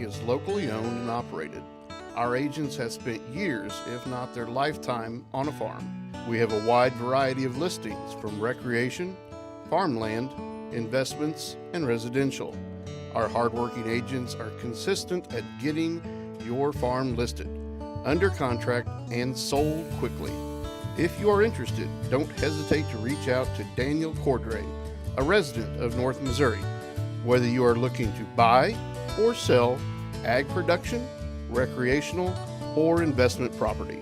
is locally owned and operated. Our agents have spent years, if not their lifetime, on a farm. We have a wide variety of listings from recreation, farmland, investments, and residential. Our hardworking agents are consistent at getting your farm listed, under contract, and sold quickly. If you are interested, don't hesitate to reach out to Daniel Cordray, a resident of North Missouri. Whether you are looking to buy or sell ag production, recreational, or investment property.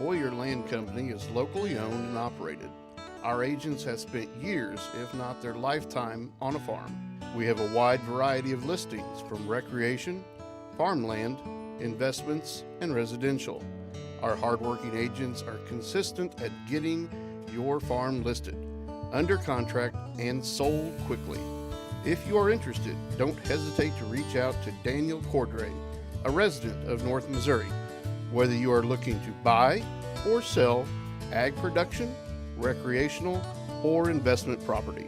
Boyer Land Company is locally owned and operated. Our agents have spent years, if not their lifetime, on a farm. We have a wide variety of listings from recreation, farmland, investments, and residential. Our hardworking agents are consistent at getting your farm listed, under contract, and sold quickly. If you are interested, don't hesitate to reach out to Daniel Cordray, a resident of North Missouri. Whether you are looking to buy or sell ag production, recreational, or investment property.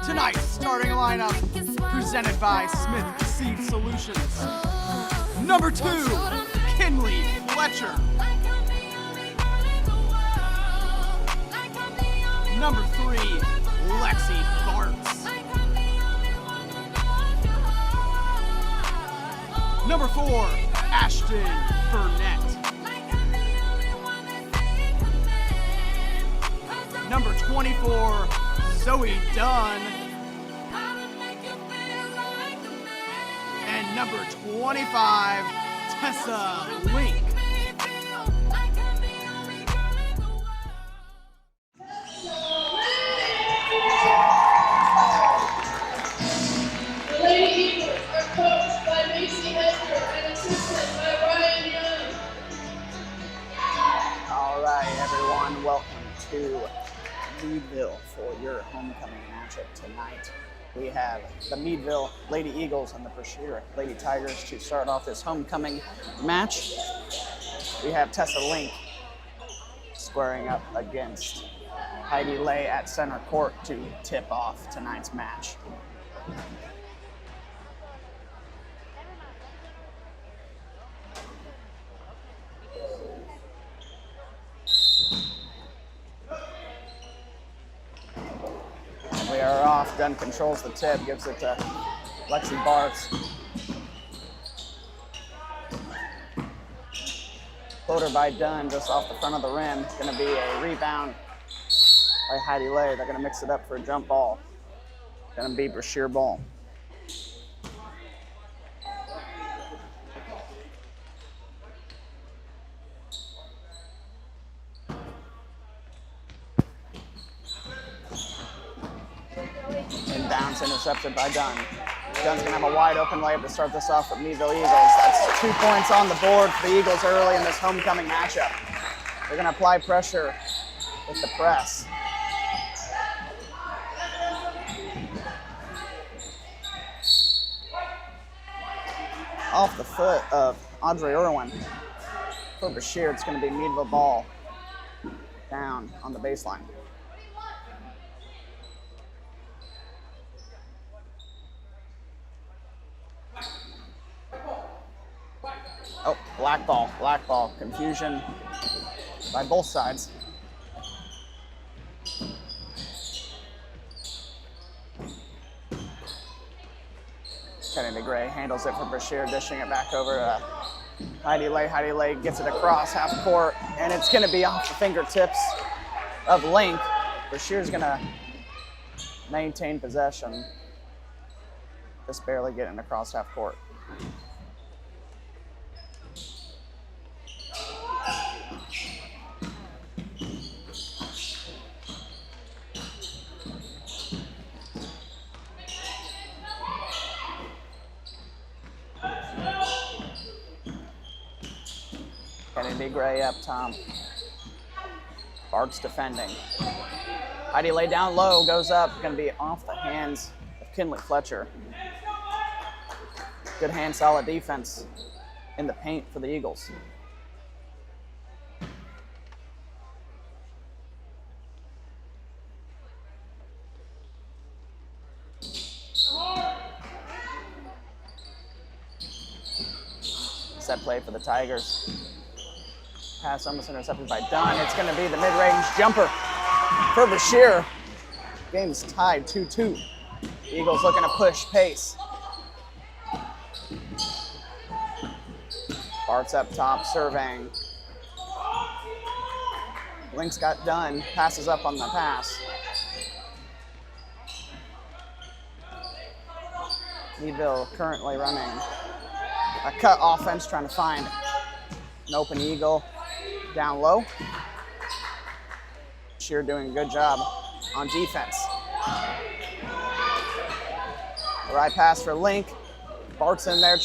Tonight's starting lineup, presented by Smith Seed Solutions. Number 2, Kinley Fletcher. Number 3, Lexi Bartz. Number 4, Ashton Burnett. Number 24, Zoe Dunn. And number 25, Tessa Link. The Lady Eagles are coached by Macy Hester and assisted by Ryan Young. All right, everyone, welcome to Meadville for your homecoming matchup tonight. We have the Meadville Lady Eagles and the Brashear Lady Tigers to start off this homecoming match. We have Tessa Link squaring up against Heidi Lay at center court to tip off tonight's match. We are off. Dunn controls the tip, gives it to Lexi Bartz. Floater by Dunn just off the front of the rim. Going to be a rebound by Heidi Lay. They're going to mix it up for a jump ball. Going to be Brashear ball. Inbounds intercepted by Dunn. Dunn's gonna have a wide open layup to start this off for Meadville Eagles. That's 2 points on the board for the Eagles early in this homecoming matchup. They're gonna apply pressure with the press. Off the foot of Audrey Irwin. For Brashear, it's gonna be Meadville ball down on the baseline. Oh, black ball, confusion by both sides. Kennedy Gray handles it for Brashear, dishing it back over to Heidi Lay. Heidi Lay gets it across half court, and it's gonna be off the fingertips of Link. Brashear's gonna maintain possession, just barely getting across half court. Kennedy Gray up top. Bartz defending. Heidi Lay down low, goes up, gonna be off the hands of Kinley Fletcher. Good hand, solid defense in the paint for the Eagles. Set play for the Tigers. Pass almost intercepted by Dunn. It's going to be the mid-range jumper for Brashear. Game's tied 2-2. Eagles looking to push pace. Bartz up top, surveying. Link's got Dunn, passes up on the pass. Meadville currently running a cut offense, trying to find an open Eagle down low. Shear doing a good job on defense. The right pass for Link. Bart's in there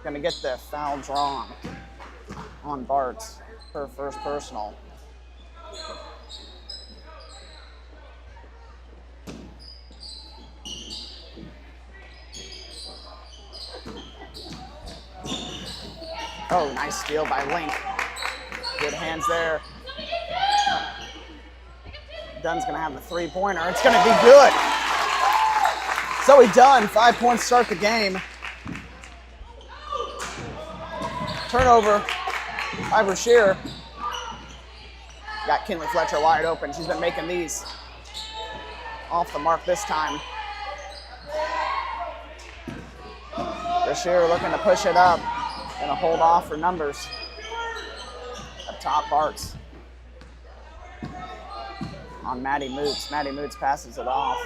gonna get the foul drawn on Bartz for first personal. Oh, nice steal by Link. Good hands there. Dunn's gonna have the three-pointer. It's gonna be good. Zoe Dunn, 5 points start the game. Turnover by Brashear. Got Kinley Fletcher wide open. She's been making these off the mark this time. Brashear looking to push it up. Gonna hold off for numbers. Up top, Bartz. On Maddie Moots. Maddie Moots passes it off.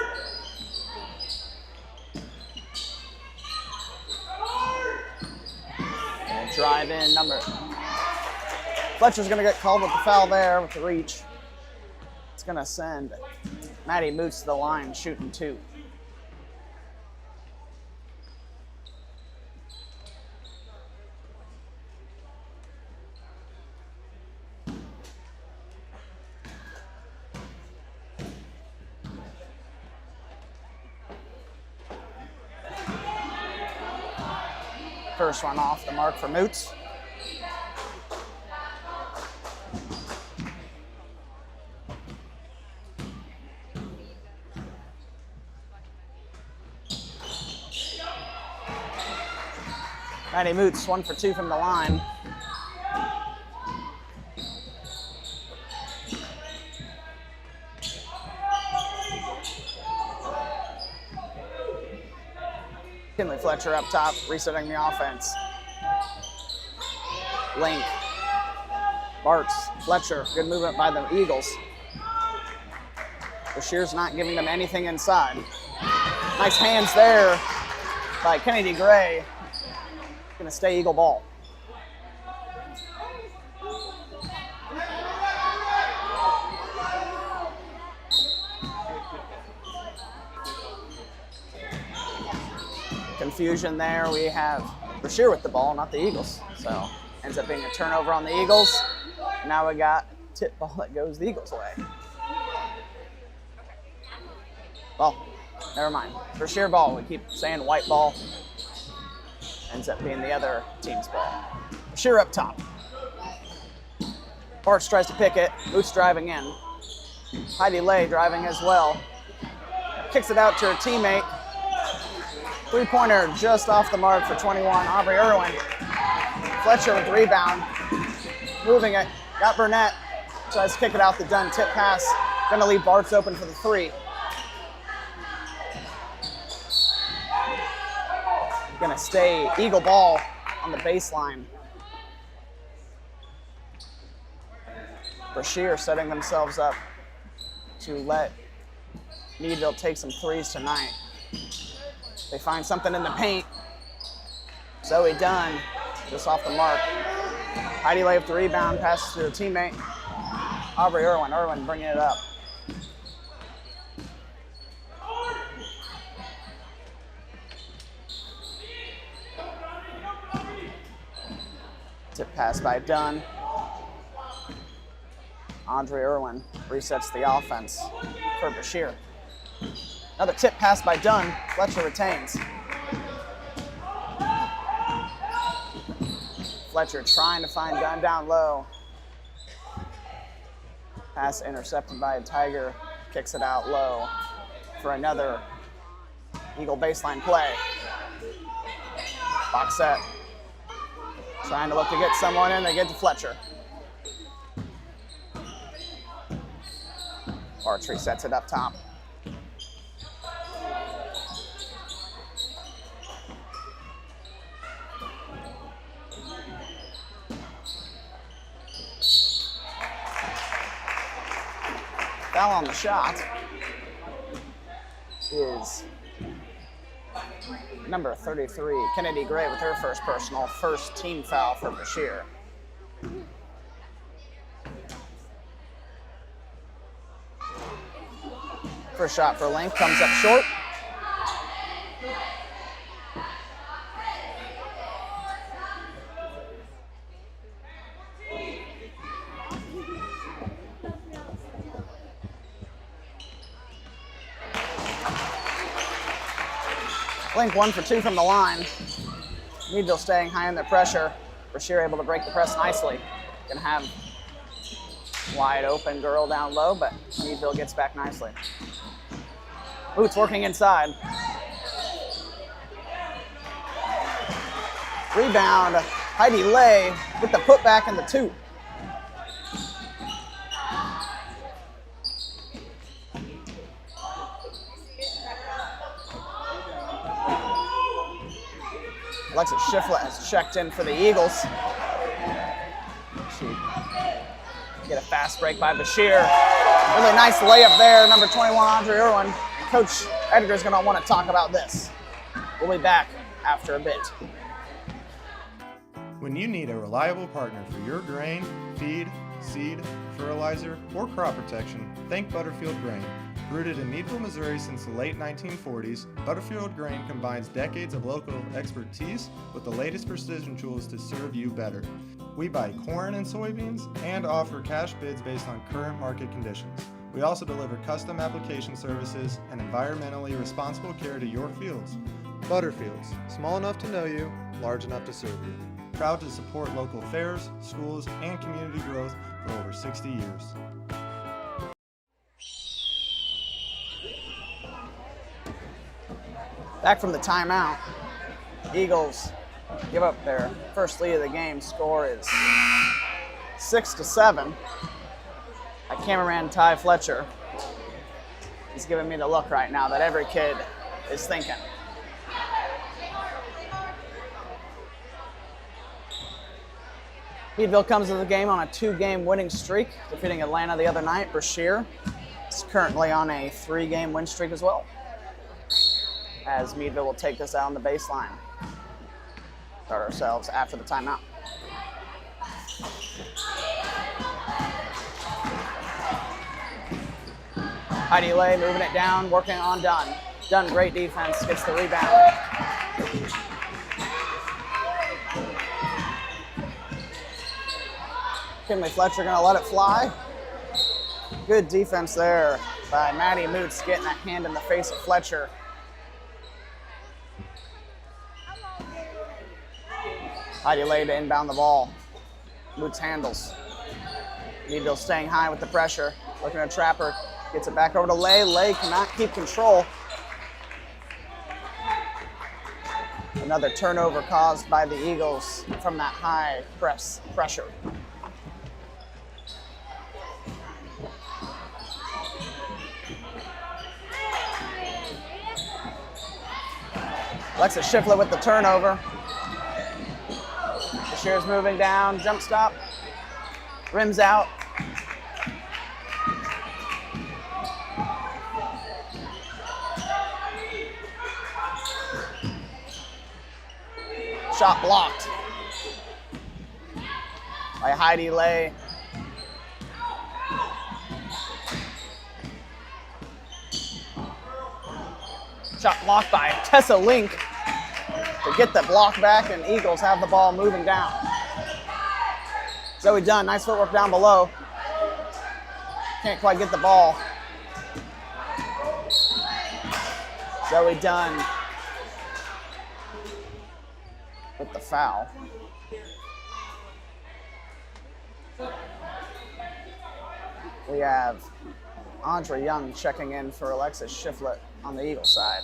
And drive in number. Fletcher's gonna get called with the foul there with the reach. It's gonna send Maddie Moots to the line, shooting 2. First one off the mark for Moots. Maddie Moots, 1 for 2 from the line. Kinley Fletcher up top, resetting the offense. Link. Bartz, Fletcher, good movement by the Eagles. Brashear's not giving them anything inside. Nice hands there by Kennedy Gray. Gonna stay Eagle ball. Confusion there. We have Brashear with the ball, not the Eagles. So ends up being a turnover on the Eagles. Now we got tip ball that goes the Eagles' way. Well, never mind. Brashear ball. We keep saying white ball. Ends up being the other team's ball. Brashear up top. Bartz tries to pick it. Moots driving in. Heidi Lay driving as well. Kicks it out to her teammate. Three-pointer just off the mark for 21, Aubrey Irwin. Fletcher with the rebound. Moving it. Got Burnett. Tries to kick it out the Dunn. Tip pass. Gonna leave Bartz open for the 3. Gonna stay Eagle ball on the baseline. Brashear setting themselves up to let Meadville take some threes tonight. They find something in the paint. Zoe Dunn just off the mark. Heidi Lay with the rebound, passes to her teammate. Aubrey Irwin. Irwin bringing it up. Tip pass by Dunn. Andre Irwin resets the offense for Brashear. Another tip pass by Dunn. Fletcher retains. Fletcher trying to find Dunn down low. Pass intercepted by Tiger. Kicks it out low for another Eagle baseline play. Box set. Trying to look to get someone in. They get to Fletcher. Bartz resets it up top. Foul on the shot is number 33, Kennedy Gray with her first personal, first team foul for Brashear. First shot for Link comes up short. Link 1 for 2 from the line. Meadville staying high in their pressure. Brashear able to break the press nicely. Gonna have Wide open girl down low, but Meadville gets back nicely. Boots working inside. Rebound, Heidi Lay with the putback and the two. Alexis Shiflett has checked in for the Eagles. She get a fast break by Brashear. Really nice layup there, number 21, Andre Irwin. And Coach Edgar's gonna want to talk about this. We'll be back after a bit. When you need a reliable partner for your grain, feed, seed, fertilizer, or crop protection, think Butterfield Grain. Rooted in Meadville, Missouri since the late 1940s, Butterfield Grain combines decades of local expertise with the latest precision tools to serve you better. We buy corn and soybeans and offer cash bids based on current market conditions. We also deliver custom application services and environmentally responsible care to your fields. Butterfields, small enough to know you, large enough to serve you. Proud to support local fairs, schools, and community growth for over 60 years. Back from the timeout, Eagles give up their first lead of the game. Score is 6-7. Our cameraman Ty Fletcher is giving me the look right now that every kid is thinking. Meadville comes to the game on a 2-game winning streak, defeating Atlanta the other night. Brashear is currently on a 3-game win streak as well, as Meadville will take this out on the baseline. Start ourselves after the timeout. Heidi Lay moving it down, working on Dunn. Dunn, great defense, gets the rebound. Kinley Fletcher gonna let it fly. Good defense there by Maddie Moots, getting a hand in the face of Fletcher. Heidi Lay to inbound the ball. Moots handles. Meadville staying high with the pressure. Looking to trap her. Gets it back over to Lay. Lay cannot keep control. Another turnover caused by the Eagles from that high pressure. Alexis Shiflett with the turnover. Brashear's moving down, jump stop, rims out. Shot blocked by Heidi Lay. Shot blocked by Tessa Link to get the block back, and Eagles have the ball moving down. Zoe Dunn, nice footwork down below. Can't quite get the ball. Zoe Dunn with the foul. We have Andre Young checking in for Alexis Shiflett on the Eagle side.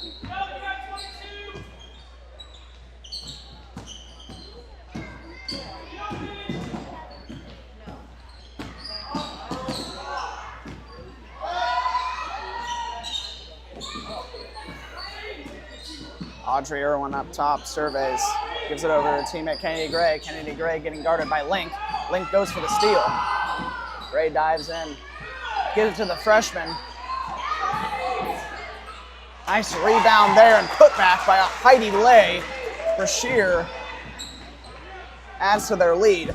Audrey Irwin up top, surveys, gives it over to her teammate Kennedy Gray. Kennedy Gray getting guarded by Link. Link goes for the steal. Gray dives in, gives it to the freshman. Nice rebound there and put back by a Heidi Lay. Brashear adds to their lead.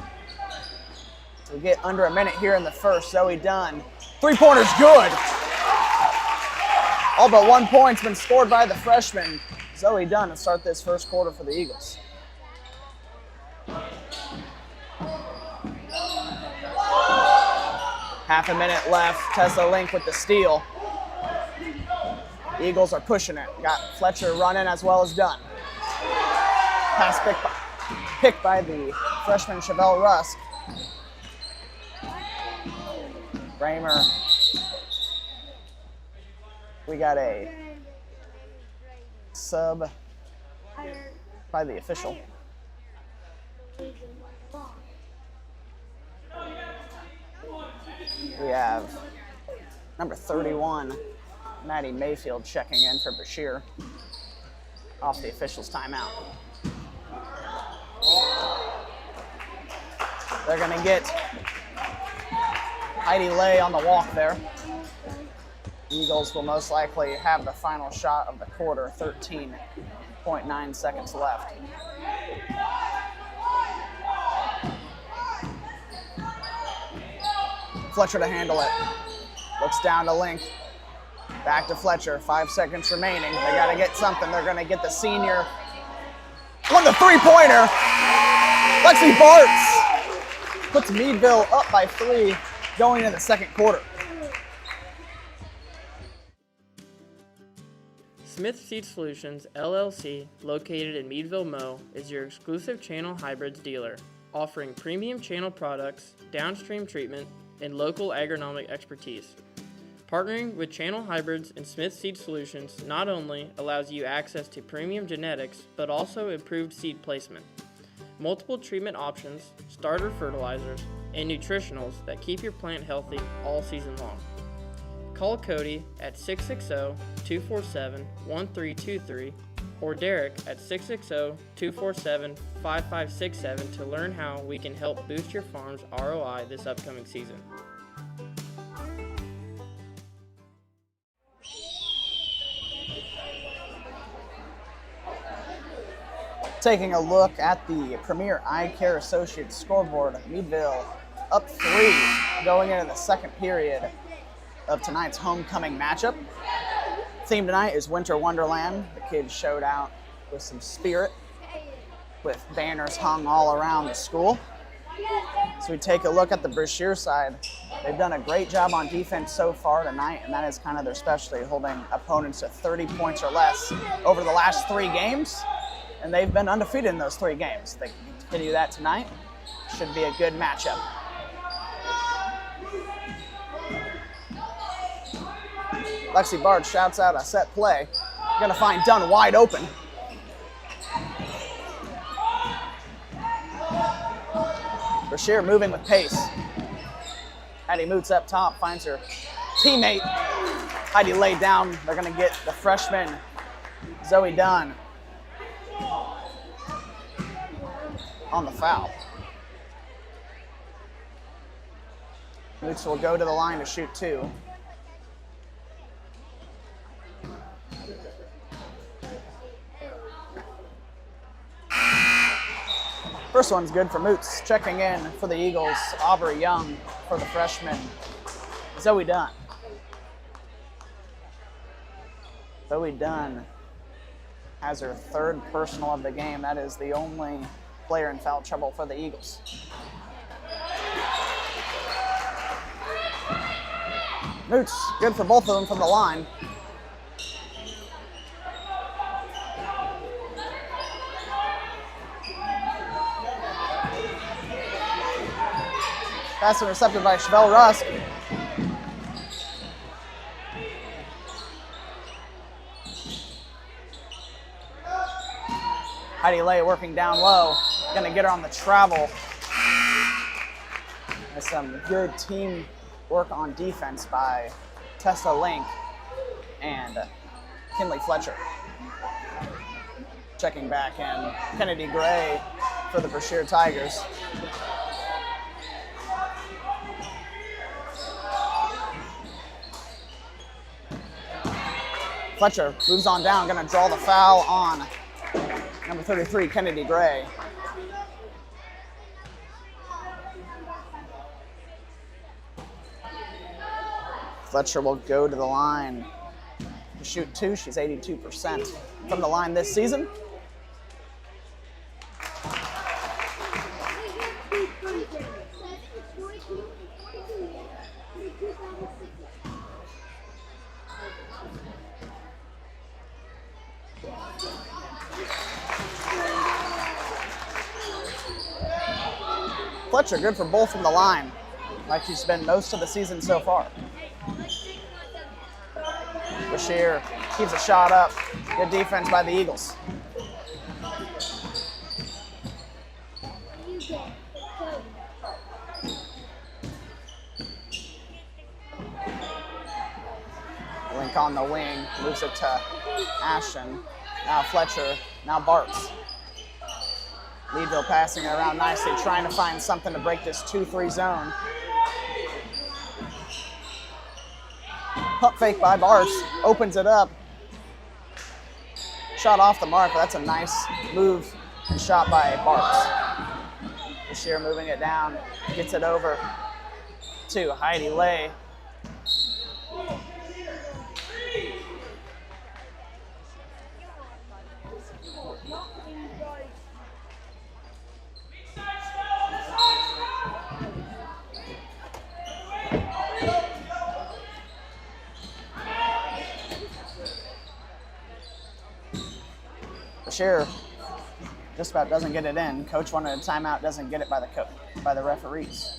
So we get under a minute here in the first. Zoe Dunn, three-pointer's good. All but 1 point's been scored by the freshman Zoe Dunn to start this first quarter for the Eagles. Half a minute left. Tessa Link with the steal. Eagles are pushing it. Got Fletcher running as well as Dunn. Pass picked by the freshman Chevelle Rusk. Kramer. We got a sub by the official. We have number 31, Maddie Mayfield, checking in for Brashear off the official's timeout. They're going to get Heidi Lay on the walk there. The Eagles will most likely have the final shot of the quarter, 13.9 seconds left. Fletcher to handle it. Looks down to Link. Back to Fletcher, 5 seconds remaining. They gotta get something. They're gonna get the senior. On the three-pointer. Lexi Bartz puts Meadville up by 3 going into the second quarter. Smith Seed Solutions, LLC, located in Meadville, Mo, is your exclusive channel hybrids dealer, offering premium channel products, downstream treatment, and local agronomic expertise. Partnering with Channel Hybrids and Smith Seed Solutions not only allows you access to premium genetics, but also improved seed placement, multiple treatment options, starter fertilizers, and nutritionals that keep your plant healthy all season long. Call Cody at 660-247-1323 or Derek at 660-247-5567 to learn how we can help boost your farm's ROI this upcoming season. Taking a look at the Premier Eye Care Associates scoreboard, Meadville up 3 going into the second period of tonight's homecoming matchup. Theme tonight is Winter Wonderland. The kids showed out with some spirit, with banners hung all around the school. So we take a look at the Brashear side. They've done a great job on defense so far tonight, and that is kind of their specialty, holding opponents to 30 points or less over the last 3 games. And they've been undefeated in those 3 games. They can continue that tonight. Should be a good matchup. Lexi Bard shouts out a set play. Gonna find Dunn wide open. Brashear moving with pace. Heidi Moots up top, finds her teammate. Heidi laid down. They're gonna get the freshman, Zoe Dunn, on the foul. Moots will go to the line to shoot 2. First one's good for Moots. Checking in for the Eagles, Aubrey Young for the freshman, Zoe Dunn. Zoe Dunn has her 3rd personal of the game. That is the only player in foul trouble for the Eagles. Moots, good for both of them from the line. Pass intercepted by Chevelle Rusk. Heidi Lay working down low. Gonna get her on the travel. There's some good team work on defense by Tessa Link and Kinley Fletcher. Checking back in, Kennedy Gray for the Brashear Tigers. Fletcher moves on down, gonna draw the foul on number 33, Kennedy Gray. Fletcher will go to the line to shoot 2. She's 82% from the line this season. Fletcher, good for both from the line. like she's been most of the season so far. Brashear keeps a shot up. Good defense by the Eagles. Link on the wing, moves it to Ashton. Now Fletcher, now Bartz. Meadville passing it around nicely, trying to find something to break this 2-3 zone. Pump fake by Bartz, opens it up. Shot off the mark, but that's a nice move and shot by Bartz. Brashear moving it down, gets it over to Heidi Lay. Brashear just about doesn't get it in. Coach wanted a timeout, doesn't get it by the referees.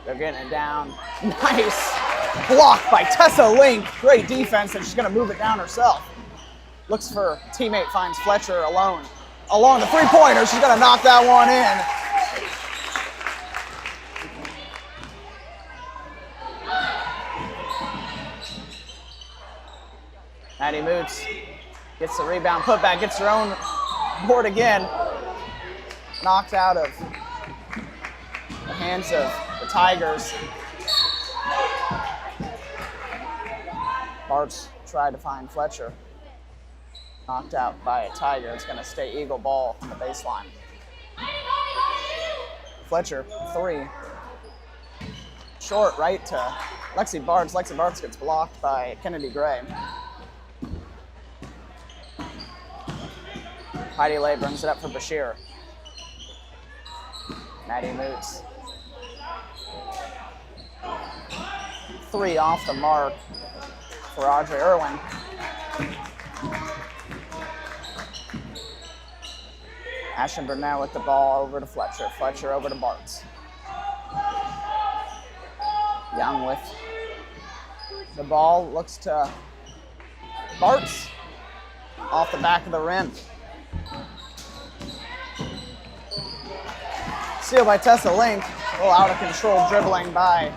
They're getting it down. Nice block by Tessa Link. Great defense, and she's going to move it down herself. Looks for teammate, finds Fletcher alone. Along the three-pointer, she's going to knock that one in. Maddie Moots gets the rebound, put back, gets her own board again. Knocked out of the hands of the Tigers. Bartz tried to find Fletcher. Knocked out by a Tiger. It's going to stay Eagle ball on the baseline. Fletcher, three. Short right to Lexi Bartz. Lexi Bartz gets blocked by Kennedy Gray. Heidi Lay brings it up for Brashear. Maddie Moots. Three off the mark for Audrey Irwin. Ashton Burnett with the ball over to Fletcher. Fletcher over to Bartz. Young with the ball, looks to Bartz. Off the back of the rim. Steal by Tessa Link. A little out of control dribbling by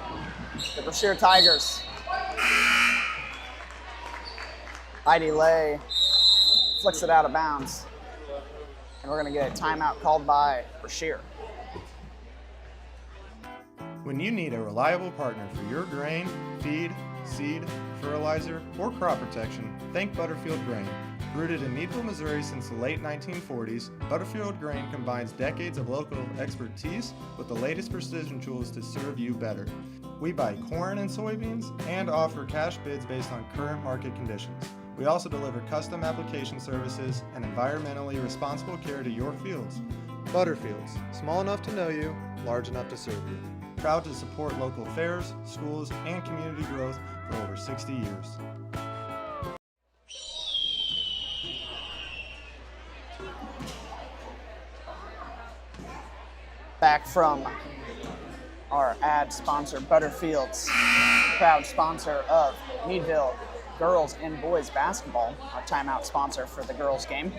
the Brashear Tigers. Heidi Lay flicks it out of bounds. And we're going to get a timeout called by Brashear. When you need a reliable partner for your grain, feed, seed, fertilizer, or crop protection, think Butterfield Grain. Rooted in Meadville, Missouri since the late 1940s, Butterfield Grain combines decades of local expertise with the latest precision tools to serve you better. We buy corn and soybeans and offer cash bids based on current market conditions. We also deliver custom application services and environmentally responsible care to your fields. Butterfields, small enough to know you, large enough to serve you. Proud to support local fairs, schools, and community growth for over 60 years. Back from our ad sponsor, Butterfield's, proud sponsor of Meadville girls and boys basketball, our timeout sponsor for the girls game.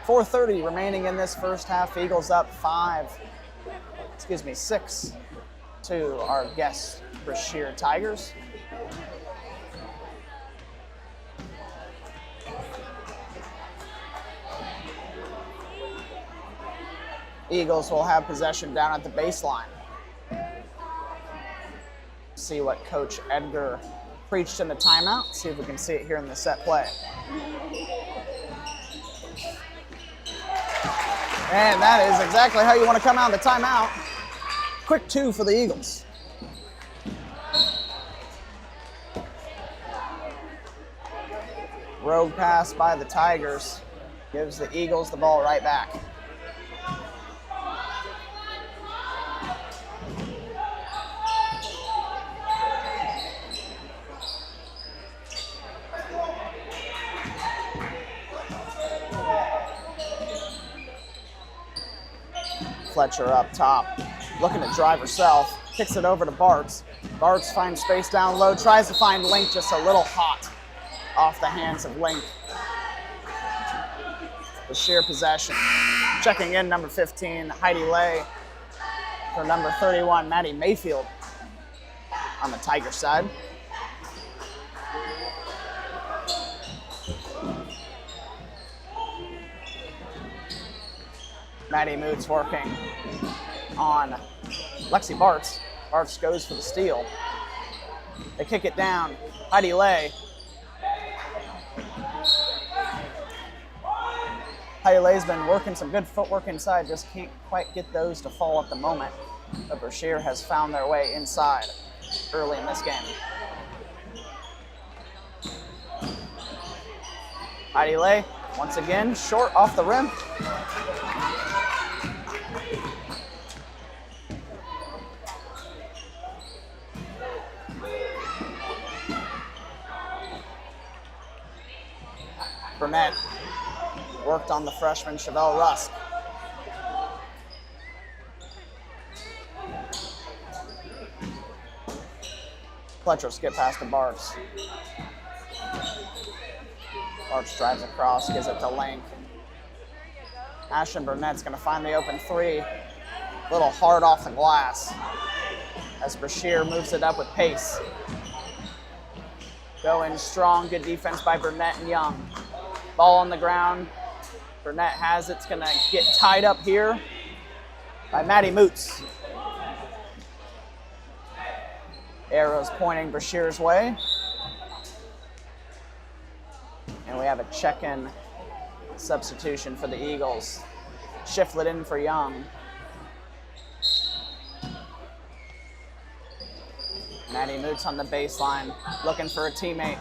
4:30 remaining in this first half. Eagles up 6 to our guest Brashear Tigers. Eagles will have possession down at the baseline. See what Coach Edgar preached in the timeout. See if we can see it here in the set play. And that is exactly how you want to come out of the timeout. Quick two for the Eagles. Rogue pass by the Tigers gives the Eagles the ball right back. Fletcher up top, looking to drive herself, kicks it over to Bartz. Bartz finds space down low, tries to find Link, just a little hot off the hands of Link. Brashear possession. Checking in, number 15, Heidi Lay. For number 31, Maddie Mayfield on the Tiger side. Maddie Moots working on Lexi Bartz. Bartz goes for the steal. They kick it down. Heidi Lay. Heidi Lay's been working some good footwork inside, just can't quite get those to fall at the moment. But Brashear has found their way inside early in this game. Heidi Lay, once again, short off the rim. Burnett worked on the freshman Chevelle Rusk. Fletcher skip past to Bartz. Bartz drives across, gives it to Link. Ashton Burnett's gonna find the open three. A little hard off the glass as Brashear moves it up with pace. Going strong, good defense by Burnett and Young. Ball on the ground. Burnett has it. It's going to get tied up here by Maddie Moots. Arrows pointing Brashear's way. And we have a check-in substitution for the Eagles. Shiflet in for Young. Maddie Moots on the baseline, looking for a teammate.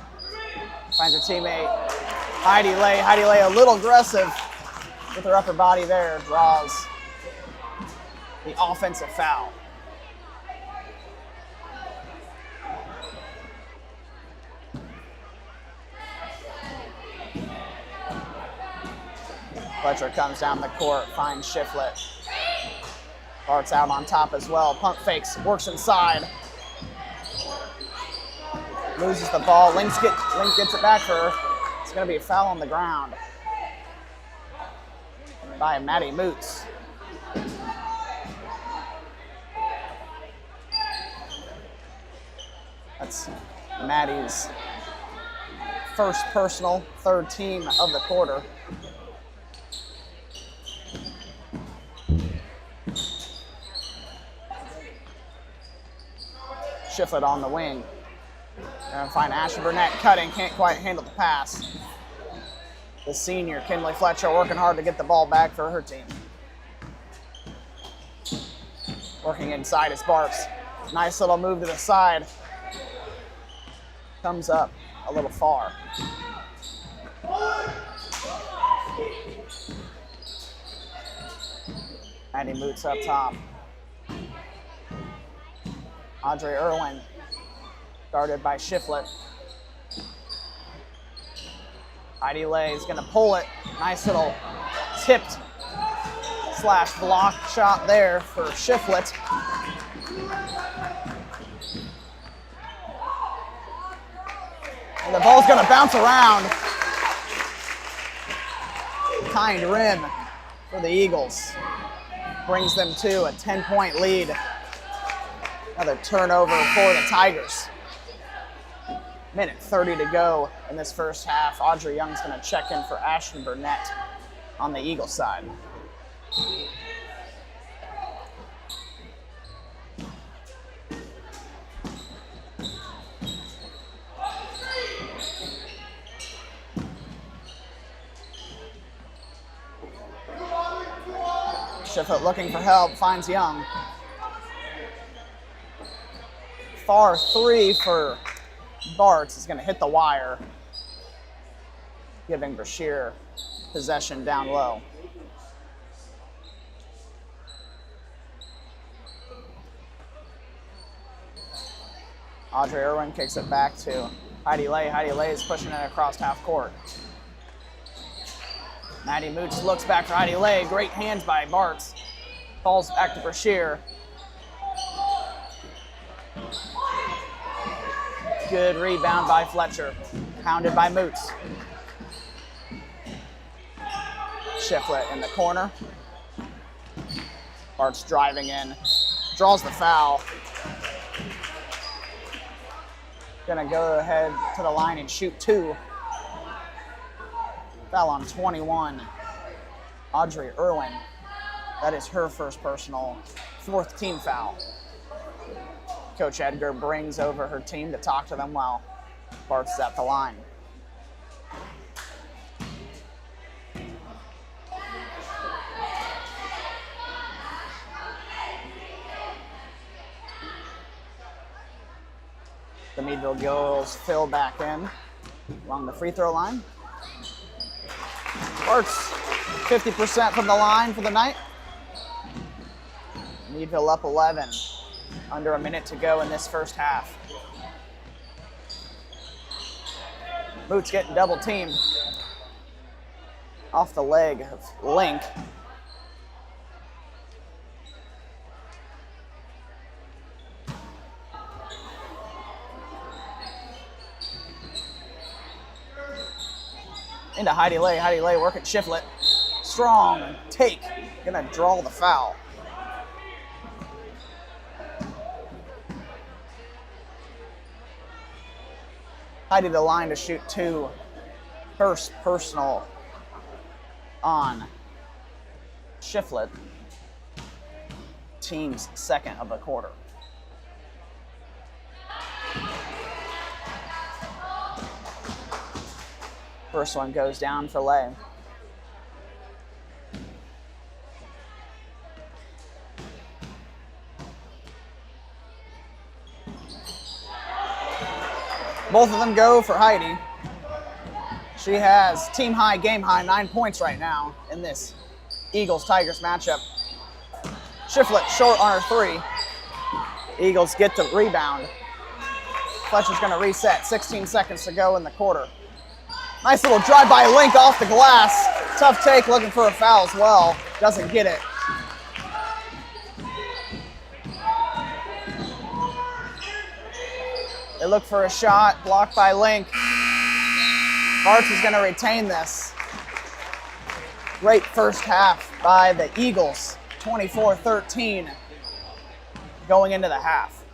Finds a teammate. Heidi Lay a little aggressive with her upper body there, draws the offensive foul. Fletcher comes down the court, finds Shiflet. Bart's out on top as well. Pump fakes, works inside. Loses the ball. Link gets it back for her. It's going to be a foul on the ground by Maddie Moots. That's Maddie's first personal, third team of the quarter. Shiflet on the wing. Gonna find Ashley Burnett cutting, can't quite handle the pass. The senior, Kinley Fletcher, working hard to get the ball back for her team. Working inside is Bartz. Nice little move to the side. Comes up a little far. Maddie Moots up top. Audrey Irwin, guarded by Shiflet. Heidi Lay is going to pull it. Nice little tipped / block shot there for Shiflet. And the ball's going to bounce around. Kind rim for the Eagles. Brings them to a 10-point lead. Another turnover for the Tigers. Minute 30 to go in this first half. Audrey Young's going to check in for Ashton Burnett on the Eagle side. Shiflet looking for help, finds Young. Far three for Bartz is going to hit the wire, giving Brashear possession down low. Audrey Irwin kicks it back to Heidi Lay. Heidi Lay is pushing it across half court. Maddie Moots looks back for Heidi Lay. Great hands by Bartz. Falls back to Brashear. Good rebound by Fletcher. Pounded by Moots. Shiflett in the corner. Bart's driving in. Draws the foul. Gonna go ahead to the line and shoot 2. Foul on 21. Audrey Irwin. That is her first personal, 4th team foul. Coach Edgar brings over her team to talk to them while Bart's at the line. The Meadville girls fill back in along the free throw line. Bart's 50% from the line for the night. Meadville up 11. Under a minute to go in this first half. Boots getting double teamed. Off the leg of Link. Into Heidi Lay. Heidi Lay working Shiflett. Strong take. Gonna draw the foul. Heidi the line to shoot 2. First personal on Shiflett. Team's second of the quarter. First one goes down for Lay. Both of them go for Heidi. She has team high, game high, 9 points right now in this Eagles-Tigers matchup. Shiflett short on her 3. Eagles get the rebound. Fletcher's gonna reset, 16 seconds to go in the quarter. Nice little drive by Link off the glass. Tough take, looking for a foul as well. Doesn't get it. They look for a shot, blocked by Link. Bartz is gonna retain this. Great first half by the Eagles, 24-13 going into the half.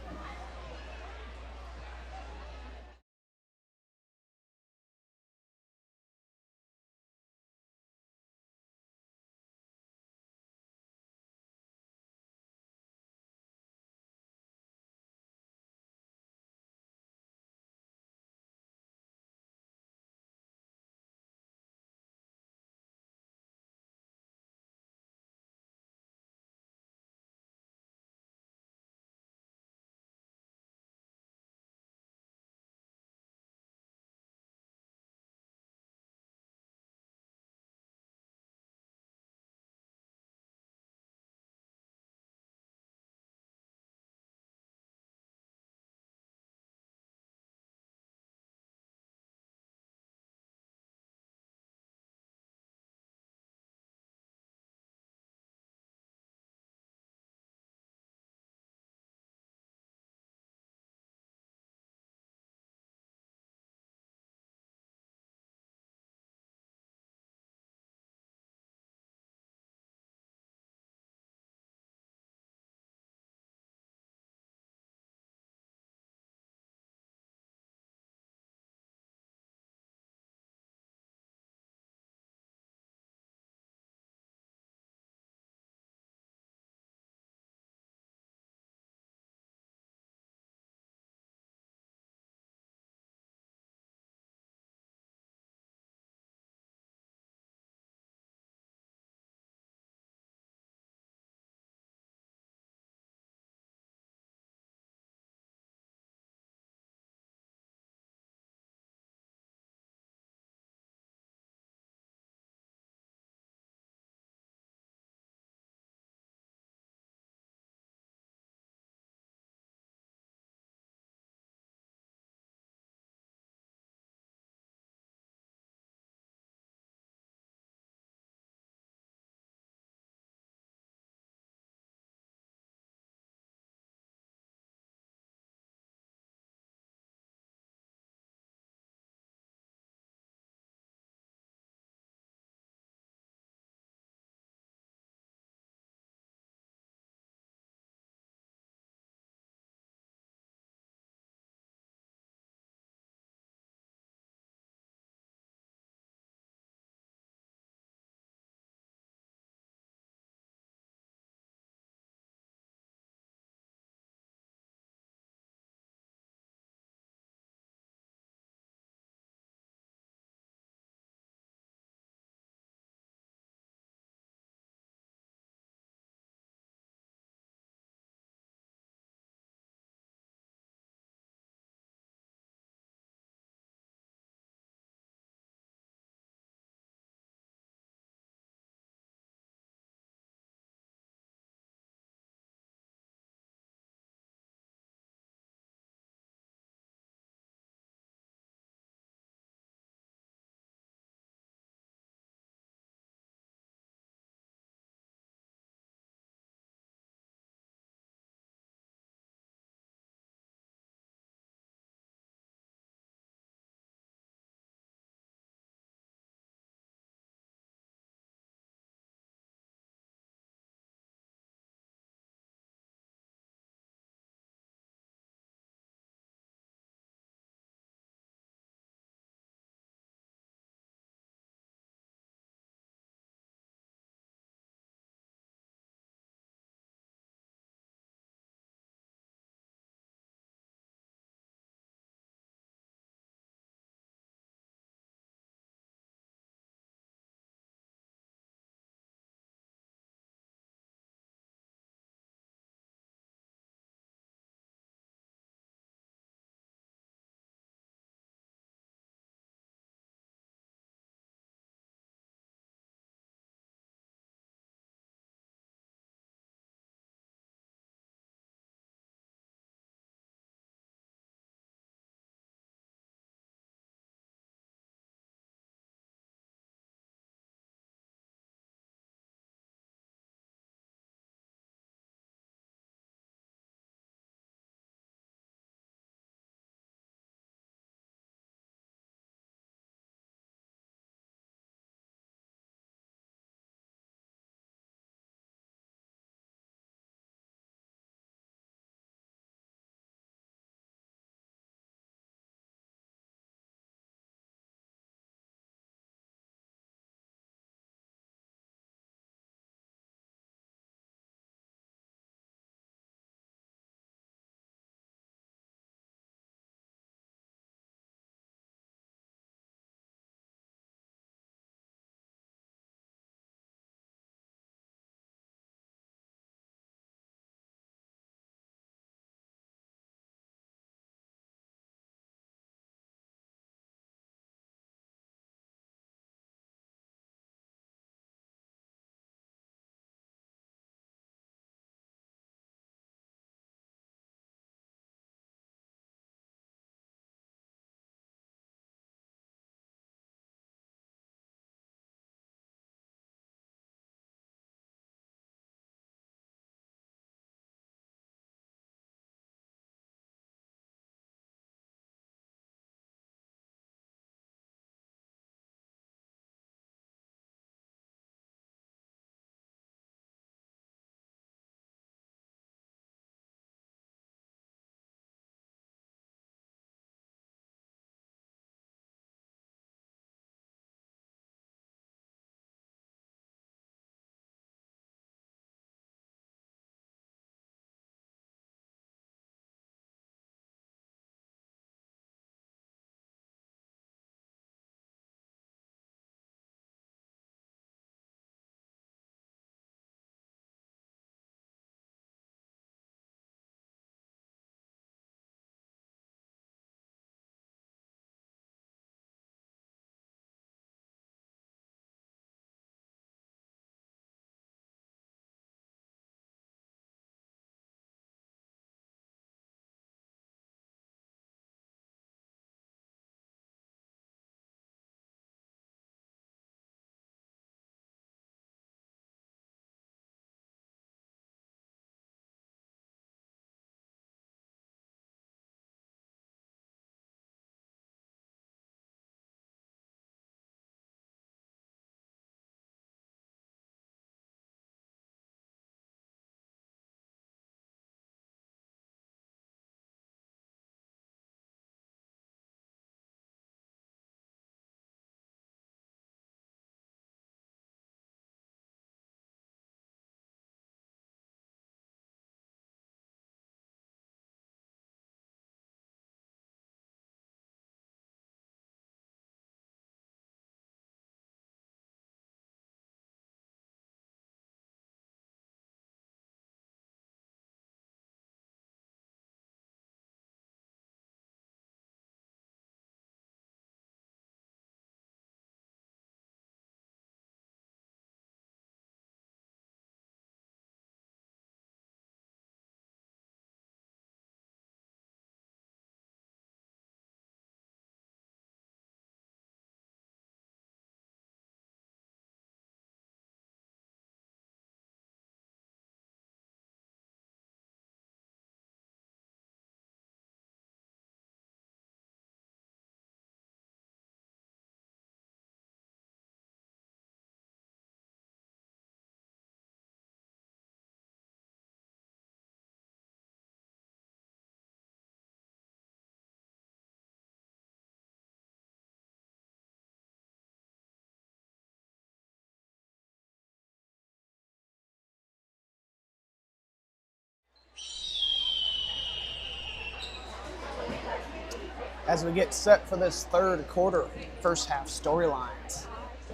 As we get set for this third quarter, first half storylines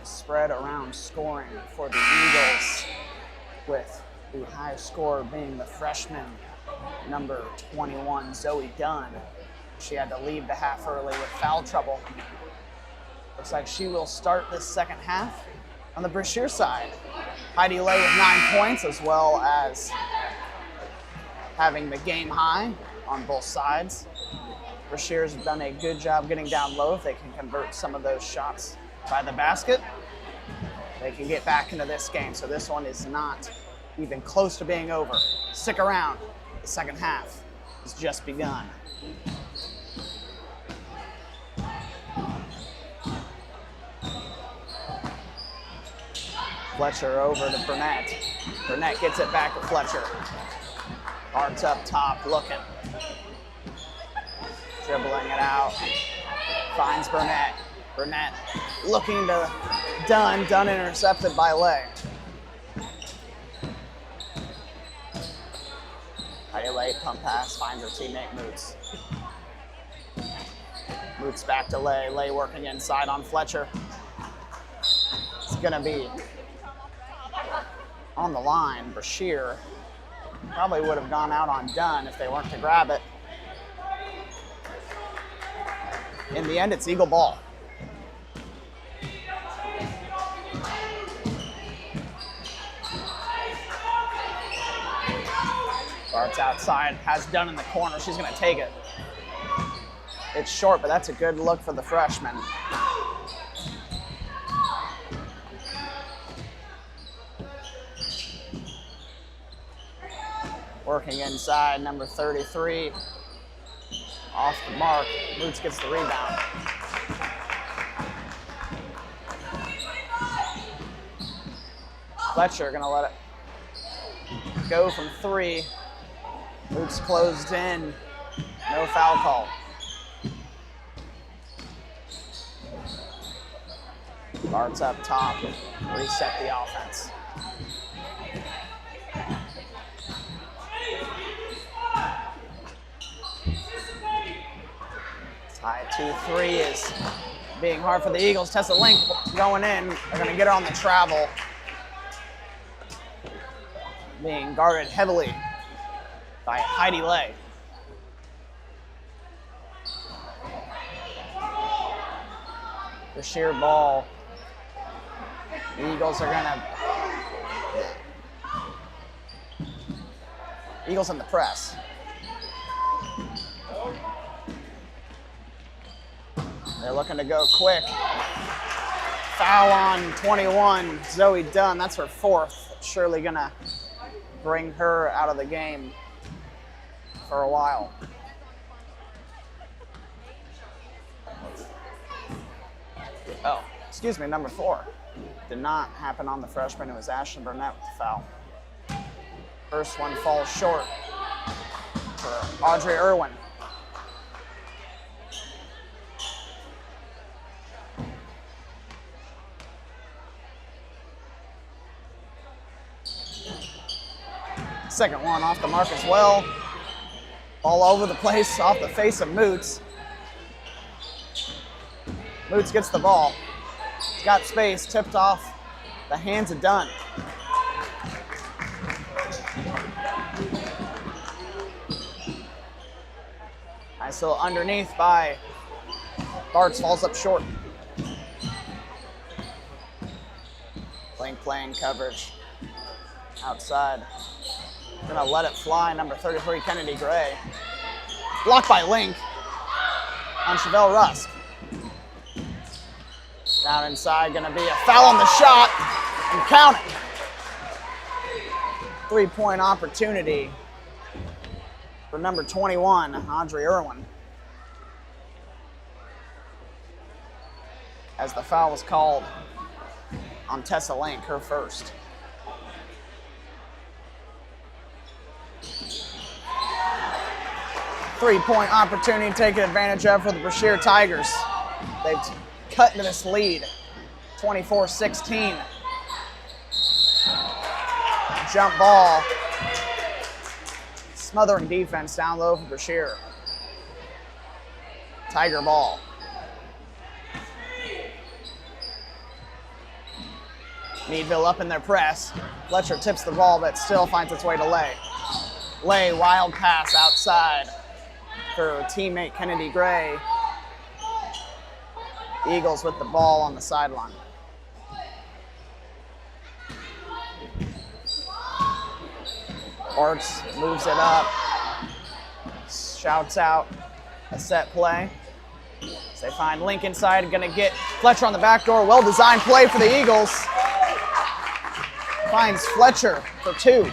spread around scoring for the Eagles, with the highest scorer being the freshman, number 21, Zoe Dunn. She had to leave the half early with foul trouble. Looks like she will start this second half. On the Brashear side, Heidi Lay with 9 points, as well as having the game high on both sides. Brashear's done a good job getting down low. If they can convert some of those shots by the basket, they can get back into this game. So this one is not even close to being over. Stick around. The second half has just begun. Fletcher over to Burnett. Burnett gets it back to Fletcher. Arts up top, looking. Dribbling it out. Finds Burnett. Burnett looking to Dunn. Dunn intercepted by Lay. Heidi Lay pump pass, finds her teammate Moots. Moots back to Lay. Lay working inside on Fletcher. It's gonna be on the line. Brashear probably would have gone out on Dunn if they weren't to grab it. In the end, it's Eagle ball. Starts outside, has Dunn in the corner. She's gonna take it. It's short, but that's a good look for the freshman. Working inside, number 33. Off the mark, Moots gets the rebound. Fletcher gonna let it go from 3. Moots closed in, no foul call. Bart's up top, reset the offense. High 2-3 is being hard for the Eagles. Tessa Link going in. They're going to get her on the travel. Being guarded heavily by Heidi Lay. The sheer ball. The Eagles are going to... Eagles in the press. They're looking to go quick. Foul on 21, Zoe Dunn. That's her 4th. Surely gonna bring her out of the game for a while. Oh, excuse me, number 4. Did not happen on the freshman. It was Ashton Burnett with the foul. First one falls short for Audrey Irwin. Second one off the mark as well. All over the place, off the face of Moots. Moots gets the ball. He's got space, tipped off the hands of Dunn. Nice little underneath by Bartz, falls up short. Link playing coverage outside. Gonna let it fly, number 33, Kennedy Gray. Blocked by Link on Chevelle Rusk. Down inside, gonna be a foul on the shot, and count it. 3-point opportunity for number 21, Audrey Irwin. As the foul was called on Tessa Link, her first. Three-point opportunity taken advantage of for the Brashear Tigers. They've cut into this lead, 24-16. Jump ball. Smothering defense down low for Brashear. Tiger ball. Meadville up in their press. Fletcher tips the ball, but still finds its way to Lay. Lay, wild pass outside for teammate Kennedy Gray. Eagles with the ball on the sideline. Bartz moves it up, shouts out a set play. As they find Link inside, gonna get Fletcher on the back door. Well-designed play for the Eagles. Finds Fletcher for 2.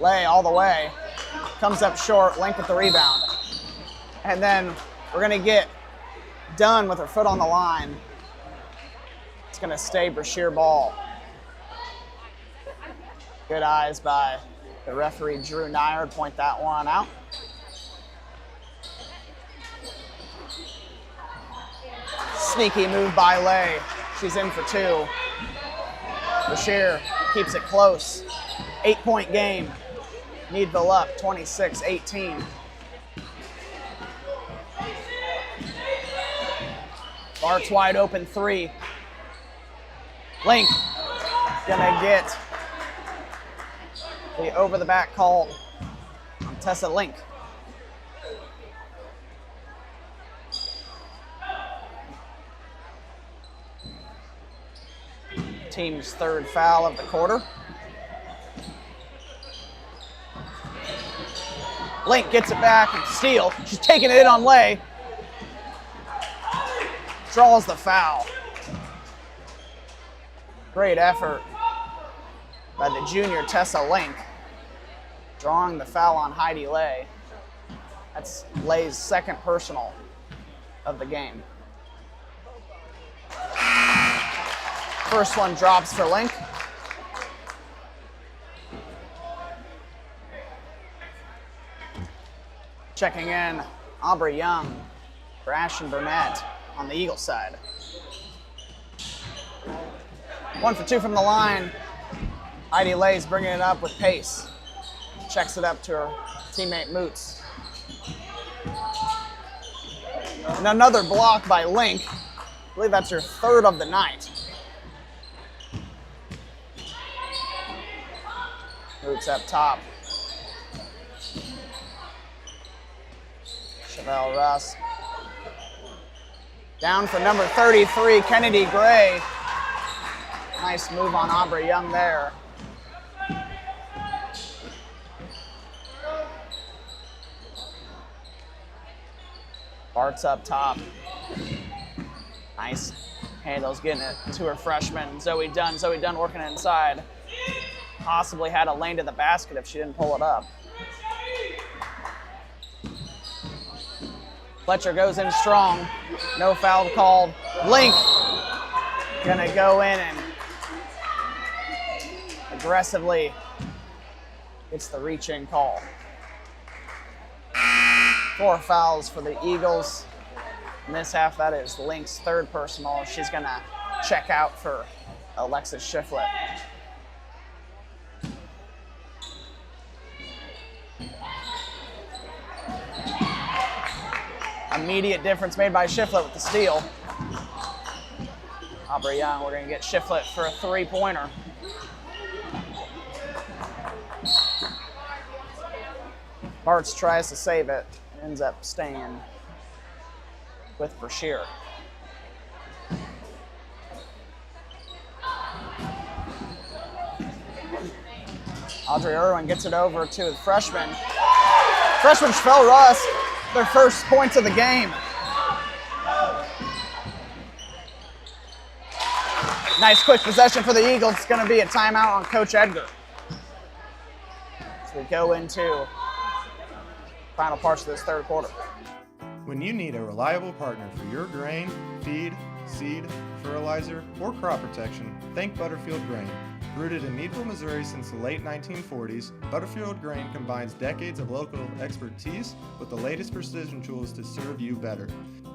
Lay all the way, comes up short, Link with the rebound. And then we're gonna get Dunn with her foot on the line. It's gonna stay Brashear ball. Good eyes by the referee Drew Nyer, point that one out. Sneaky move by Lay. She's in for 2. Brashear keeps it close. 8-point game. Meadville up 26-18. Bart's wide open 3. Link gonna get the over the back call on Tessa Link. Team's 3rd foul of the quarter. Link gets it back and steal. She's taking it in on Lay. Draws the foul. Great effort by the junior Tessa Link, drawing the foul on Heidi Lay. That's Lay's 2nd personal of the game. First one drops for Link. Checking in, Aubrey Young, Brash and Burnett on the Eagle side. 1 for 2 from the line. Heidi Lay's bringing it up with pace. Checks it up to her teammate Moots. And another block by Link. I believe that's her 3rd of the night. Moots up top. Chevelle Russ. Down for number 33, Kennedy Gray. Nice move on Aubrey Young there. Bart's up top. Nice handles, getting it to her freshman, Zoe Dunn. Zoe Dunn working inside. Possibly had a lane to the basket if she didn't pull it up. Fletcher goes in strong. No foul called. Link gonna go in and aggressively gets the reach-in call. 4 fouls for the Eagles. In this half, that is Link's 3rd personal. She's gonna check out for Alexis Shiflett. Immediate difference made by Shiflett with the steal. Aubrey Young, we're gonna get Shiflett for a 3-pointer. Bartz tries to save it, ends up staying with Brashear. Audrey Irwin gets it over to the freshman. Freshman Chevelle Russ, their first points of the game. Nice quick possession for the Eagles. It's going to be a timeout on Coach Edgar. As we go into final parts of this 3rd quarter. When you need a reliable partner for your grain, feed, seed, fertilizer, or crop protection, think Butterfield Grain. Rooted in Meadville, Missouri since the late 1940s, Butterfield Grain combines decades of local expertise with the latest precision tools to serve you better.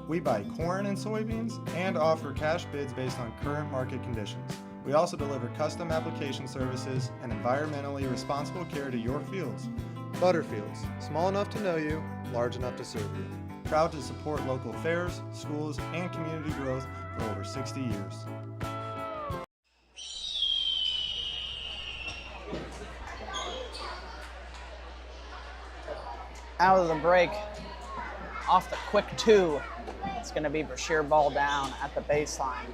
We buy corn and soybeans and offer cash bids based on current market conditions. We also deliver custom application services and environmentally responsible care to your fields. Butterfields, small enough to know you, large enough to serve you. Proud to support local fairs, schools, and community growth for over 60 years. Out of the break, off the quick 2, it's going to be Brashear ball down at the baseline.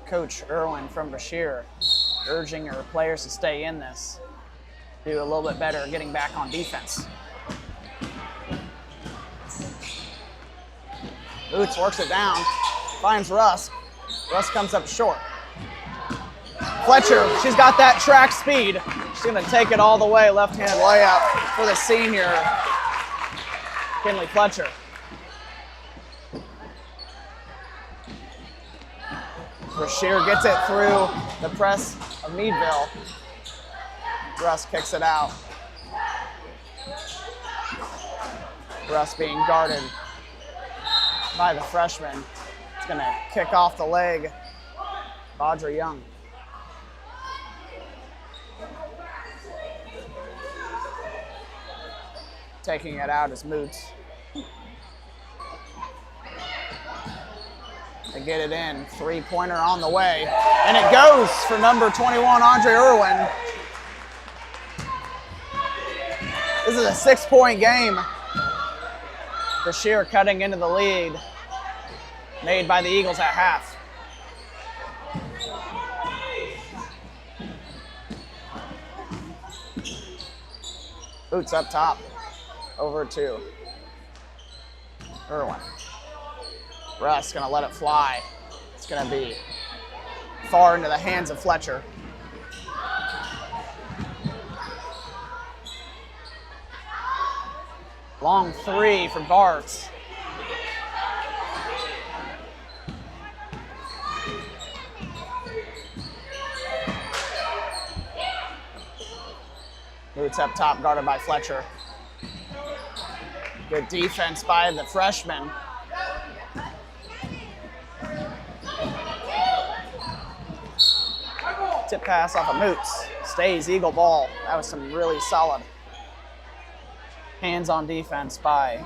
Coach Irwin from Brashear urging her players to stay in this, do a little bit better getting back on defense. Boots works it down, finds Russ. Russ comes up short. Fletcher, she's got that track speed. She's gonna take it all the way, left-handed layup for the senior, Kinley Fletcher. Brashear gets it through the press of Meadville. Russ kicks it out. Russ being guarded by the freshman. It's gonna kick off the leg of Audrey Young. Taking it out is Moots. They get it in, 3-pointer on the way, and it goes for number 21, Andre Irwin. This is a 6-point game. Brashear cutting into the lead, made by the Eagles at half. Boots up top, over to Irwin. Russ gonna let it fly. It's gonna be far into the hands of Fletcher. Long 3 for Bartz. Boots up top, guarded by Fletcher. Good defense by the freshman. Tip pass off of Moots. Stays Eagle ball. That was some really solid hands-on defense by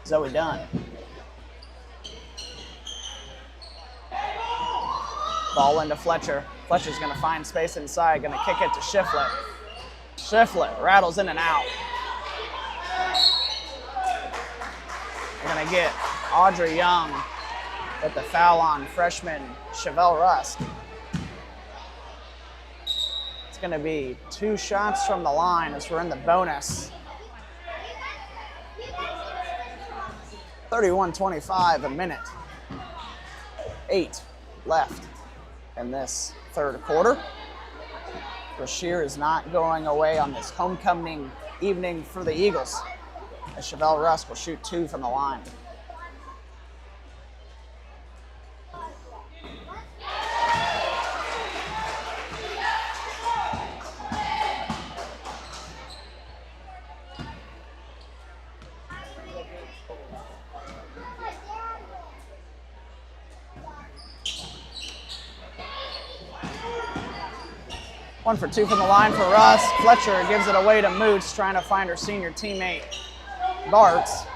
Zoe Dunn. Ball into Fletcher. Fletcher's gonna find space inside, gonna kick it to Shiflett. Shiflett rattles in and out. We're gonna get Audrey Young with the foul on freshman Chevelle Rusk. It's gonna be 2 shots from the line as we're in the bonus. 31-25, a minute. 8 left in this third quarter. Brashear is not going away on this homecoming evening for the Eagles, as Chevelle Rusk will shoot 2 from the line. One for 2 from the line for Russ. Fletcher gives it away to Moots, trying to find her senior teammate, Bartz.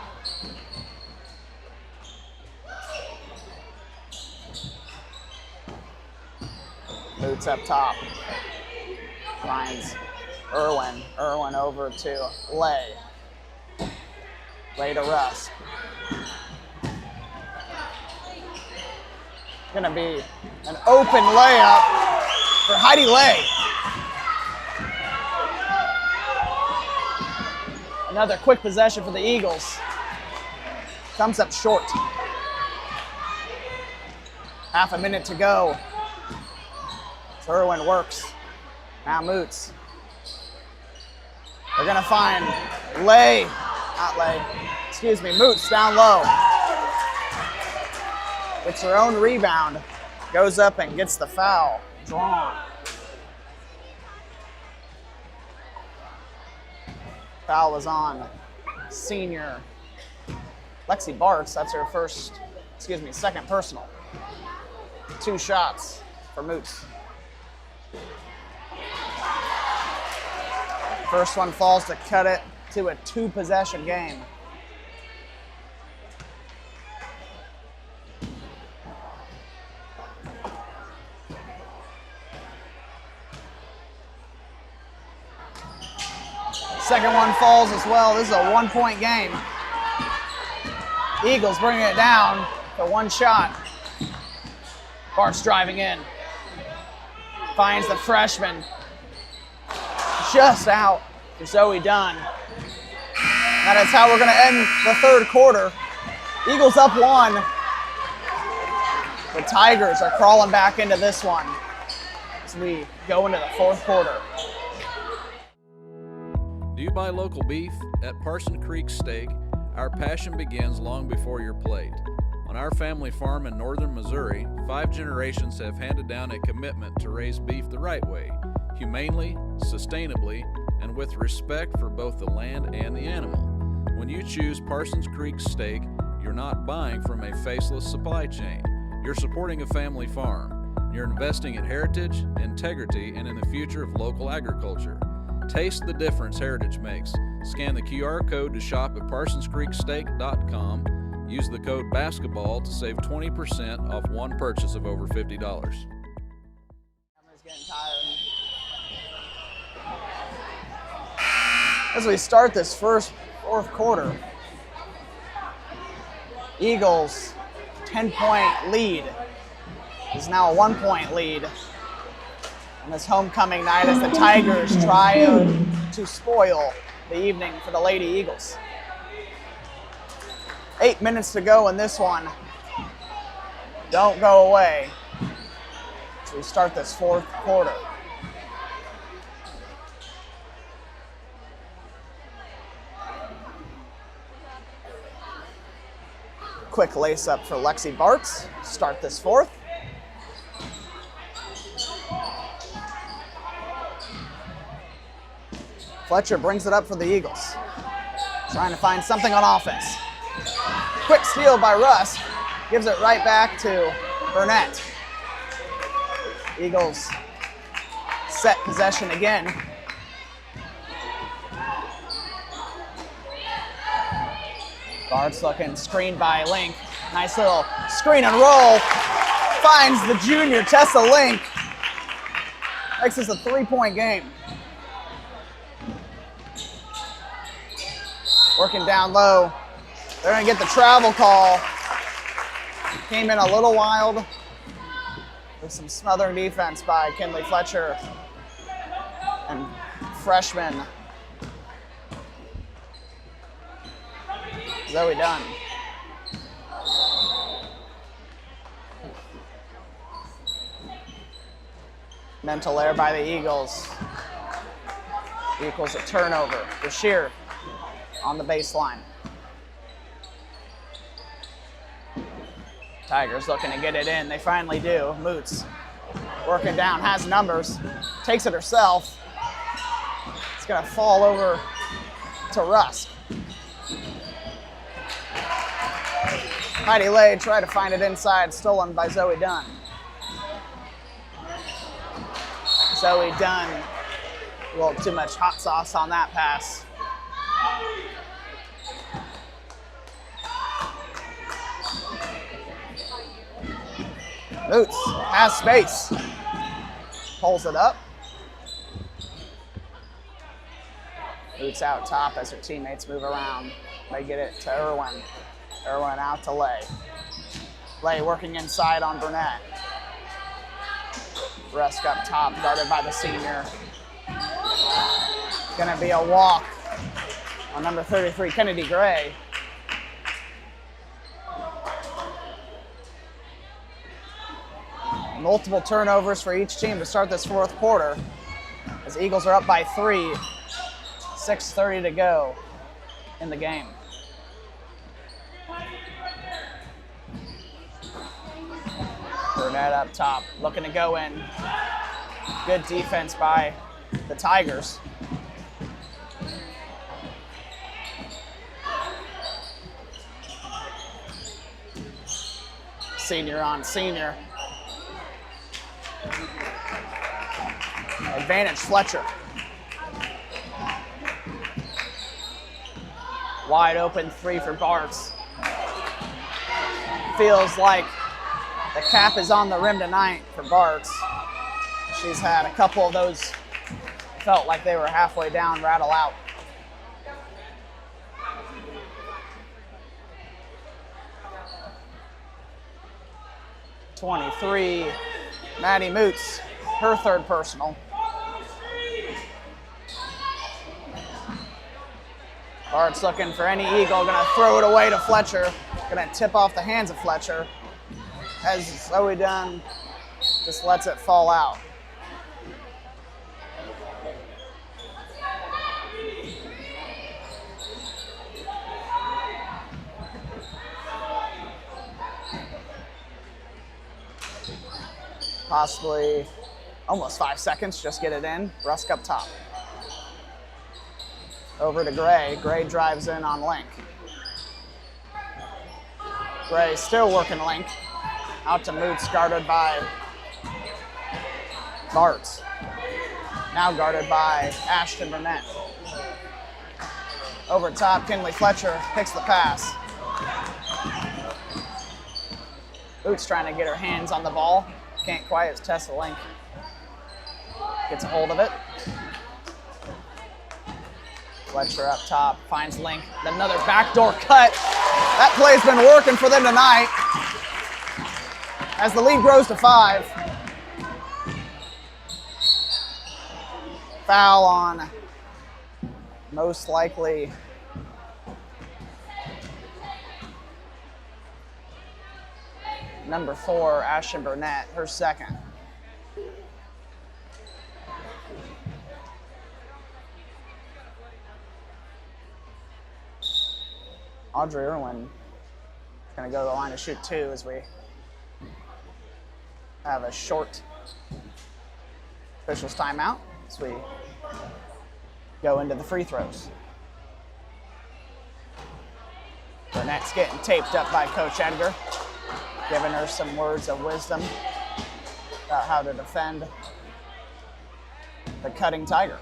Moots up top. Finds Irwin. Irwin over to Lay. Lay to Russ. Gonna be an open layup for Heidi Lay. Another quick possession for the Eagles. Comes up short. Half a minute to go. So Irwin works. Now Moots. They're gonna find Moots down low. Gets her own rebound. Goes up and gets the foul drawn. Foul was on senior Lexi Bartz. That's her second personal. 2 shots for Moots. First one falls to cut it to a 2-possession game. Second one falls as well. This is a 1-point game. Eagles bringing it down to 1 shot. Bart's driving in. Finds the freshman. Just out for Zoe Dunn. That is how we're going to end the 3rd quarter. Eagles up 1. The Tigers are crawling back into this one as we go into the 4th quarter. Do you buy local beef? At Parson Creek Steak, our passion begins long before your plate. On our family farm in northern Missouri, 5 generations have handed down a commitment to raise beef the right way, humanely, sustainably, and with respect for both the land and the animal. When you choose Parsons Creek Steak, you're not buying from a faceless supply chain. You're supporting a family farm. You're investing in heritage, integrity, and in the future of local agriculture. Taste the difference heritage makes. Scan the QR code to shop at parsonscreeksteak.com. Use the code BASKETBALL to save 20% off one purchase of over $50. Everyone's getting tired. As we start this 4th quarter, Eagles' 10-point lead is now a 1-point lead on this homecoming night as the Tigers try to spoil the evening for the Lady Eagles. 8 minutes to go in this one. Don't go away as we start this 4th quarter. Quick lace up for Lexi Bartz. Start this 4th. Fletcher brings it up for the Eagles. Trying to find something on offense. Quick steal by Russ. Gives it right back to Burnett. Eagles set possession again. Guards looking, screened by Link. Nice little screen and roll. Finds the junior, Tessa Link. Makes this a 3-point game. Working down low. They're going to get the travel call. Came in a little wild with some smothering defense by Kinley Fletcher and freshman Zoe Dunn. Mental error by the Eagles. Equals a turnover. Brashear on the baseline. Tigers looking to get it in. They finally do. Moots working down, has numbers, takes it herself. It's going to fall over to Rusk. Heidi Lay tried to find it inside, stolen by Zoe Dunn. Zoe Dunn, a little too much hot sauce on that pass. Moots has space. Pulls it up. Moots out top as her teammates move around. They get it to Irwin. Irwin out to Lay. Lay working inside on Burnett. Rusk up top, guarded by the senior. Gonna be a walk on number 33, Kennedy Gray. Multiple turnovers for each team to start this 4th quarter as Eagles are up by 3. 6:30 to go in the game. Burnett up top, looking to go in. Good defense by the Tigers. Senior on senior. Advantage Fletcher. Wide open three for Bartz. Feels like the cap is on the rim tonight for Bartz. She's had a couple of those, felt like they were halfway down, rattle out. .23, Maddie Moots, her third personal. Bart's looking for any eagle, gonna throw it away to Fletcher. Gonna tip off the hands of Fletcher. As Zoe Dunn just lets it fall out. Possibly almost 5 seconds, just get it in. Rusk up top. Over to Gray. Gray drives in on Link. Gray still working Link. Out to Moots, guarded by Bartz. Now guarded by Ashton Burnett. Over top, Kinley Fletcher picks the pass. Moots trying to get her hands on the ball. Can't quite as Tessa Link gets a hold of it. Fletcher up top, finds Link. Another backdoor cut. That play's been working for them tonight. As the lead grows to 5. Foul on most likely number 4, Ashton Burnett, her second. Audrey Irwin is going to go to the line to shoot 2 as we have a short officials timeout as we go into the free throws. Burnett's getting taped up by Coach Edgar, giving her some words of wisdom about how to defend the cutting Tiger.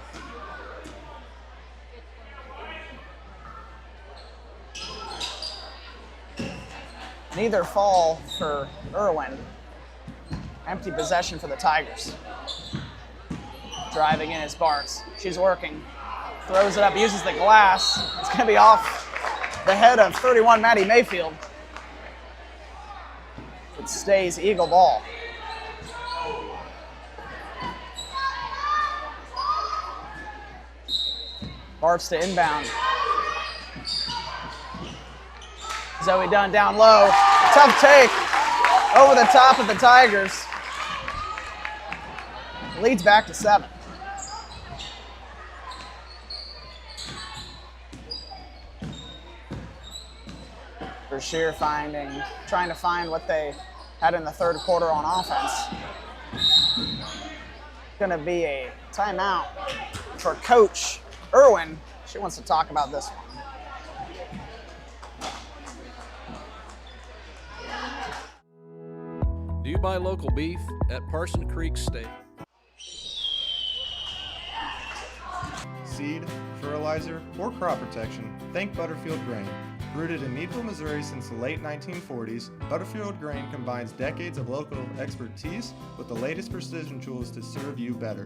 Neither fall for Irwin. Empty possession for the Tigers. Driving in is Bartz. She's working. Throws it up, uses the glass. It's going to be off the head of 31 Maddie Mayfield. It stays Eagle ball. Bartz to inbound. Zoe Dunn down low. Tough take over the top of the Tigers. Leads back to 7. Brashear trying to find what they had in the third quarter on offense. Going to be a timeout for Coach Irwin. She wants to talk about this one. Do you buy local beef at Parson Creek Steak? Seed, fertilizer, or crop protection, thank Butterfield Grain. Rooted in Meadville, Missouri since the late 1940s, Butterfield Grain combines decades of local expertise with the latest precision tools to serve you better.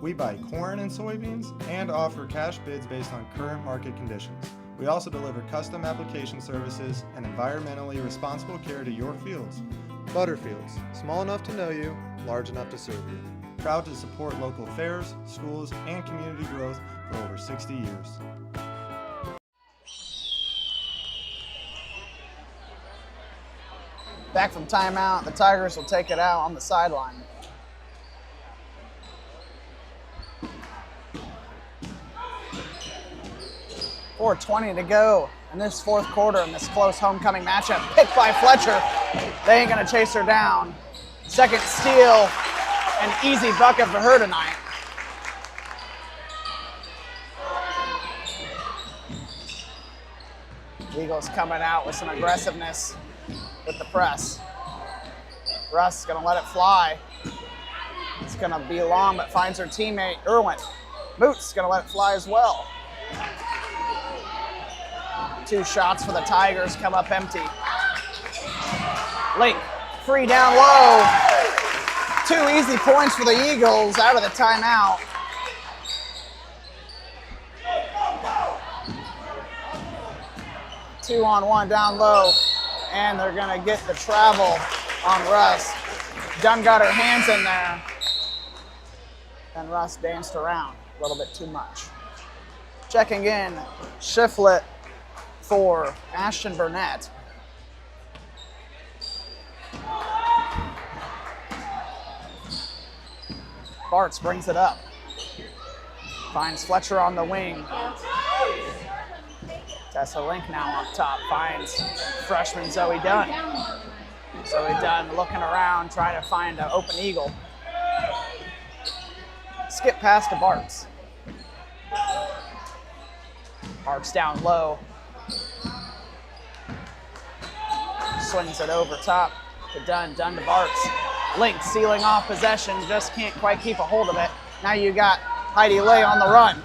We buy corn and soybeans and offer cash bids based on current market conditions. We also deliver custom application services and environmentally responsible care to your fields. Butterfields, small enough to know you, large enough to serve you. Proud to support local fairs, schools, and community growth for over 60 years. Back from timeout, the Tigers will take it out on the sideline. .4:20 to go in this fourth quarter in this close homecoming matchup. Picked by Fletcher. They ain't gonna chase her down. Second steal, an easy bucket for her tonight. Eagles coming out with some aggressiveness with the press. Russ gonna let it fly. It's going to be long, but finds her teammate, Irwin. Moot's going to let it fly as well. 2 shots for the Tigers come up empty. Link, free down low. 2 easy points for the Eagles out of the timeout. Two on one down low, and they're gonna get the travel on Russ. Dunn got her hands in there, and Russ danced around a little bit too much. Checking in, Shiflett for Ashton Burnett. Bartz brings it up. Finds Fletcher on the wing. Tessa Link now up top, finds freshman Zoe Dunn. Zoe Dunn looking around, trying to find an open eagle. Skip pass to Bartz. Bartz down low. Swings it over top to Dunn, Dunn to Bartz. Link sealing off possession, just can't quite keep a hold of it. Now you got Heidi Lay on the run.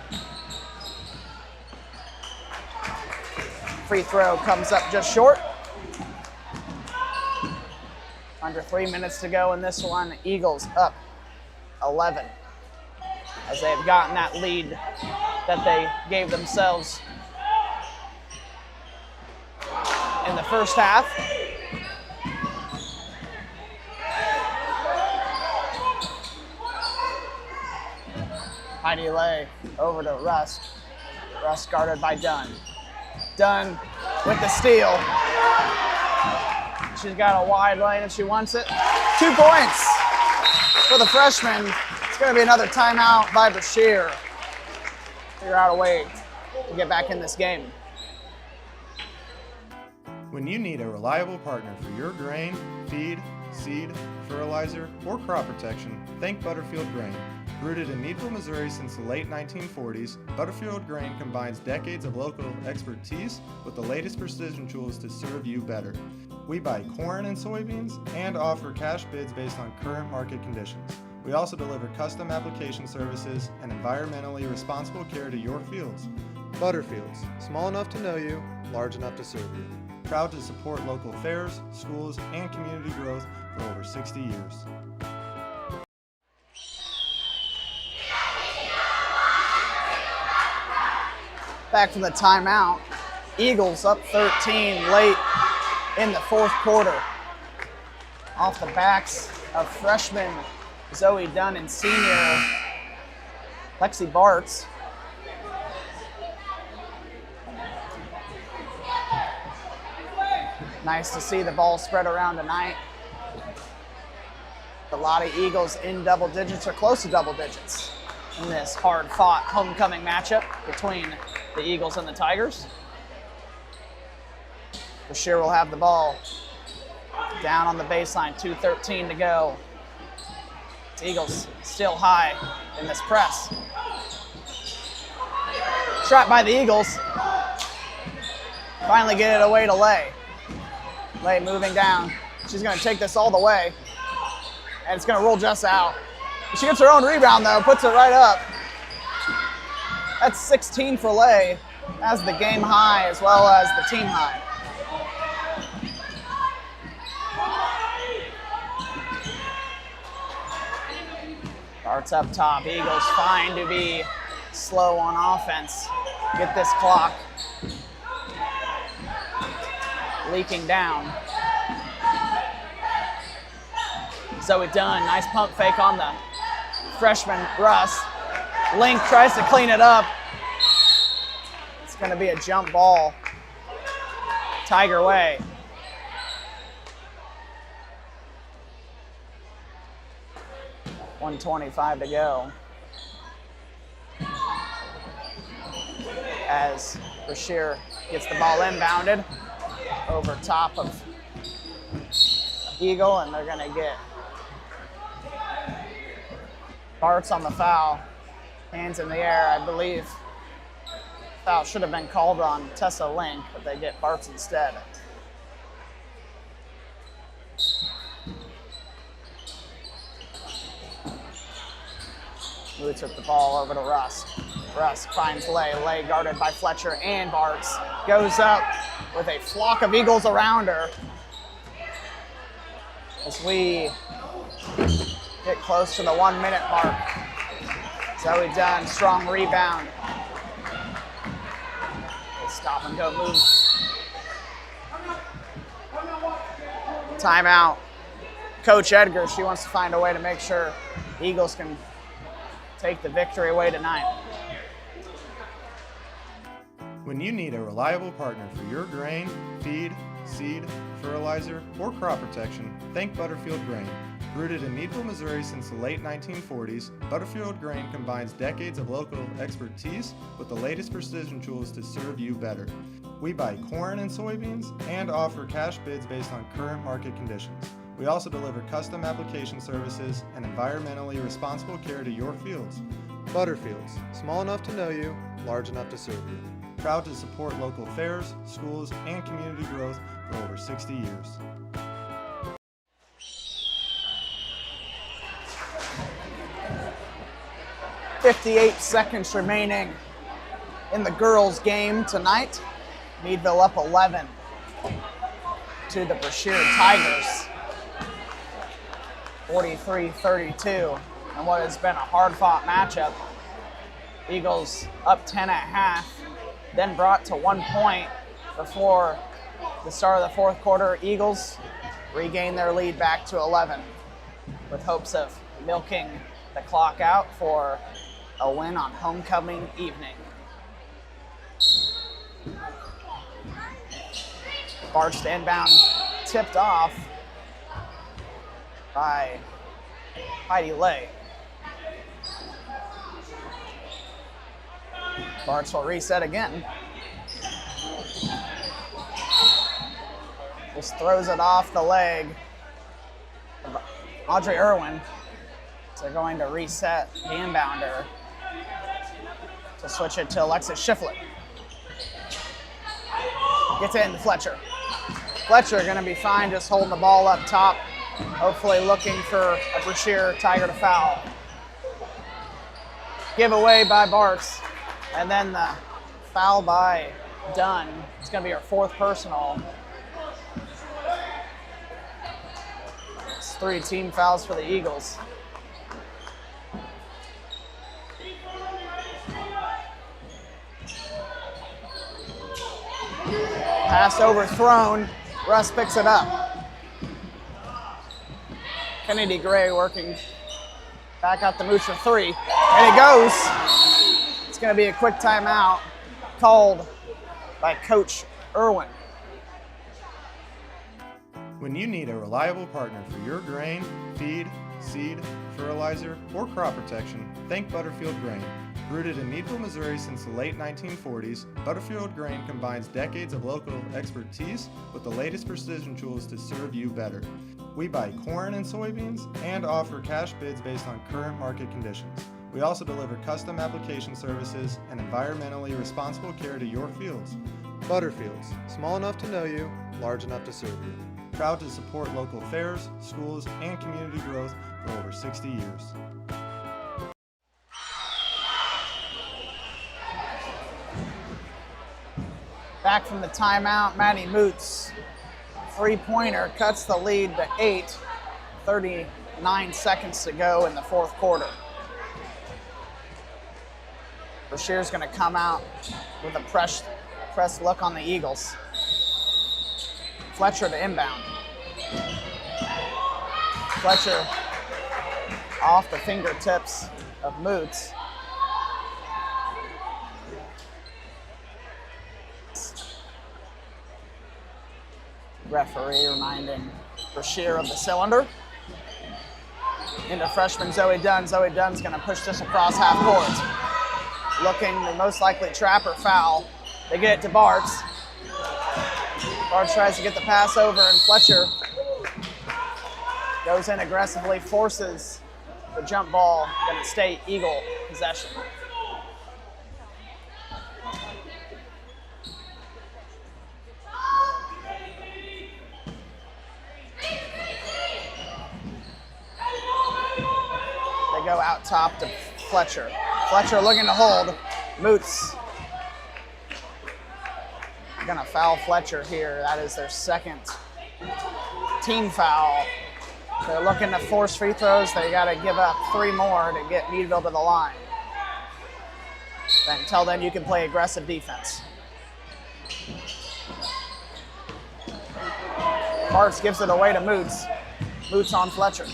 Free throw comes up just short. Under 3 minutes to go in this one. Eagles up 11 as they've gotten that lead that they gave themselves in the first half. Heidi Lay over to Russ. Russ guarded by Dunn. Dunn with the steal. She's got a wide lane if she wants it. 2 points for the freshman. It's going to be another timeout by Brashear. Figure out a way to get back in this game. When you need a reliable partner for your grain, feed, seed, fertilizer, or crop protection, think Butterfield Grain. Rooted in Meadville, Missouri since the late 1940s, Butterfield Grain combines decades of local expertise with the latest precision tools to serve you better. We buy corn and soybeans and offer cash bids based on current market conditions. We also deliver custom application services and environmentally responsible care to your fields. Butterfields, small enough to know you, large enough to serve you. Proud to support local fairs, schools, and community growth for over 60 years. Back from the timeout. Eagles up 13 late in the 4th quarter. Off the backs of freshman Zoe Dunn and senior Lexi Bartz. Nice to see the ball spread around tonight. A lot of Eagles in double digits or close to double digits in this hard-fought homecoming matchup between the Eagles and the Tigers. Brashear will have the ball down on the baseline, 2:13 to go. The Eagles still high in this press. Shot by the Eagles. Finally get it away to Lay. Lay moving down. She's going to take this all the way. And it's going to roll just out. She gets her own rebound, though, puts it right up. That's 16 for Lay. That's the game high as well as the team high. Bartz up top. Eagles fine to be slow on offense. Get this clock leaking down. Zoe Dunn, nice pump fake on the freshman Russ. Link tries to clean it up. It's going to be a jump ball. Tiger way. .125 to go. As Brashear gets the ball inbounded over top of Eagle, and they're going to get Bartz on the foul. Hands in the air, I believe. Foul should have been called on Tessa Link, but they get Bartz instead. Moves with the ball over to Rusk. Rusk finds Lay. Lay guarded by Fletcher and Bartz. Goes up with a flock of Eagles around her. As we get close to the 1 minute mark. Zoe Dunn, strong rebound. Stop and go move. Timeout. Coach Edgar, she wants to find a way to make sure the Eagles can take the victory away tonight. When you need a reliable partner for your grain, feed, seed, fertilizer, or crop protection, think Butterfield Grain. Rooted in Meadville, Missouri since the late 1940s, Butterfield Grain combines decades of local expertise with the latest precision tools to serve you better. We buy corn and soybeans and offer cash bids based on current market conditions. We also deliver custom application services and environmentally responsible care to your fields. Butterfields, small enough to know you, large enough to serve you. Proud to support local fairs, schools, and community growth for over 60 years. .58 seconds remaining in the girls' game tonight. Meadville up 11 to the Brashear Tigers. 43-32, and what has been a hard-fought matchup. Eagles up 10 at half, then brought to 1 point before the start of the fourth quarter. Eagles regain their lead back to 11 with hopes of milking the clock out for a win on homecoming evening. Bartz to inbound, tipped off by Heidi Lay. Bartz will reset again. Just throws it off the leg of Audrey Irwin. So going to reset the inbounder to switch it to Alexis Shiflett. Gets it into Fletcher. Fletcher going to be fine just holding the ball up top, hopefully looking for a Brashear Tiger to foul. Giveaway by Bartz, and then the foul by Dunn. It's going to be her fourth personal. It's 3 team fouls for the Eagles. Pass overthrown. Russ picks it up. Kennedy Gray working back out the mooch for 3. And it goes. It's going to be a quick timeout called by Coach Irwin. When you need a reliable partner for your grain, feed, seed, fertilizer, or crop protection, think Butterfield Grain. Rooted in Meadville, Missouri since the late 1940s, Butterfield Grain combines decades of local expertise with the latest precision tools to serve you better. We buy corn and soybeans and offer cash bids based on current market conditions. We also deliver custom application services and environmentally responsible care to your fields. Butterfields, small enough to know you, large enough to serve you. Proud to support local fairs, schools, and community growth for over 60 years. Back from the timeout, Maddie Moots. 3-pointer cuts the lead to 8. 39 seconds to go in the fourth quarter. Brashear's going to come out with a press look on the Eagles. Fletcher to inbound. Fletcher off the fingertips of Moots. Referee reminding Brashear of the cylinder. Into freshman Zoe Dunn. Zoe Dunn's going to push this across half court. Looking to most likely trap or foul. They get it to Bartz. Bartz tries to get the pass over, and Fletcher goes in aggressively, forces the jump ball. Going to stay Eagle possession. Go out top to Fletcher. Fletcher looking to hold. Moots gonna foul Fletcher here. That is their second team foul. They're looking to force free throws. They gotta give up 3 more to get Meadville to the line. Until then, you can play aggressive defense. Parks gives it away to Moots. Moots on Fletcher.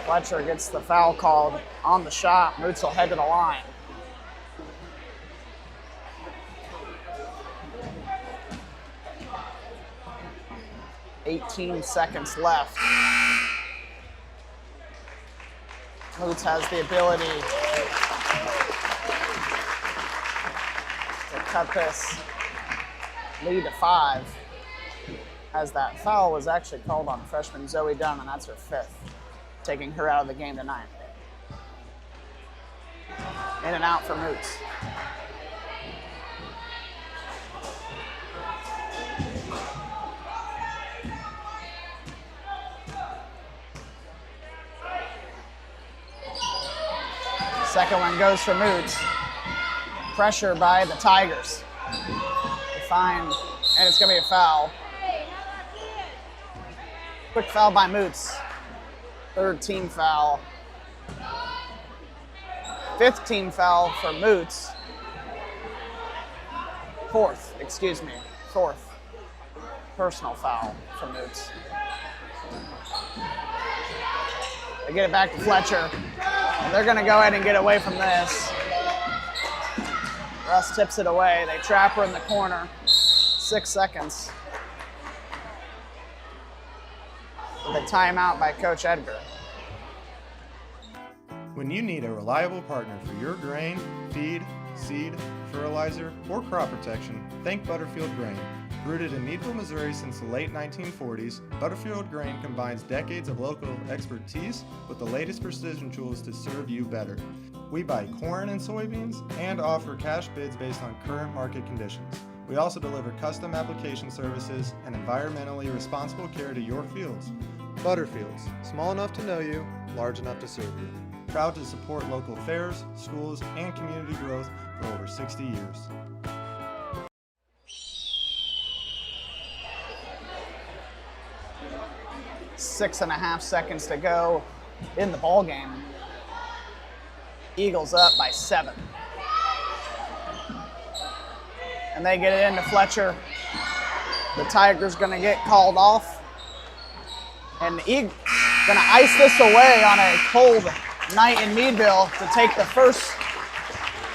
Fletcher gets the foul called on the shot. Moots will head to the line. 18 seconds left. Moots has the ability to cut this lead to 5, as that foul was actually called on freshman Zoe Dunn, and that's her 5th, taking her out of the game tonight. In and out for Moots. Second one goes for Moots. Pressure by the Tigers. They find, and it's gonna be a foul. Quick foul by Moots. 3rd team foul. 5th team foul for Moots. 4th personal foul for Moots. They get it back to Fletcher. And they're gonna go ahead and get away from this. Russ tips it away. They trap her in the corner. 6 seconds. With a timeout by Coach Edgar. When you need a reliable partner for your grain, feed, seed, fertilizer, or crop protection, think Butterfield Grain. Rooted in Meadville, Missouri since the late 1940s, Butterfield Grain combines decades of local expertise with the latest precision tools to serve you better. We buy corn and soybeans and offer cash bids based on current market conditions. We also deliver custom application services and environmentally responsible care to your fields. Butterfields, small enough to know you, large enough to serve you. Proud to support local fairs, schools, and community growth for over 60 years. Six and a half seconds to go in the ball game. Eagles up by 7. And they get it into Fletcher. The Tigers gonna get called off. And gonna ice this away on a cold night in Meadville to take the first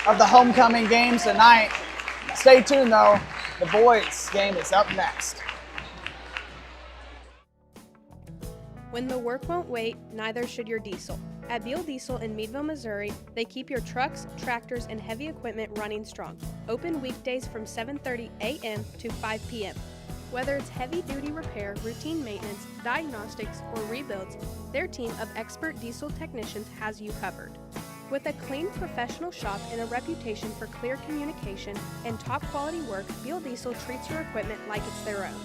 of the homecoming games tonight. Stay tuned though, the boys game is up next. When the work won't wait, neither should your diesel. At Beal Diesel in Meadville, Missouri, they keep your trucks, tractors, and heavy equipment running strong. Open weekdays from 7:30 a.m. to 5 p.m. Whether it's heavy-duty repair, routine maintenance, diagnostics, or rebuilds, their team of expert diesel technicians has you covered. With a clean, professional shop and a reputation for clear communication and top-quality work, Beal Diesel treats your equipment like it's their own.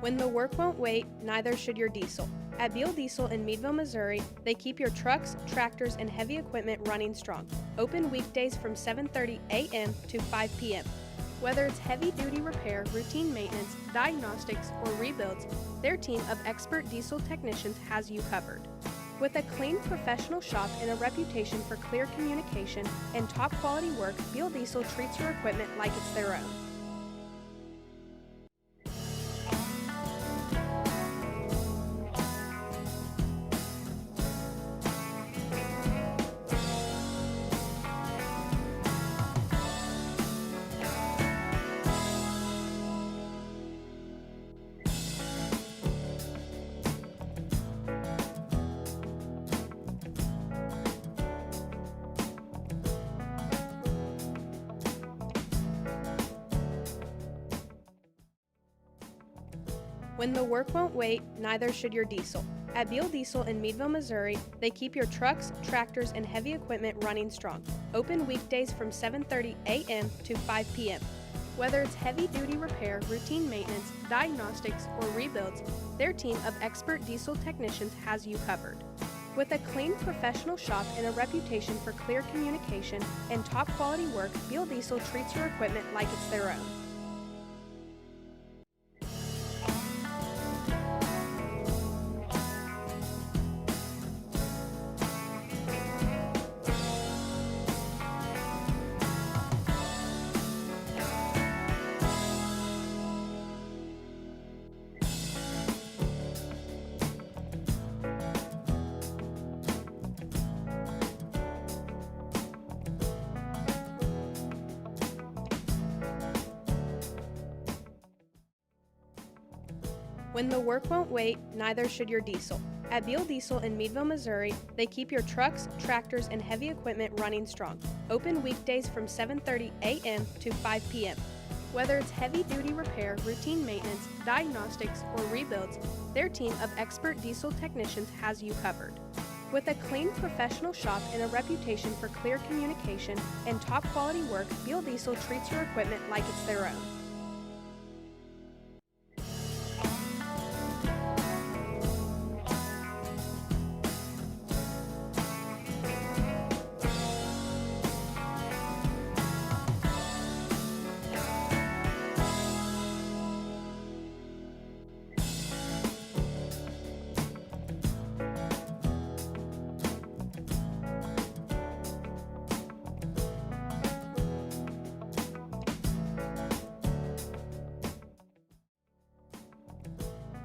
When the work won't wait, neither should your diesel. At Beal Diesel in Meadville, Missouri, they keep your trucks, tractors, and heavy equipment running strong. Open weekdays from 7:30 a.m. to 5 p.m. Whether it's heavy-duty repair, routine maintenance, diagnostics, or rebuilds, their team of expert diesel technicians has you covered. With a clean, professional shop and a reputation for clear communication and top-quality work, Beal Diesel treats your equipment like it's their own. When the work won't wait, neither should your diesel. At Beal Diesel in Meadville, Missouri, they keep your trucks, tractors, and heavy equipment running strong. Open weekdays from 7:30 a.m. to 5 p.m. Whether it's heavy-duty repair, routine maintenance, diagnostics, or rebuilds, their team of expert diesel technicians has you covered. With a clean, professional shop and a reputation for clear communication and top-quality work, Beal Diesel treats your equipment like it's their own. When the work won't wait, neither should your diesel. At Beal Diesel in Meadville, Missouri, they keep your trucks, tractors, and heavy equipment running strong. Open weekdays from 7:30 a.m. to 5 p.m. Whether it's heavy-duty repair, routine maintenance, diagnostics, or rebuilds, their team of expert diesel technicians has you covered. With a clean, professional shop and a reputation for clear communication and top-quality work, Beal Diesel treats your equipment like it's their own.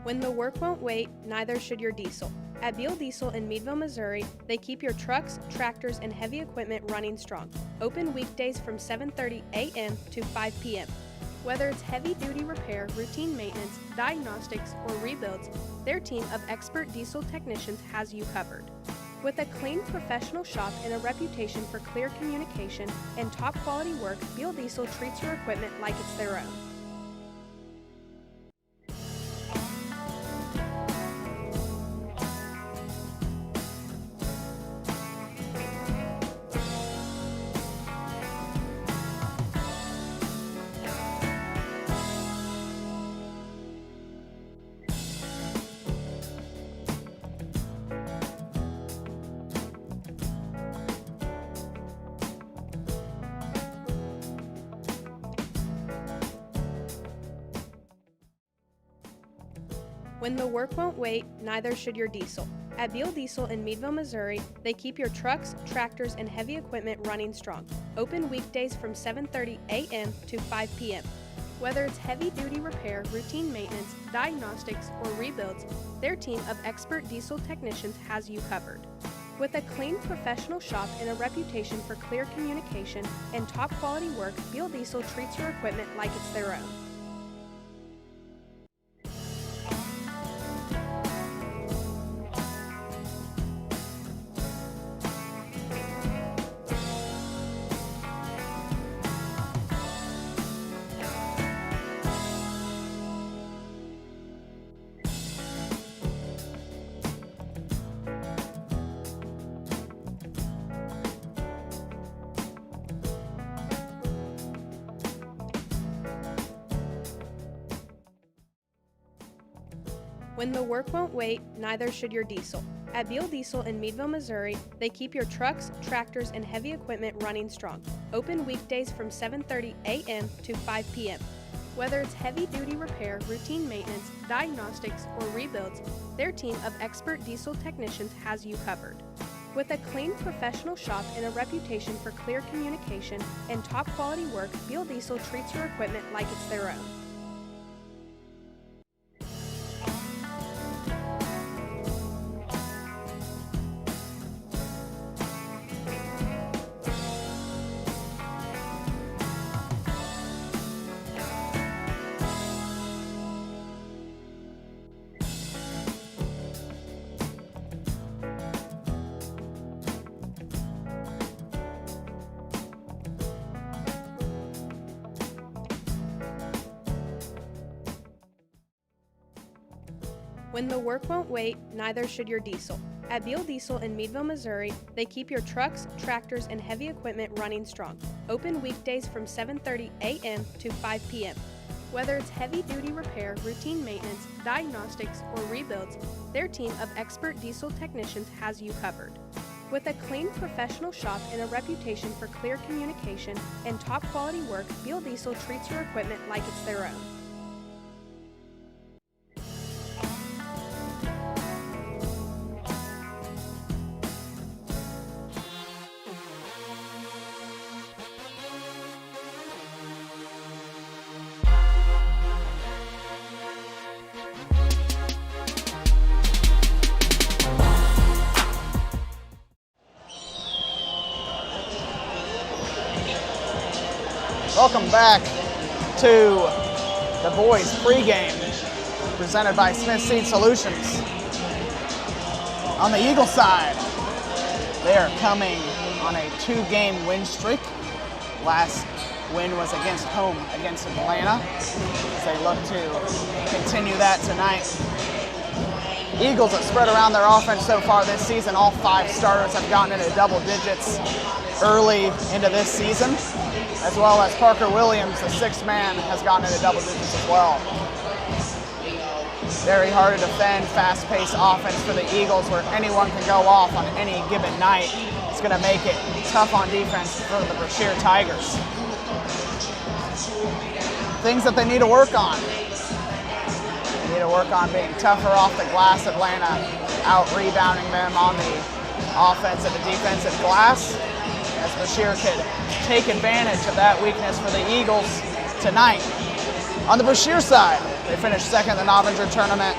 When the work won't wait, neither should your diesel. At Beal Diesel in Meadville, Missouri, they keep your trucks, tractors, and heavy equipment running strong. Open weekdays from 7:30 a.m. to 5 p.m. Whether it's heavy-duty repair, routine maintenance, diagnostics, or rebuilds, their team of expert diesel technicians has you covered. With a clean, professional shop and a reputation for clear communication and top-quality work, Beal Diesel treats your equipment like it's their own. When the work won't wait, neither should your diesel. At Beal Diesel in Meadville, Missouri, they keep your trucks, tractors, and heavy equipment running strong. Open weekdays from 7:30 a.m. to 5 p.m. Whether it's heavy-duty repair, routine maintenance, diagnostics, or rebuilds, their team of expert diesel technicians has you covered. With a clean, professional shop and a reputation for clear communication and top-quality work, Beal Diesel treats your equipment like it's their own. When the work won't wait, neither should your diesel. At Beal Diesel in Meadville, Missouri, they keep your trucks, tractors, and heavy equipment running strong. Open weekdays from 7:30 a.m. to 5 p.m. Whether it's heavy-duty repair, routine maintenance, diagnostics, or rebuilds, their team of expert diesel technicians has you covered. With a clean, professional shop and a reputation for clear communication and top-quality work, Beal Diesel treats your equipment like it's their own. When the work won't wait, neither should your diesel. At Beal Diesel in Meadville, Missouri, they keep your trucks, tractors, and heavy equipment running strong. Open weekdays from 7:30 a.m. to 5 p.m. Whether it's heavy-duty repair, routine maintenance, diagnostics, or rebuilds, their team of expert diesel technicians has you covered. With a clean, professional shop and a reputation for clear communication and top-quality work, Beal Diesel treats your equipment like it's their own. Welcome back to the boys pregame presented by Smith Seed Solutions. On the Eagle side, they are coming on a 2-game win streak. Last win was against Atlanta, as they look to continue that tonight. Eagles have spread around their offense so far this season. All 5 starters have gotten into double digits early into this season, as well as Parker Williams, the 6th man, has gotten into double digits as well. Very hard to defend, fast-paced offense for the Eagles where anyone can go off on any given night. It's going to make it tough on defense for the Brashear Tigers. Things that they need to work on. They need to work on being tougher off the glass. Atlanta out-rebounding them on the offensive and defensive glass, as Brashear could take advantage of that weakness for the Eagles tonight. On the Brashear side, they finished 2nd in the Novinger tournament,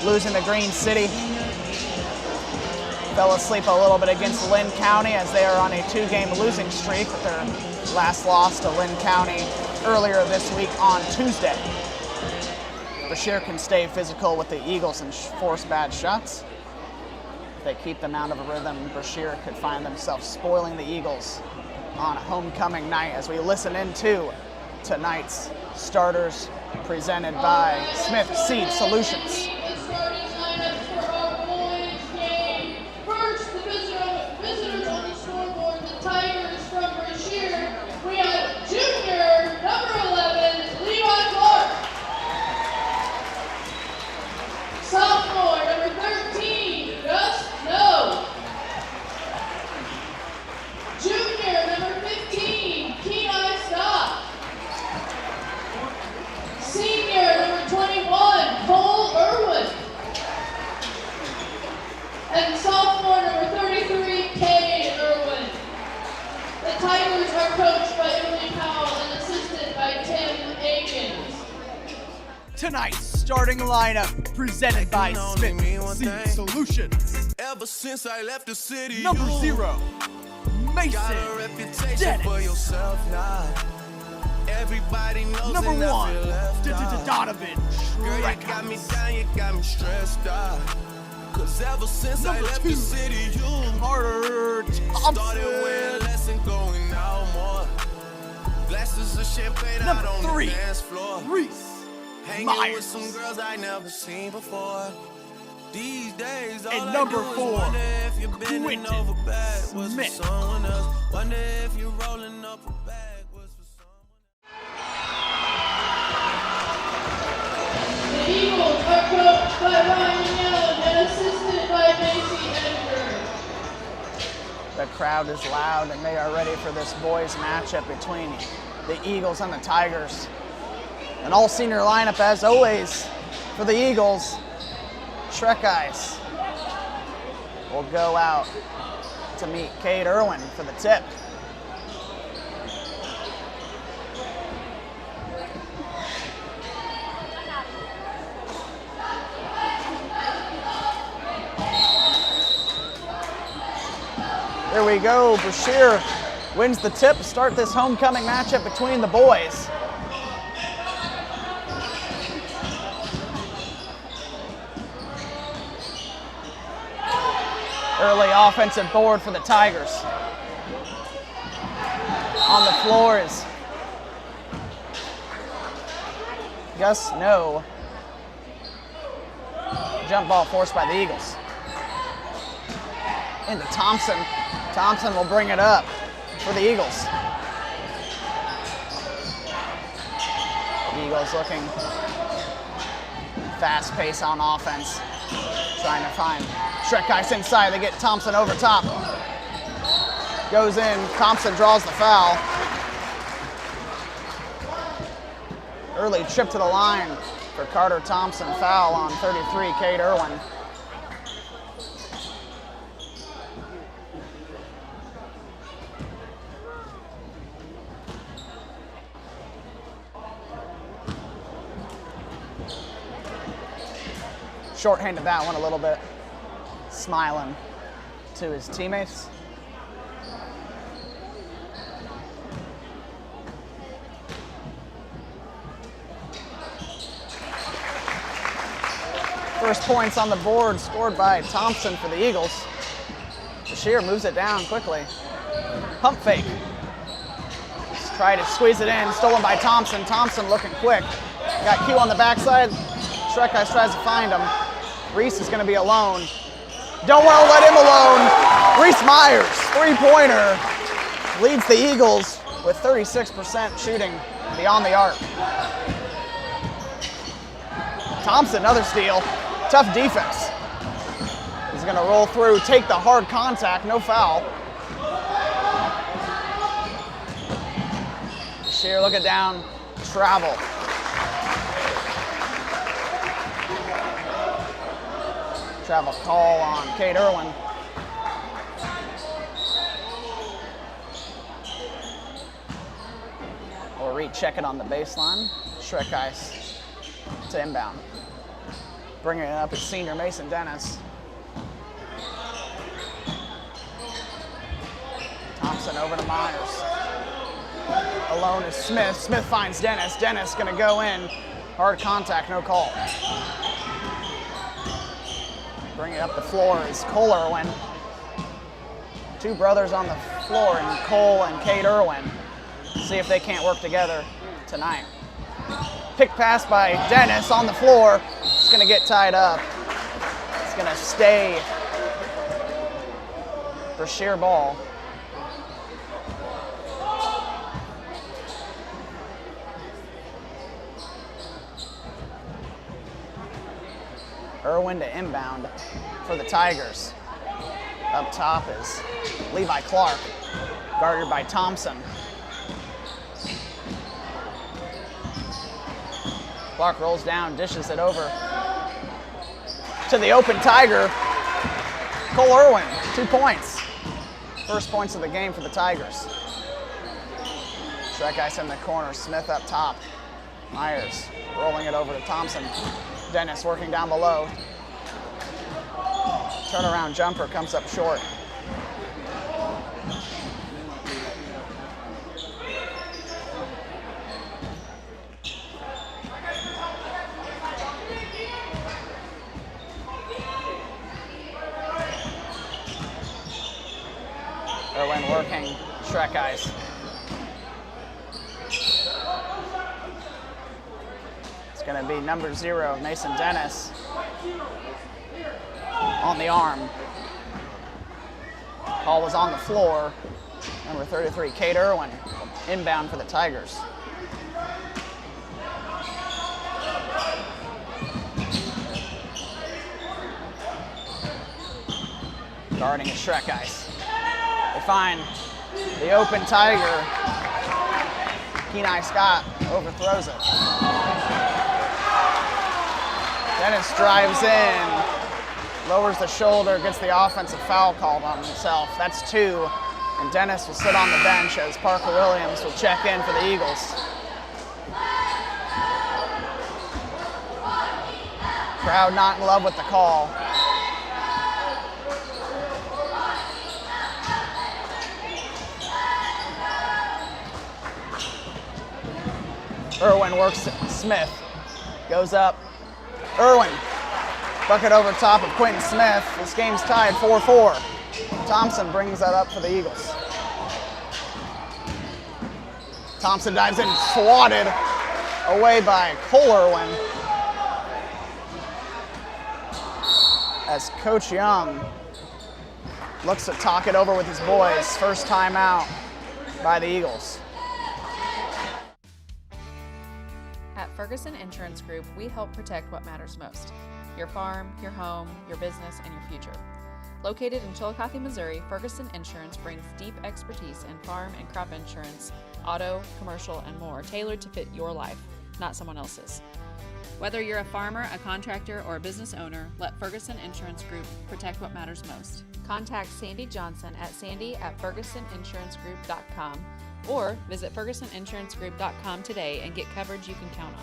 losing to Green City. Fell asleep a little bit against Lynn County as they are on a 2-game losing streak with their last loss to Lynn County earlier this week on Tuesday. Brashear can stay physical with the Eagles and force bad shots. If they keep them out of a rhythm, Brashear could find themselves spoiling the Eagles on homecoming night as we listen into tonight's starters presented by Smith Seed Solutions. Starting lineups for our boys game. First, the visitors on the scoreboard, the Tigers from Brashear. We have junior, number 11, Levi Clark. Sophomore, number 13, Gus No. Junior, number 15, Kenai Scott. Senior, number 21, Cole Irwin. And sophomore, number 33, Kay Irwin. The Tigers are coached by Emily Powell and assisted by Tim Akins. Tonight's starting lineup presented by Smith Seed Solutions. Ever since I left the city, Number 0, Mason got a reputation Dennis. for yourself now. Everybody knows. Number and I 1, feel left out. Donovan Girl, you got me down, you got me stressed out. Cause ever since I Number left 2, the city, you Carter started wearing Thompson. less and going out more. Glasses of champagne out Number on 3, the dance floor. Reese Hanging Myers. with some girls I never seen before. These days, all And I number do is 4, wonder if you're bending Quentin over backwards for Smith. someone else. Wonder if you're rolling up a backwards for someone else. The Eagles are coached by Ryan Young and assisted by Macy Edgar. The crowd is loud and they are ready for this boys matchup between the Eagles and the Tigers. An all-senior lineup as always for the Eagles. Shrek Ice will go out to meet Cade Irwin for the tip. There we go. Brashear wins the tip to start this homecoming matchup between the boys. Early offensive board for the Tigers. On the floor is Gus No. jump ball forced by the Eagles. Into Thompson. Thompson will bring it up for the Eagles. Eagles looking fast pace on offense. Trying to find Shrek Ice inside. They get Thompson over top. Goes in. Thompson draws the foul. Early trip to the line for Carter Thompson. Foul on 33, Cade Irwin. Shorthanded that one a little bit. Smiling to his teammates. First points on the board scored by Thompson for the Eagles. Brashear moves it down quickly. Pump fake. Just try to squeeze it in. Stolen by Thompson. Thompson looking quick. Got Q on the backside. Shrek Ice tries to find him. Reese is going to be alone. Don't want to let him alone. Reese Myers, three-pointer, leads the Eagles with 36% shooting beyond the arc. Thompson, another steal. Tough defense. He's going to roll through, take the hard contact, no foul. Brashear looking down, travel. Travel call on Cade Irwin. We'll recheck it on the baseline. Shrek Ice to inbound. Bringing it up is senior Mason Dennis. Thompson over to Myers. Alone is Smith. Smith finds Dennis. Dennis gonna go in. Hard contact, no call. Bringing it up the floor is Cole Irwin. Two brothers on the floor, and Cole and Cade Irwin. See if they can't work together tonight. Pick pass by Dennis on the floor. It's gonna get tied up. It's gonna stay Brashear ball. Irwin to inbound for the Tigers. Up top is Levi Clark, guarded by Thompson. Clark rolls down, dishes it over to the open Tiger. Cole Irwin, 2 points. First points of the game for the Tigers. Shrek Ice in the corner, Smith up top. Myers rolling it over to Thompson. Dennis working down below. Turnaround jumper comes up short. Irwin working, Shrek Ice. It's going to be number 0, Mason Dennis, on the arm. Ball was on the floor. Number 33, Cade Irwin, inbound for the Tigers. Guarding is Shrek Ice. They find the open Tiger. Kenai Scott overthrows it. Dennis drives in, lowers the shoulder, gets the offensive foul called on himself. That's 2, and Dennis will sit on the bench as Parker Williams will check in for the Eagles. Crowd not in love with the call. Irwin works Smith, goes up. Irwin, bucket over top of Quentin Smith. This game's tied 4-4. Thompson brings that up for the Eagles. Thompson dives in, swatted away by Cole Irwin. as Coach Young looks to talk it over with his boys. First time out by the Eagles. At Ferguson Insurance Group, we help protect what matters most: your farm, your home, your business, and your future. Located in Chillicothe, Missouri, Ferguson Insurance brings deep expertise in farm and crop insurance, auto, commercial, and more, tailored to fit your life, not someone else's. Whether you're a farmer, a contractor, or a business owner, let Ferguson Insurance Group protect what matters most. Contact Sandy Johnson at sandy@fergusoninsurancegroup.com or visit fergusoninsurancegroup.com today and get coverage you can count on.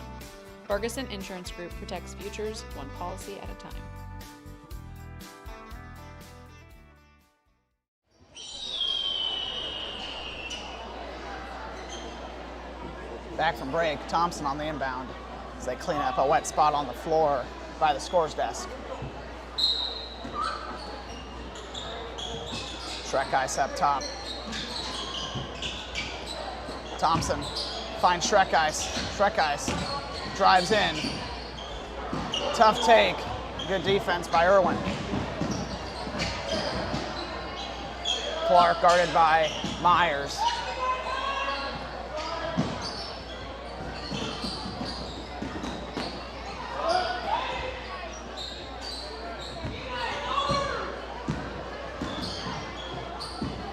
Ferguson Insurance Group protects futures one policy at a time. Back from break, Thompson on the inbound as they clean up a wet spot on the floor by the scores desk. Shrek Ice up top. Thompson finds Shrek Ice. Shrek Ice drives in. Tough take. Good defense by Irwin. Clark guarded by Myers.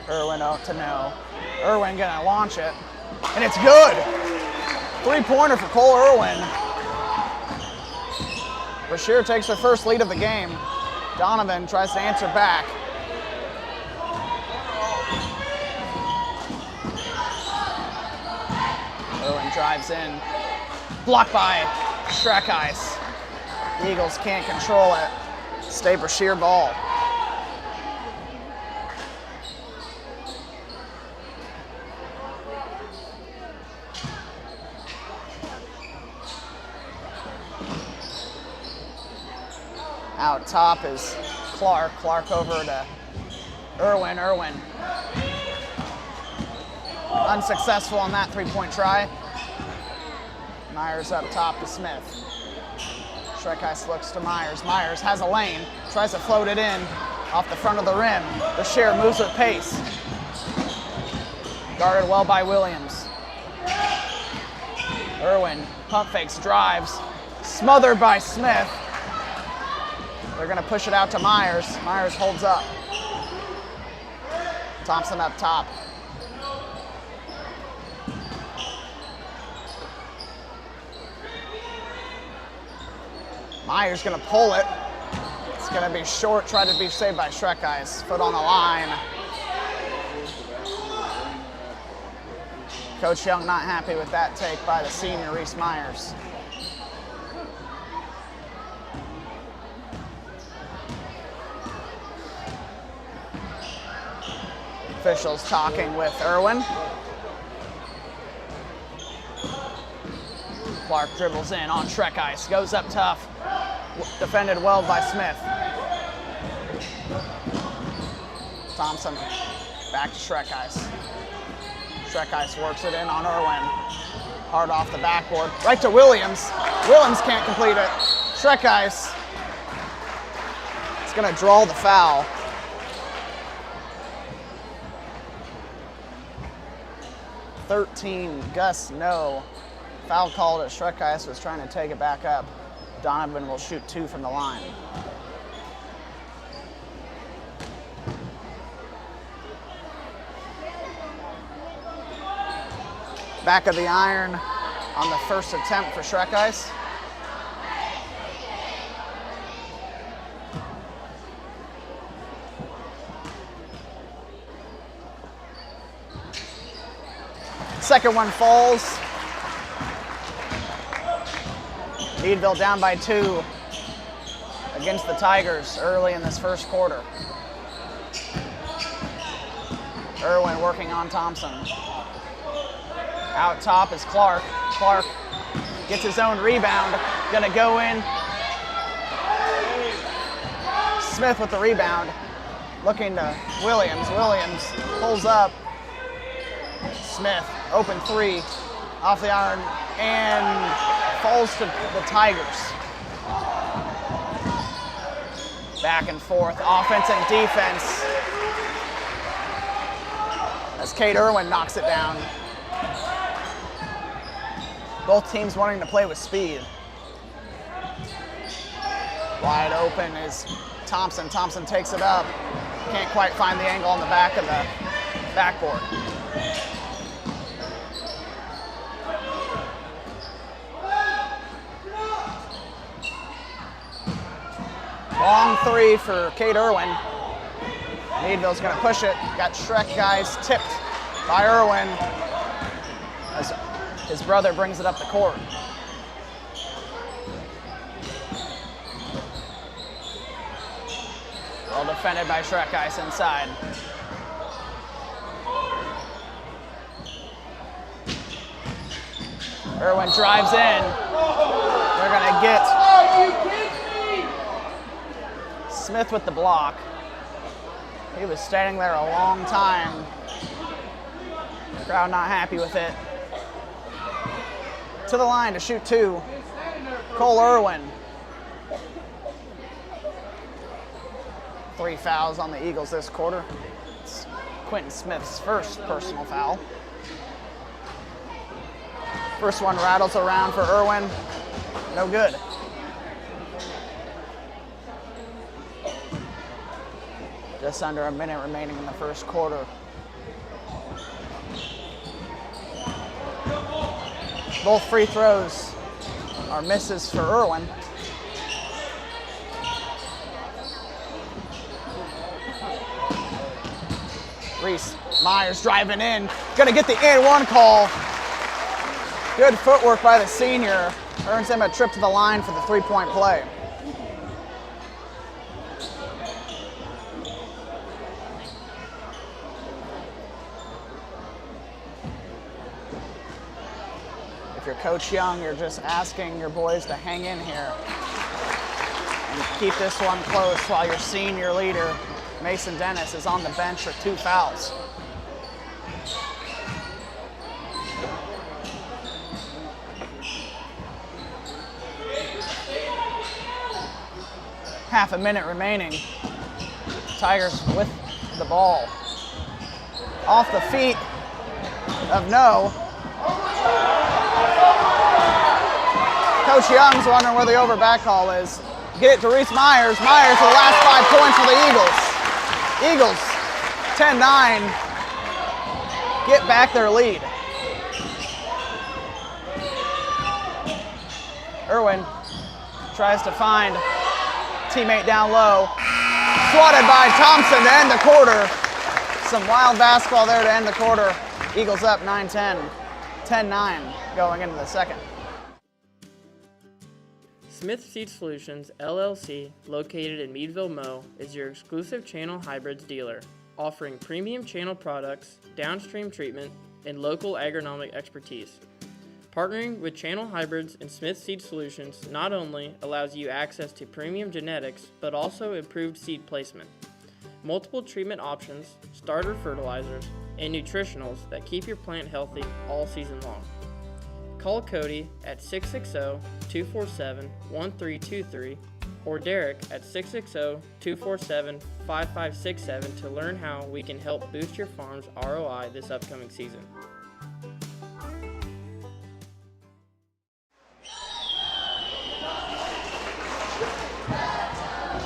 Irwin out to no. Irwin gonna launch it, and it's good. Three-pointer for Cole Irwin. Brashear takes their first lead of the game. Donovan tries to answer back. Irwin drives in, blocked by Shrek Ice. The Eagles can't control it. Stay Brashear ball. Out top is Clark. Clark over to Irwin. Irwin unsuccessful on that three-point try. Myers up top to Smith. Shrek Ice looks to Myers. Myers has a lane, tries to float it in off the front of the rim. Brashear moves with pace. Guarded well by Williams. Irwin pump fakes, drives, smothered by Smith. They're gonna push it out to Myers. Myers holds up. Thompson up top. Myers gonna pull it. It's gonna be short, try to be saved by Shrek Ice. Foot on the line. Coach Young not happy with that take by the senior Reese Myers. Officials talking with Irwin. Clark dribbles in on Shrek Ice, goes up tough. Defended well by Smith. Thompson back to Shrek Ice. Shrek Ice works it in on Irwin. Hard off the backboard, right to Williams. Williams can't complete it. Shrek Ice is gonna draw the foul. 13, Gus no. Foul called as Shrek Ice was trying to take it back up. Donovan will shoot 2 from the line. Back of the iron on the first attempt for Shrek Ice. Second one falls. Meadville down by 2 against the Tigers early in this first quarter. Irwin working on Thompson. Out top is Clark. Clark gets his own rebound. Gonna go in. Smith with the rebound. Looking to Williams. Williams pulls up. Smith, open 3, off the iron, and falls to the Tigers. Back and forth, offense and defense. As Kate Irwin knocks it down. Both teams wanting to play with speed. Wide open is Thompson. Thompson takes it up. Can't quite find the angle on the back of the backboard. Long three for Kate Irwin. Meadville's gonna push it. Got Shrek guys tipped by Irwin as his brother brings it up the court. Well defended by Shrek guys inside. Irwin drives in. They're gonna get Smith with the block. He was standing there a long time. The crowd not happy with it. To the line to shoot two, Cole Irwin. 3 fouls on the Eagles this quarter. It's Quentin Smith's first personal foul. First one rattles around for Irwin. No good. Just under a minute remaining in the first quarter. Both free throws are misses for Irwin. Reese Myers driving in, gonna get the and one call. Good footwork by the senior, earns him a trip to the line for the three-point play. If you're Coach Young, you're just asking your boys to hang in here and keep this one close while your senior leader, Mason Dennis, is on the bench for 2 fouls. Half a minute remaining. Tigers with the ball. Off the feet of No. Coach Young's wondering where the over back call is. Get it to Reese Myers. Myers for the last 5 points for the Eagles. Eagles 10-9. Get back their lead. Irwin tries to find teammate down low. Swatted by Thompson to end the quarter. Some wild basketball there to end the quarter. Eagles up 9-10. 10-9 going into the second. Smith Seed Solutions, LLC, located in Meadville, Mo, is your exclusive channel hybrids dealer, offering premium channel products, downstream treatment, and local agronomic expertise. Partnering with Channel Hybrids and Smith Seed Solutions not only allows you access to premium genetics, but also improved seed placement, multiple treatment options, starter fertilizers, and nutritionals that keep your plant healthy all season long. Call Cody at 660-247-1323 or Derek at 660-247-5567 to learn how we can help boost your farm's ROI this upcoming season.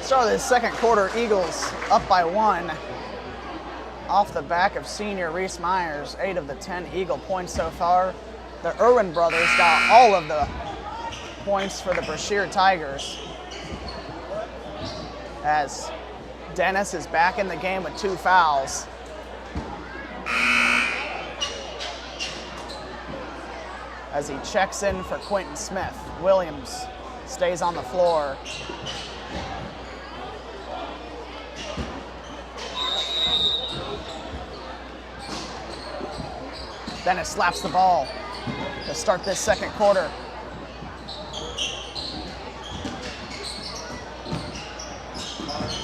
Start of the second quarter, Eagles up by 1. Off the back of senior Reese Myers, 8 of the 10 Eagle points so far. The Irwin brothers got all of the points for the Brashear Tigers. As Dennis is back in the game with 2 fouls. As he checks in for Quentin Smith. Williams stays on the floor. Dennis slaps the ball to start this second quarter.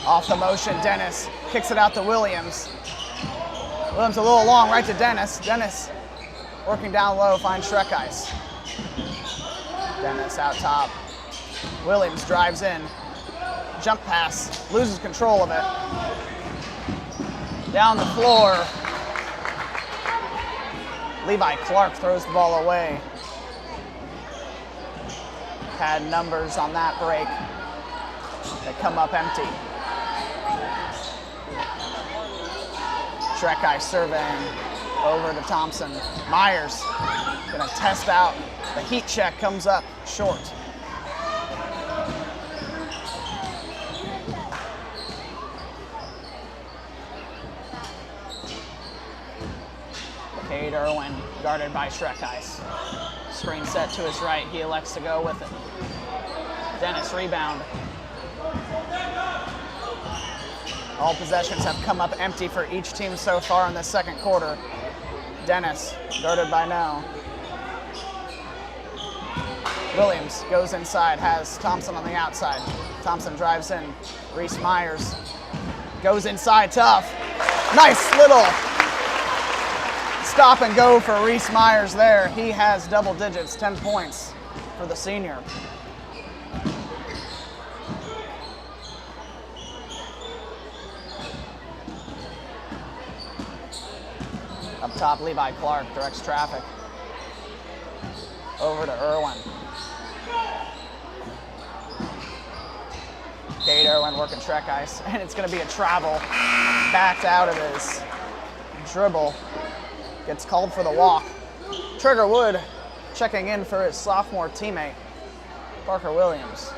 Off the motion, Dennis kicks it out to Williams. Williams a little long, right to Dennis. Dennis working down low, finds Shrek Ice. Dennis out top. Williams drives in. jump pass, loses control of it. Down the floor. Levi Clark throws the ball away. Had numbers on that break. They come up empty. Shrekai surveying over to Thompson. Myers gonna test out. The heat check comes up short. Cade Irwin guarded by Shrekai. Screen set to his right. He elects to go with it. Dennis rebound. All possessions have come up empty for each team so far in the second quarter. Dennis, guarded by No. Williams goes inside, has Thompson on the outside. Thompson drives in. Reese Myers goes inside, tough. Nice little stop and go for Reese Myers there. He has double digits, 10 points for the senior. Up top, Levi Clark directs traffic. Over to Irwin. Cade Irwin working Shrekai, and it's going to be a travel. Backed out of his dribble. Gets called for the walk. Trigger Wood checking in for his sophomore teammate, Parker Williams.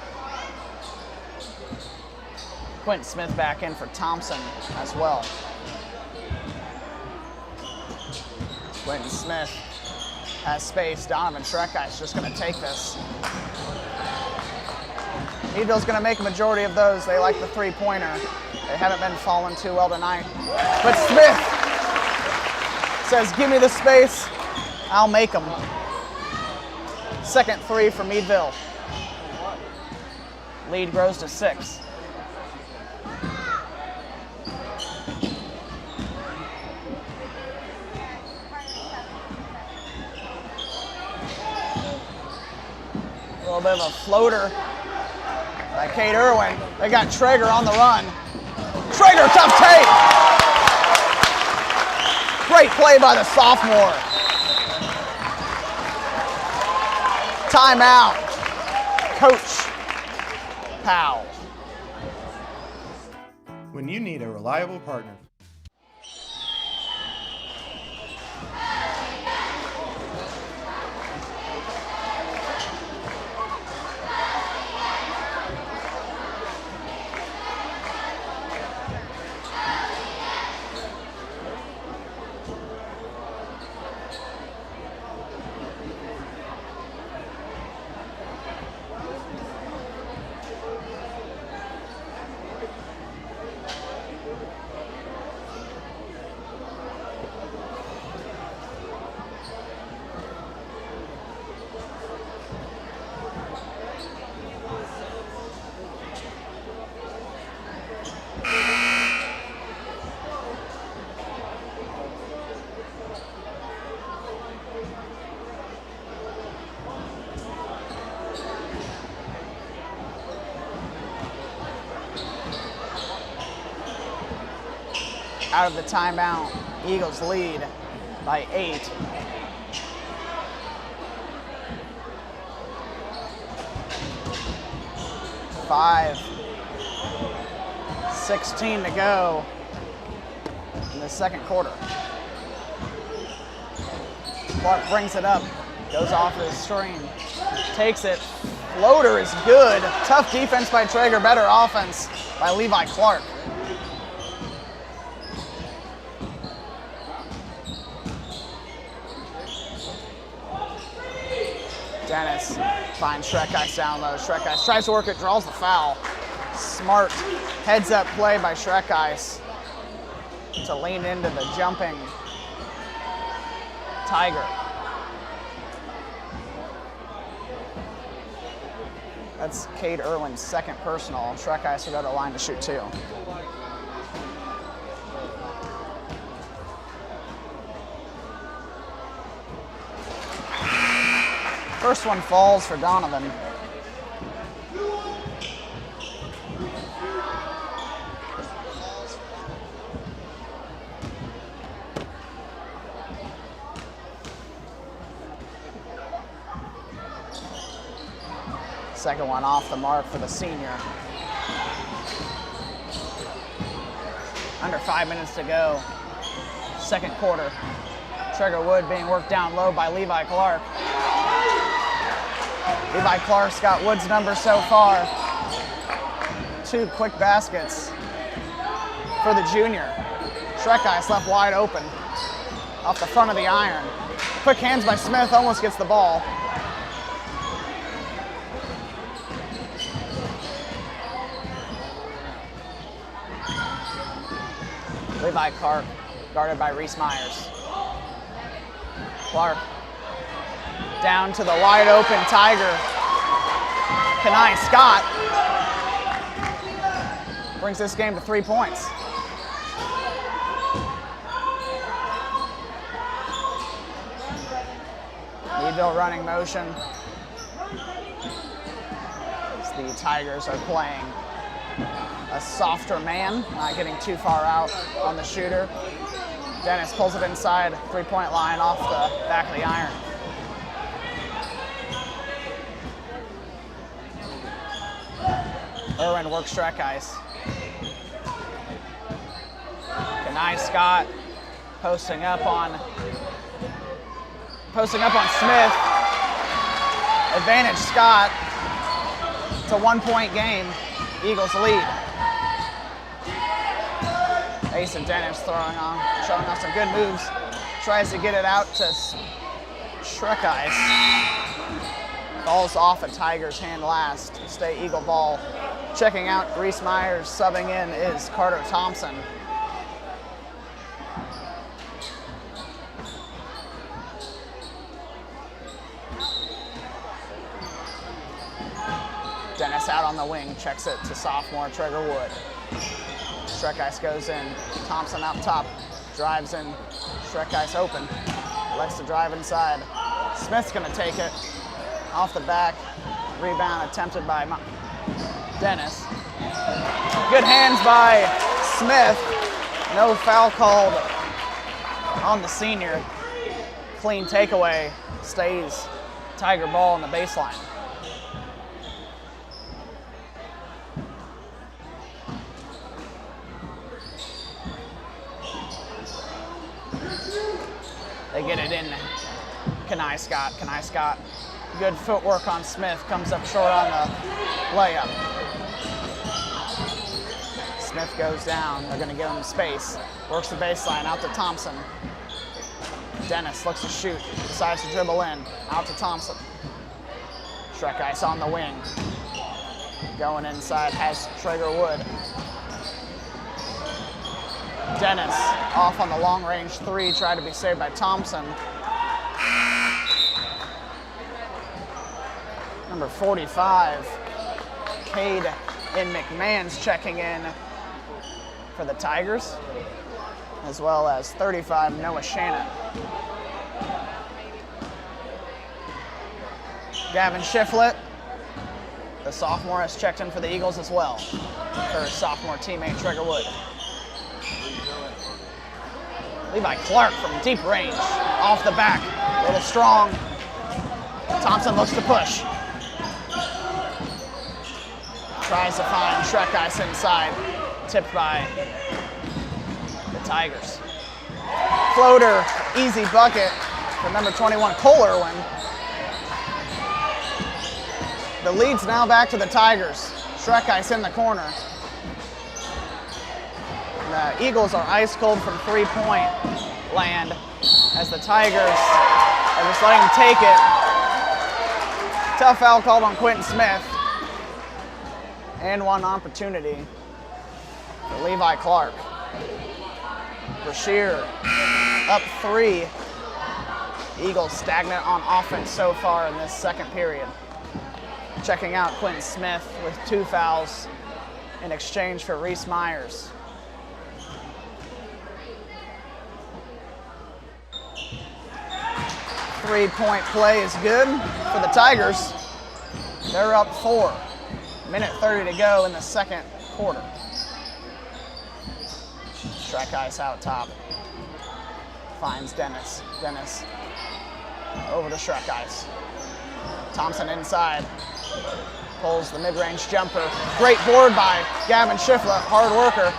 Quentin Smith back in for Thompson as well. Quentin Smith has space. Donovan Shrekai is just going to take this. Meadville's going to make a majority of those. They like the three-pointer. They haven't been falling too well tonight. But Smith says, give me the space, I'll make them. Second three for Meadville. Lead grows to 6. A little bit of a floater by Cade Irwin. They got Traeger on the run. Traeger, tough take. Great play by the sophomore. Timeout. Coach Powell. When you need a reliable partner. Out of the timeout, Eagles lead by 8. Five, 16 to go in the second quarter. Clark brings it up, goes off his screen, takes it. Floater is good. Tough defense by Traeger, better offense by Levi Clark. Dennis finds Shrekai down low. Shrekai tries to work it, draws the foul. Smart heads-up play by Shrekai to lean into the jumping Tiger. That's Cade Irwin's second personal. Shrekai will go to the line to shoot 2. First one falls for Donovan. Second one off the mark for the senior. Under 5 minutes to go. Second quarter. Trigger Wood being worked down low by Levi Clark. Levi Clark's got Wood's number so far. 2 quick baskets for the junior. Schreckeis left wide open off the front of the iron. Quick hands by Smith, almost gets the ball. Levi Clark guarded by Reese Myers. Clark down to the wide open Tiger. Kenai Scott brings this game to 3 points. Meadville running motion. As the Tigers are playing a softer man, not getting too far out on the shooter. Dennis pulls it inside, 3-point line off the back of the iron. Irwin works Schreckeis. Kenai Scott posting up on Smith. Advantage Scott. It's a 1-point game. Eagles lead. Asa Dennis showing off some good moves. Tries to get it out to Schreckeis. Falls off a Tiger's hand last. Stay Eagle ball. Checking out Reese Myers, subbing in is Carter Thompson. Dennis out on the wing, checks it to sophomore Trigger Wood. Schreckeis goes in, Thompson up top, drives in, Schreckeis open, likes to drive inside. Smith's gonna take it, off the back, rebound attempted by Dennis. Good hands by Smith, no foul called on the senior. Clean takeaway, stays Tiger ball on the baseline. They get it in. Kenai Scott. Good footwork on Smith. Comes up short on the layup. Smith goes down. They're going to give him space. Works the baseline out to Thompson. Dennis looks to shoot. Decides to dribble in. Out to Thompson. Schreckeis on the wing. Going inside has Trigger Wood. Dennis off on the long range 3, tried to be saved by Thompson. Number 45, Cade in McMahon's checking in for the Tigers, as well as 35, Noah Shannon. Gavin Shiflett, the sophomore, has checked in for the Eagles as well, for his sophomore teammate Trigger Wood. Levi Clark from deep range, off the back, a little strong. Thompson looks to push. Tries to find Schreckeis inside, tipped by the Tigers. Floater, easy bucket for number 21, Cole Irwin. The lead's now back to the Tigers. Schreckeis in the corner. The Eagles are ice cold from 3-point land as the Tigers are just letting him take it. Tough foul called on Quentin Smith. And one opportunity for Levi Clark. Brashear up 3. Eagles stagnant on offense so far in this second period. Checking out Quentin Smith with 2 fouls in exchange for Reese Myers. Three-point play is good for the Tigers. They're up 4. Minute 30 to go in the second quarter. Schreckeis out top. Finds Dennis. Dennis over to Schreckeis. Thompson inside. Pulls the mid-range jumper. Great board by Gavin Schiffler, hard worker.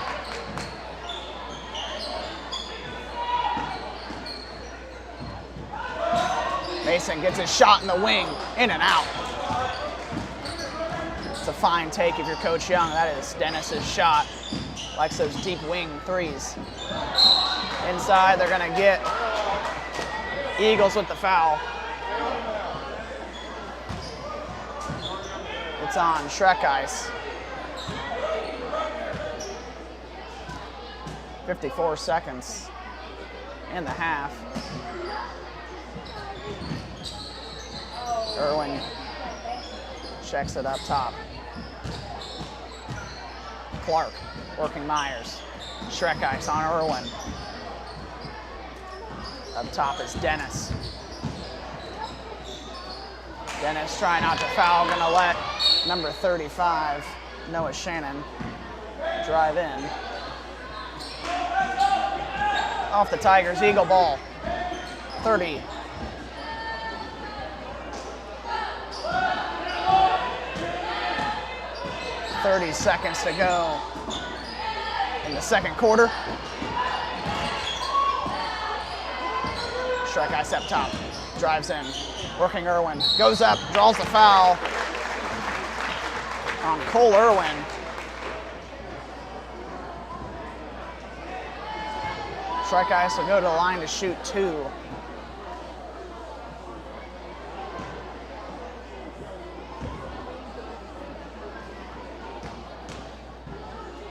Mason gets his shot in the wing, in and out. It's a fine take if you're Coach Young. That is Dennis's shot. Likes those deep wing threes. Inside, they're gonna get Eagles with the foul. It's on Shrek Ice. 54 seconds in the half. Irwin checks it up top. Clark working Myers. Shrek Ice on Irwin. Up top is Dennis. Dennis trying not to foul, gonna let number 35, Noah Shannon, drive in. Off the Tigers, Eagle ball. 30. Seconds to go in the second quarter. Shrek Ice up top, drives in, working Irwin, goes up, draws the foul on Cole Irwin. Shrek Ice will go to the line to shoot 2.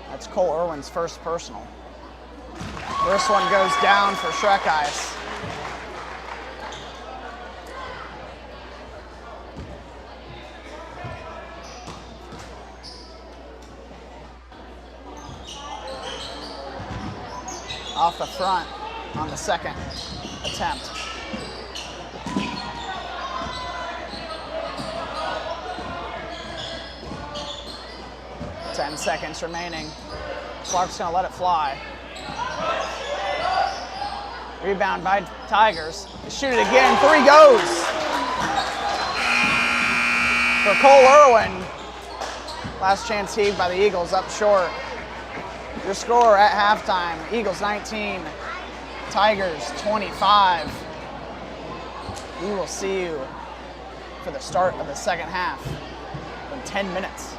That's Cole Irwin's first personal. First one goes down for Shrek Ice. Off the front on the second attempt. Ten seconds remaining. Clark's gonna let it fly. Rebound by Tigers. They shoot it again, 3 goes. For Cole Irwin. Last chance heaved by the Eagles, up short. Your score at halftime, Eagles 19, Tigers 25. We will see you for the start of the second half in 10 minutes.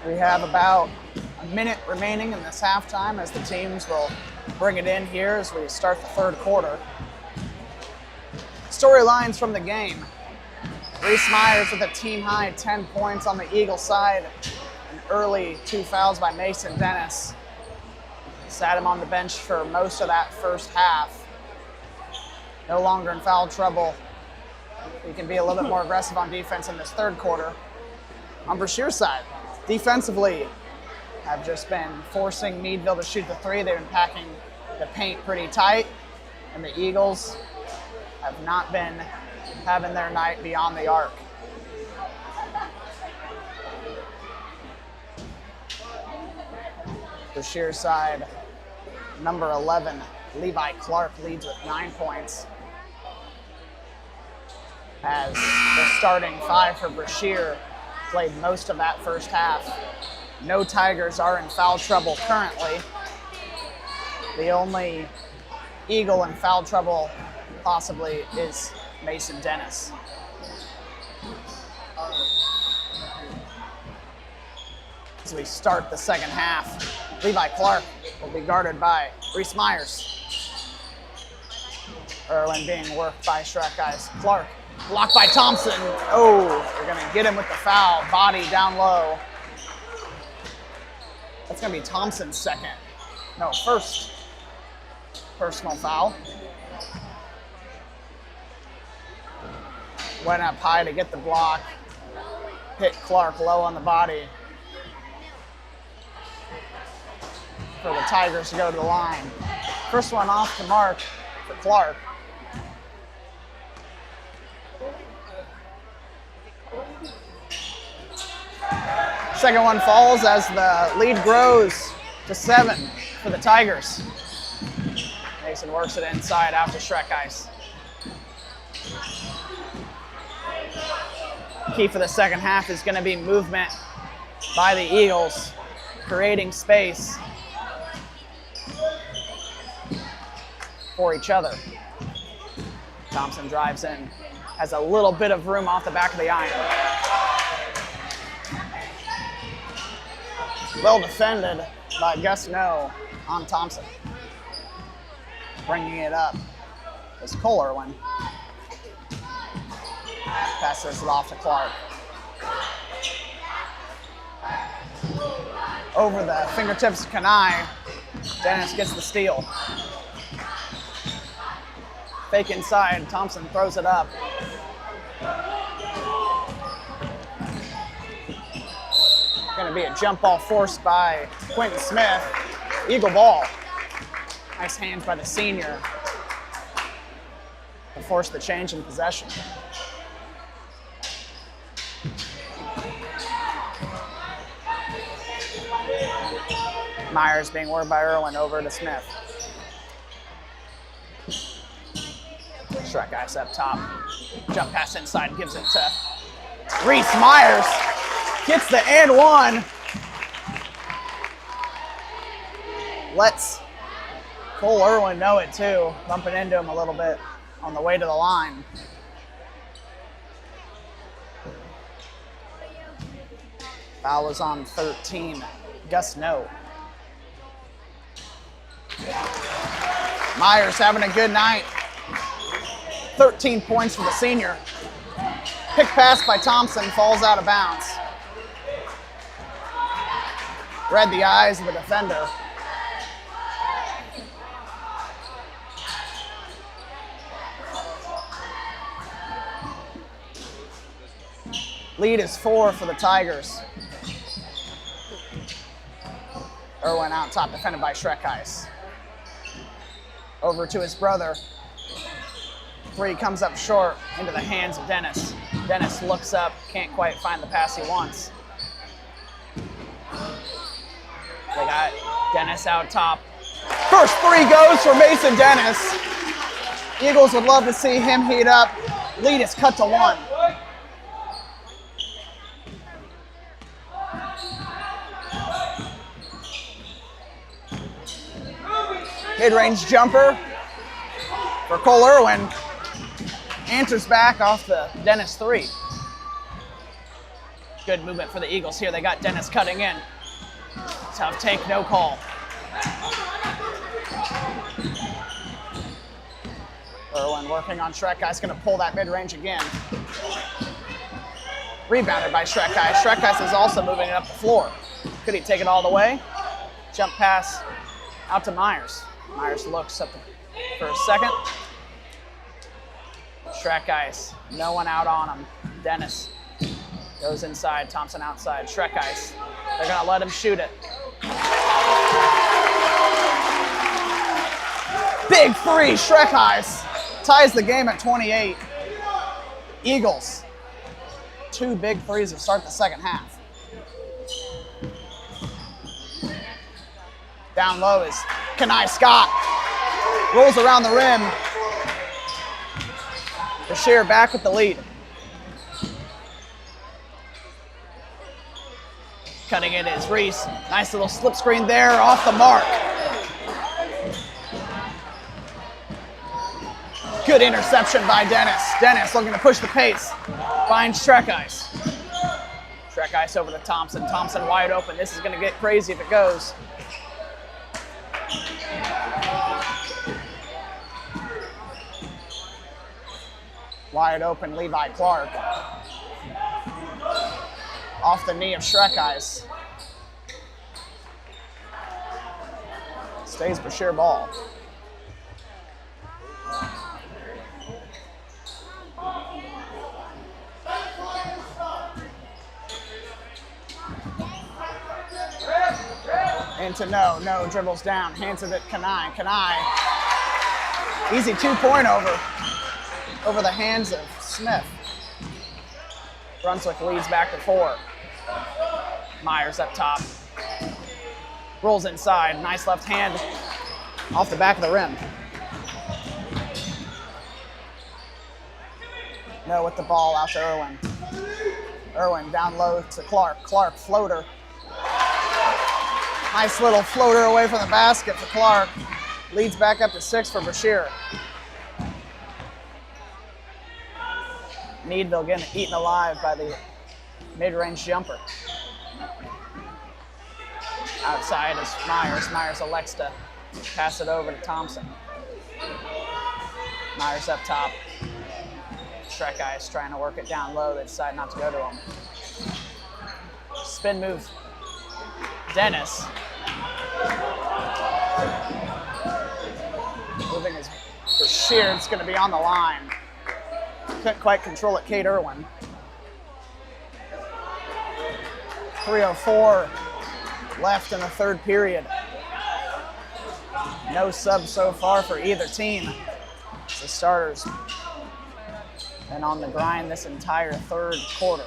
We have about a minute remaining in this halftime as the teams will bring it in here as we start the third quarter. Storylines from the game. Reese Myers with a team-high 10 points on the Eagle side. An early 2 fouls by Mason Dennis. Sat him on the bench for most of that first half. No longer in foul trouble. He can be a little bit more aggressive on defense in this third quarter. On Brashear's side, defensively, have just been forcing Meadville to shoot the three. They've been packing the paint pretty tight, and the Eagles have not been having their night beyond the arc. Brashear's side, number 11, Levi Clark leads with 9 points. As the starting five for Brashear played most of that first half. No Tigers are in foul trouble currently. The only Eagle in foul trouble possibly is Mason Dennis. As we start the second half, Levi Clark will be guarded by Reese Myers. Erwin being worked by Shrek guys. Clark, blocked by Thompson. Oh, they're gonna get him with the foul, body down low. That's gonna be Thompson's second. No, first personal foul. Went up high to get the block. Hit Clark low on the body. For the Tigers to go to the line. First one off to mark for Clark. Second one falls as the lead grows to 7 for the Tigers. Mason works it inside out to Shrek Ice. Key for the second half is going to be movement by the Eagles, creating space for each other. Thompson drives in, has a little bit of room off the back of the iron. Well defended by Gus No on Thompson. Bringing it up is Cole Irwin. Passes it off to Clark. Over the fingertips of Kanai, Dennis gets the steal. Fake inside, Thompson throws it up. Gonna be a jump ball forced by Quentin Smith. Eagle ball. Nice hands by the senior to force the change in possession. Myers being worked by Irwin over to Smith. Shrek Ice up top. Jump pass inside, gives it to Reese Myers. Gets the and one. Lets Cole Irwin know it too, bumping into him a little bit on the way to the line. Foul was on 13. Gus No. Myers having a good night. 13 points for the senior. Pick pass by Thompson, falls out of bounds. Read the eyes of the defender. Lead is 4 for the Tigers. Irwin out top, defended by Shrek Ice. Over to his brother. Three comes up short into the hands of Dennis. Dennis looks up, can't quite find the pass he wants. They got Dennis out top. First three goes for Mason Dennis. Eagles would love to see him heat up. Lead is cut to 1. Mid-range jumper for Cole Irwin. Answers back off the Dennis 3. Good movement for the Eagles here. They got Dennis cutting in. Tough take, no call. Irwin working on Shrek Guy's gonna pull that mid-range again. Rebounded by Shrek Guy. Shrek Guy is also moving it up the floor. Could he take it all the way? Jump pass out to Myers. Myers looks up for a second. Shrek Guys, no one out on him. Dennis goes inside, Thompson outside. Shrek Guys, they're gonna let him shoot it. Big three, Shrek Guys ties the game at 28. Eagles, 2 big threes to start the second half. Down low is Kenai Scott. Rolls around the rim. Brashear back with the lead. Cutting it is Reese. Nice little slip screen there, off the mark. Good interception by Dennis. Dennis looking to push the pace. Finds Shrek Ice. Shrek Ice over to Thompson. Thompson wide open. This is going to get crazy if it goes. Wide open, Levi Clark. Off the knee of Shrek Eyes. Stays Brashear ball. Into no, dribbles down, hands it at Kenai. Kenai, easy 2-point over the hands of Smith. Brunswick leads back to 4. Myers up top. Rolls inside, nice left hand off the back of the rim. No with the ball out to Irwin. Irwin down low to Clark. Clark floater. Nice little floater away from the basket for Clark. Leads back up to 6 for Brashear. Meadville getting eaten alive by the mid-range jumper. Outside is Myers. Myers elects to pass it over to Thompson. Myers up top. Shrek Eyes trying to work it down low. They decide not to go to him. Spin move. Dennis. Moving his Brashear. It's going to be on the line. Couldn't quite control it, Kate Irwin. 3:04 left in the third period. No subs so far for either team. The starters been on the grind this entire third quarter.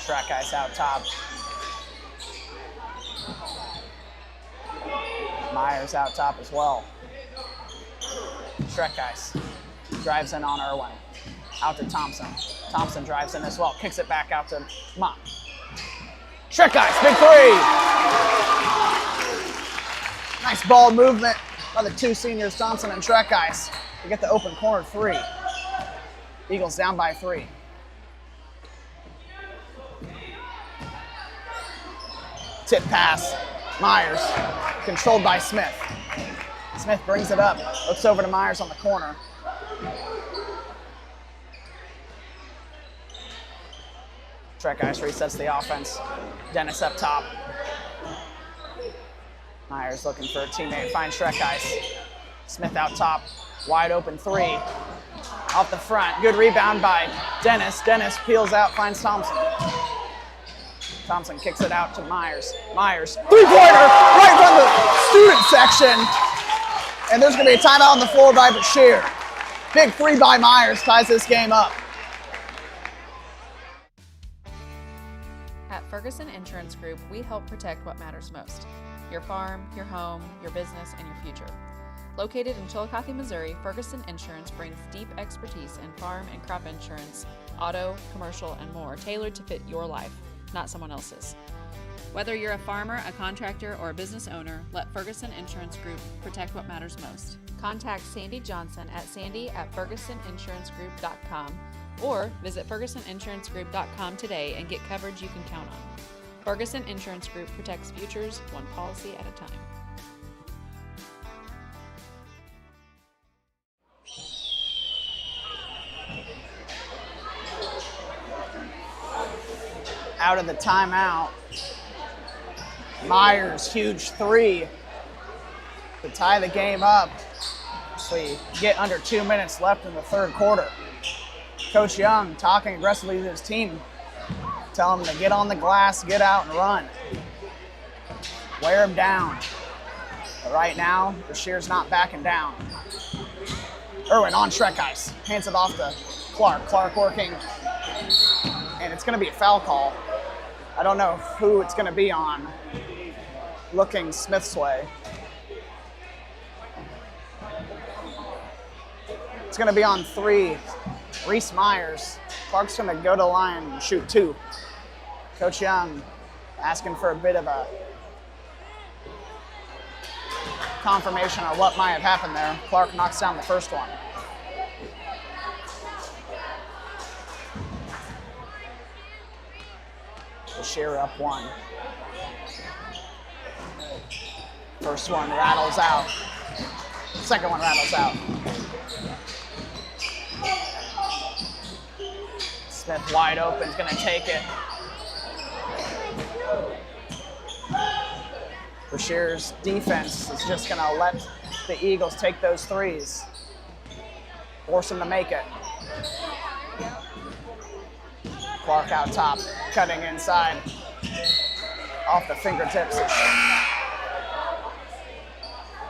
Shrek Ice out top. Myers out top as well. Shrek Ice drives in on Irwin. Out to Thompson. Thompson drives in as well. Kicks it back out to Mott. Shrek Ice, big 3. Nice ball movement by the 2 seniors, Thompson and Shrek Ice. They get the open corner 3. Eagles down by 3. Tip pass. Myers, controlled by Smith. Smith brings it up, looks over to Myers on the corner. Shrek Ice resets the offense. Dennis up top. Myers looking for a teammate, finds Shrek Ice. Smith out top, wide open 3. Off the front, good rebound by Dennis. Dennis peels out, finds Thompson. Thompson kicks it out to Myers. Myers, 3-pointer, right from the student section. And there's going to be a timeout on the floor by Brashear. Big 3 by Myers ties this game up. At Ferguson Insurance Group, we help protect what matters most: your farm, your home, your business, and your future. Located in Chillicothe, Missouri, Ferguson Insurance brings deep expertise in farm and crop insurance, auto, commercial, and more, tailored to fit your life, not someone else's. Whether you're a farmer, a contractor, or a business owner, let Ferguson Insurance Group protect what matters most. Contact Sandy Johnson at sandy@fergusoninsurancegroup.com or visit fergusoninsurancegroup.com today and get coverage you can count on. Ferguson Insurance Group protects futures one policy at a time. Out of the timeout. Myers, huge three to tie the game up. So you get under 2 minutes left in the third quarter. Coach Young talking aggressively to his team, telling them to get on the glass, get out and run. Wear them down. But right now, Brashear's not backing down. Irwin on Shrek ice, hands it off to Clark. Clark working, and it's going to be a foul call. I don't know who it's going to be on. Looking Smith's way. It's going to be on 3. Reese Myers. Clark's going to go to the line and shoot 2. Coach Young asking for a bit of a confirmation on what might have happened there. Clark knocks down the first one. Brashear up 1. First one rattles out. Second one rattles out. Smith wide open, is going to take it. Brashear's defense is just going to let the Eagles take those threes. Force them to make it. Clark out top, cutting inside. Off the fingertips.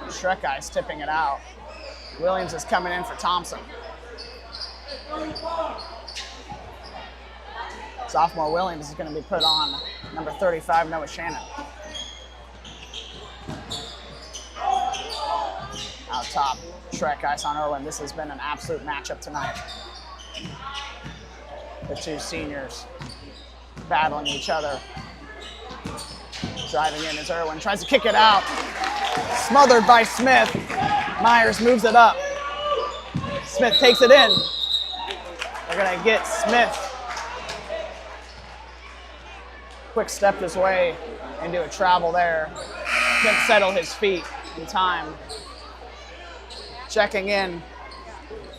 Shrek Ice tipping it out. Williams is coming in for Thompson. Sophomore Williams is going to be put on number 35, Noah Shannon. Out top, Shrek Ice on Irwin. This has been an absolute matchup tonight. The two seniors battling each other. Driving in is Irwin, tries to kick it out. Smothered by Smith. Myers moves it up. Smith takes it in. They're gonna get Smith. Quick stepped his way into a travel there. Couldn't settle his feet in time. Checking in,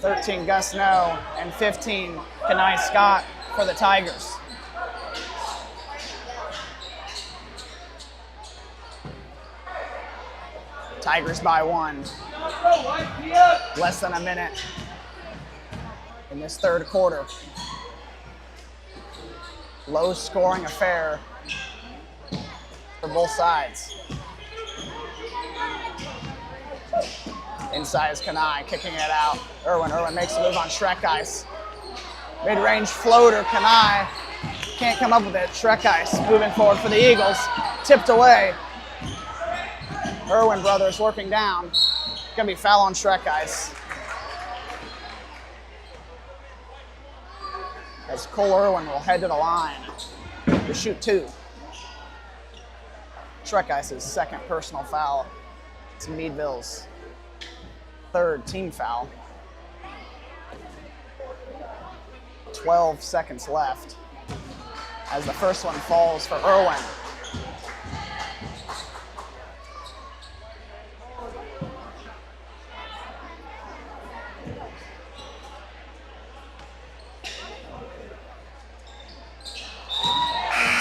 13 Gus No and 15 Kenai Scott for the Tigers. Tigers by 1. Less than a minute in this third quarter. Low scoring affair for both sides. Inside is Kenai, kicking it out. Irwin makes a move on Shrek Ice. Mid-range floater, Kenai can't come up with it. Shrek Ice moving forward for the Eagles. Tipped away. Irwin brothers working down. Gonna be foul on Shrek Ice. As Cole Irwin will head to the line to shoot 2. Shrek Ice's second personal foul. It's Meadville's third team foul. 12 seconds left as the first one falls for Irwin.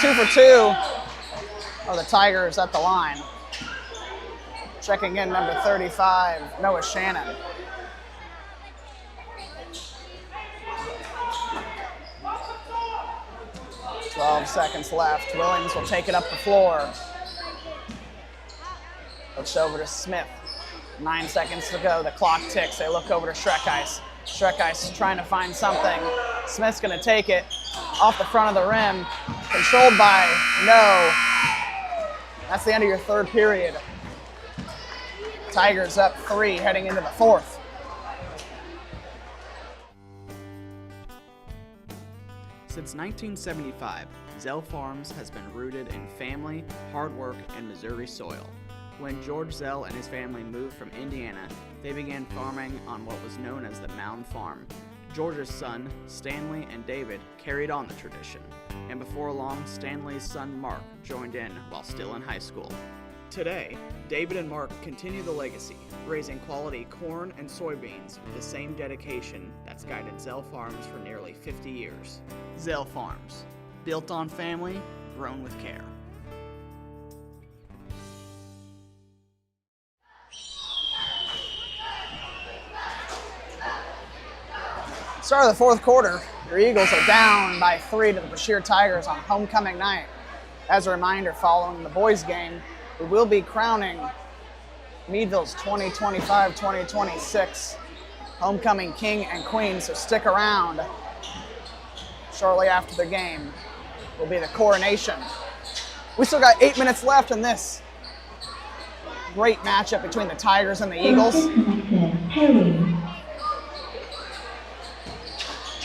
Two for 2 are the Tigers at the line. Checking in number 35, Noah Shannon. "12 seconds left. Williams will take it up the floor. Looks over to Smith. 9 seconds to go. The clock ticks. They look over to Shrek Ice. Shrek Ice trying to find something. Smith's going to take it off the front of the rim. Controlled by No. That's the end of your third period. Tigers up 3 heading into the fourth. Since 1975, Zell Farms has been rooted in family, hard work, and Missouri soil. When George Zell and his family moved from Indiana, they began farming on what was known as the Mound Farm. George's son, Stanley and David, carried on the tradition, and before long, Stanley's son Mark joined in while still in high school. Today, David and Mark continue the legacy, raising quality corn and soybeans with the same dedication that's guided Zell Farms for nearly 50 years. Zell Farms, built on family, grown with care. Start of the fourth quarter, your Eagles are down by 3 to the Brashear Tigers on homecoming night. As a reminder, following the boys' game, we will be crowning Meadville's 2025-2026 homecoming king and queen, so stick around. Shortly after the game will be the Coronation. We still got 8 minutes left in this great matchup between the Tigers and the Eagles.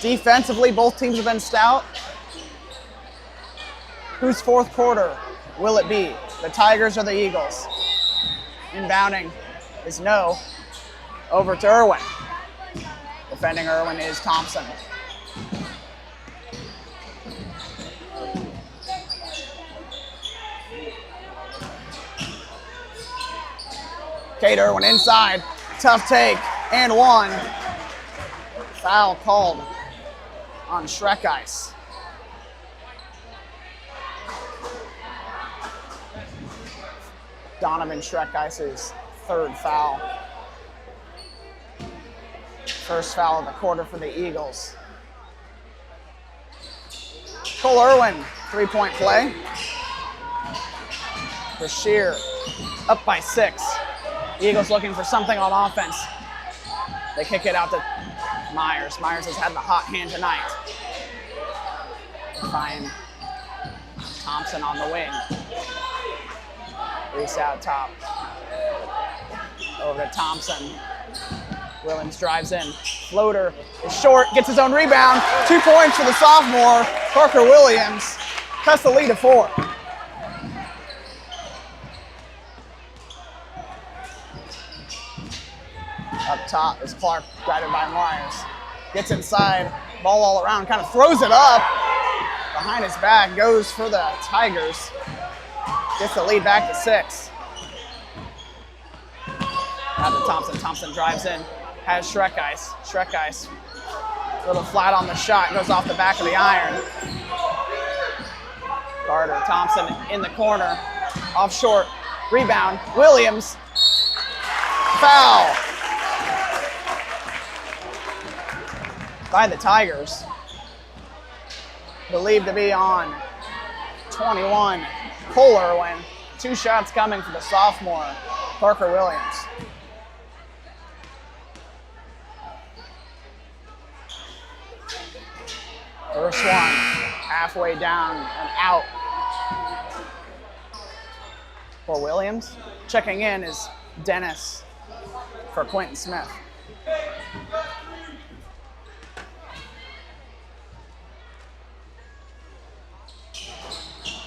Defensively, both teams have been stout. Whose fourth quarter will it be? The Tigers or the Eagles? Inbounding is no. Over to Irwin. Defending Irwin is Thompson. Kate Irwin inside. Tough take and one. Foul called on Schreckice. Donovan Schreckice's third foul. First foul of the quarter for the Eagles. Cole Irwin, three-point play. Brashear up by 6. Eagles looking for something on offense. They kick it out to Myers. Myers has had the hot hand tonight. Find Thompson on the wing. Reese out top. Over to Thompson. Williams drives in. Floater is short, gets his own rebound. 2 points for the sophomore, Parker Williams. Cuts the lead to 4. Up top is Clark, guided by Myers. Gets inside, ball all around, kind of throws it up. Behind his back, goes for the Tigers. Gets the lead back to 6. Out to Thompson. Thompson drives in, has Schreckice. Schreckice, a little flat on the shot, goes off the back of the iron. Carter, Thompson in the corner, off short, rebound, Williams. Foul by the Tigers. Believed to be on 21, Cole Irwin. 2 shots coming for the sophomore, Parker Williams. First one, halfway down and out for Williams. Checking in is Dennis for Quentin Smith.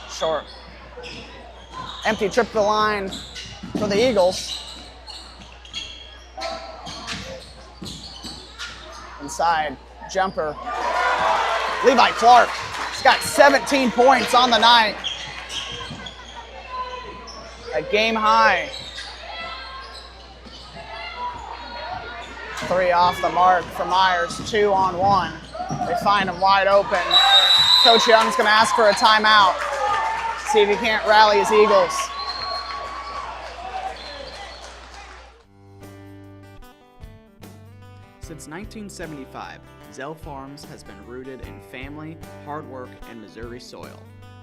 Short. Empty trip to the line for the Eagles. Inside, jumper. Levi Clark. He's got 17 points on the night. A game high. 3 off the mark for Myers, 2 on 1. They find him wide open. Coach Young's gonna ask for a timeout. See if he can't rally his Eagles. Since 1975, Zell Farms has been rooted in family, hard work, and Missouri soil.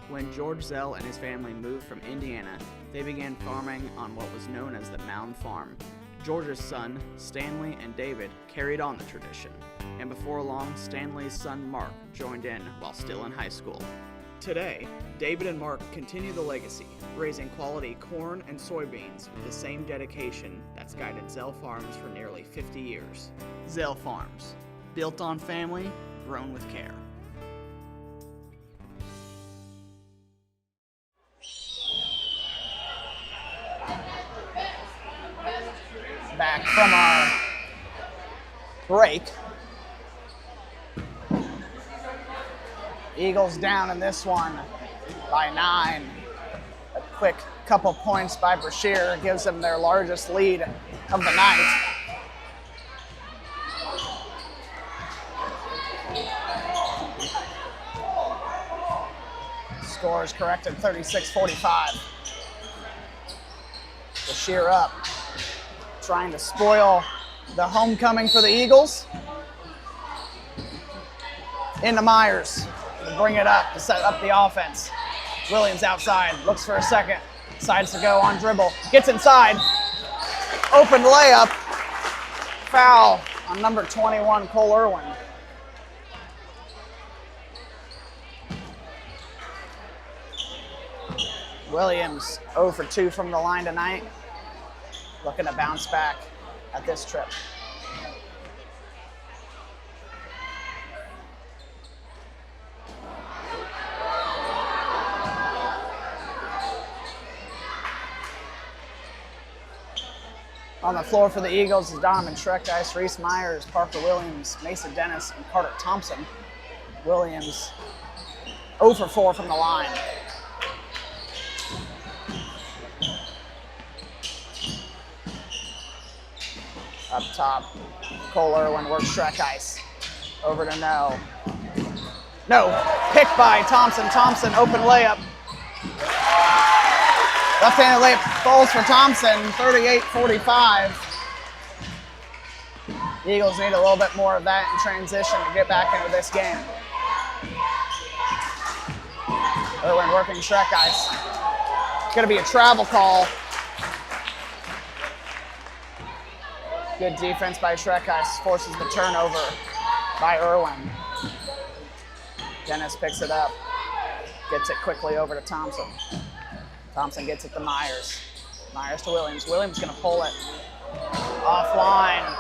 When George Zell and his family moved from Indiana, they began farming on what was known as the Mound Farm. George's son, Stanley and David, carried on the tradition, and before long, Stanley's son Mark joined in while still in high school. Today, David and Mark continue the legacy, raising quality corn and soybeans with the same dedication that's guided Zell Farms for nearly 50 years. Zell Farms, built on family, grown with care. back from our break. Eagles down in this one by 9. A quick couple points by Brashear gives them their largest lead of the night. Score is corrected, 36-45. Brashear up, trying to spoil the homecoming for the Eagles. Into Myers to bring it up, to set up the offense. Williams outside, looks for a second, decides to go on dribble, gets inside, open layup, foul on number 21, Cole Irwin. Williams 0 for 2 from the line tonight, looking to bounce back at this trip. On the floor for the Eagles is Donovan Schreckice, Reese Myers, Parker Williams, Mason Dennis, and Carter Thompson. Williams 0 for 4 from the line. Up top, Cole Irwin works Schreckice. Over to No. Picked by Thompson. Thompson, open layup. Left-handed layup falls for Thompson, 38-45. The Eagles need a little bit more of that in transition to get back into this game. Irwin working Schreckice. It's going to be a travel call. Good defense by Schreckice, forces the turnover by Irwin. Dennis picks it up, gets it quickly over to Thompson. Thompson gets it to Myers. Myers to Williams. Williams gonna pull it offline.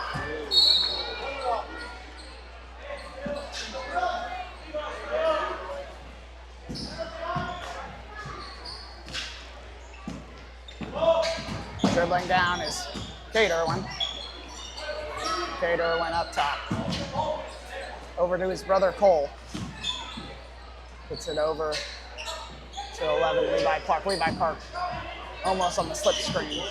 Dribbling down is Kate Irwin. Kate Irwin up top. Over to his brother Cole. Puts it over to 11, Levi Clark. Levi Clark almost on the slip screen.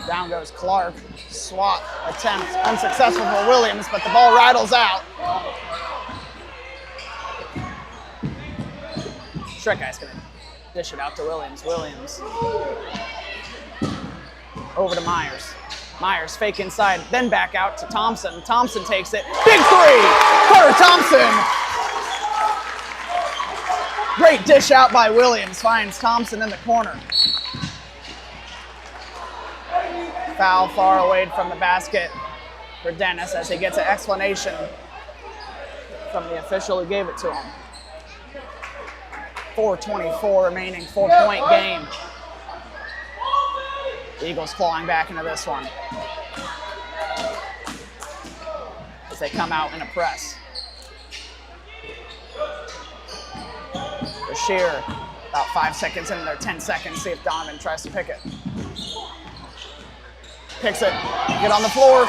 Down goes Clark. Swat attempt unsuccessful for Williams, but the ball rattles out. Schreckice gonna dish it out to Williams. Williams over to Myers. Myers fake inside, then back out to Thompson. Thompson takes it. Big three! Carter Thompson! Great dish out by Williams. Finds Thompson in the corner. Foul far away from the basket for Dennis as he gets an explanation from the official who gave it to him. 4:24 remaining, 4-point game. Eagles clawing back into this one as they come out in a press. Brashear, about 5 seconds in there, 10 seconds, see if Donovan tries to pick it. Picks it, get on the floor.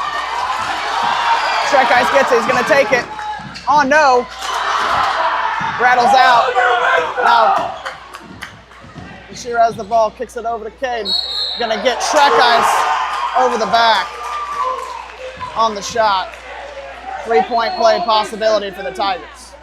Schreckice gets it, he's gonna take it. Oh no, rattles out. Now, Brashear has the ball, kicks it over to Cade. Gonna get Schreckice over the back on the shot. 3-point play possibility for the Tigers.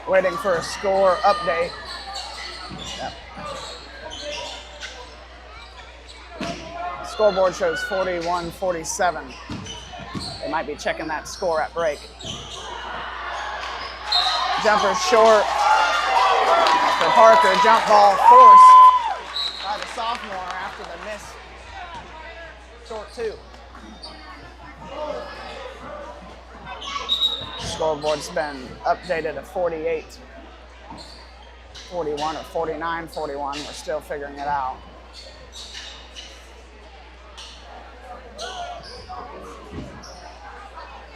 Waiting for a score update. Yep. Scoreboard shows 41-47. They might be checking that score at break. Jumper short for Parker. Jump ball forced by the sophomore after the miss. Short two. Scoreboard's been updated to 41 or 49, 41. We're still figuring it out.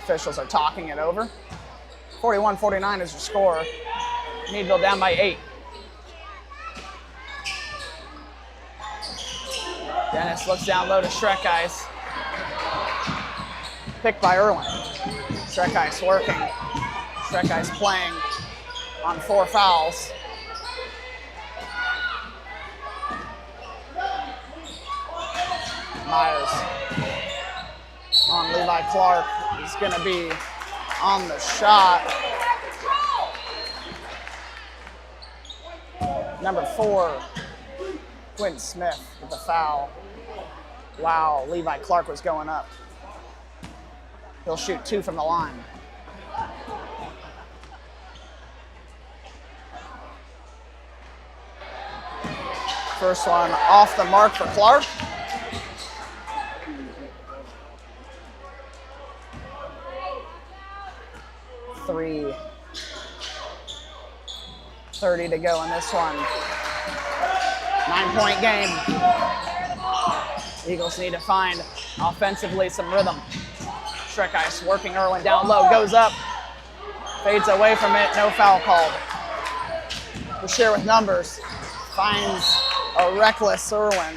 Officials are talking it over. 41-49 is your score. Meadville down by 8. Dennis looks down low to Schreckeis. Picked by Irwin. Schreckeis working. Schreckeis playing on 4 fouls. Myers on Levi Clark. He's going to be on the shot. Number 4, Quentin Smith with the foul. Wow, Levi Clark was going up. He'll shoot 2 from the line. First one off the mark for Clark. Three. 30 to go in this one. 9-point game. Eagles need to find offensively some rhythm. Schreckeis working Irwin down low, goes up, fades away from it, no foul called. Brashear with numbers, finds a reckless Irwin.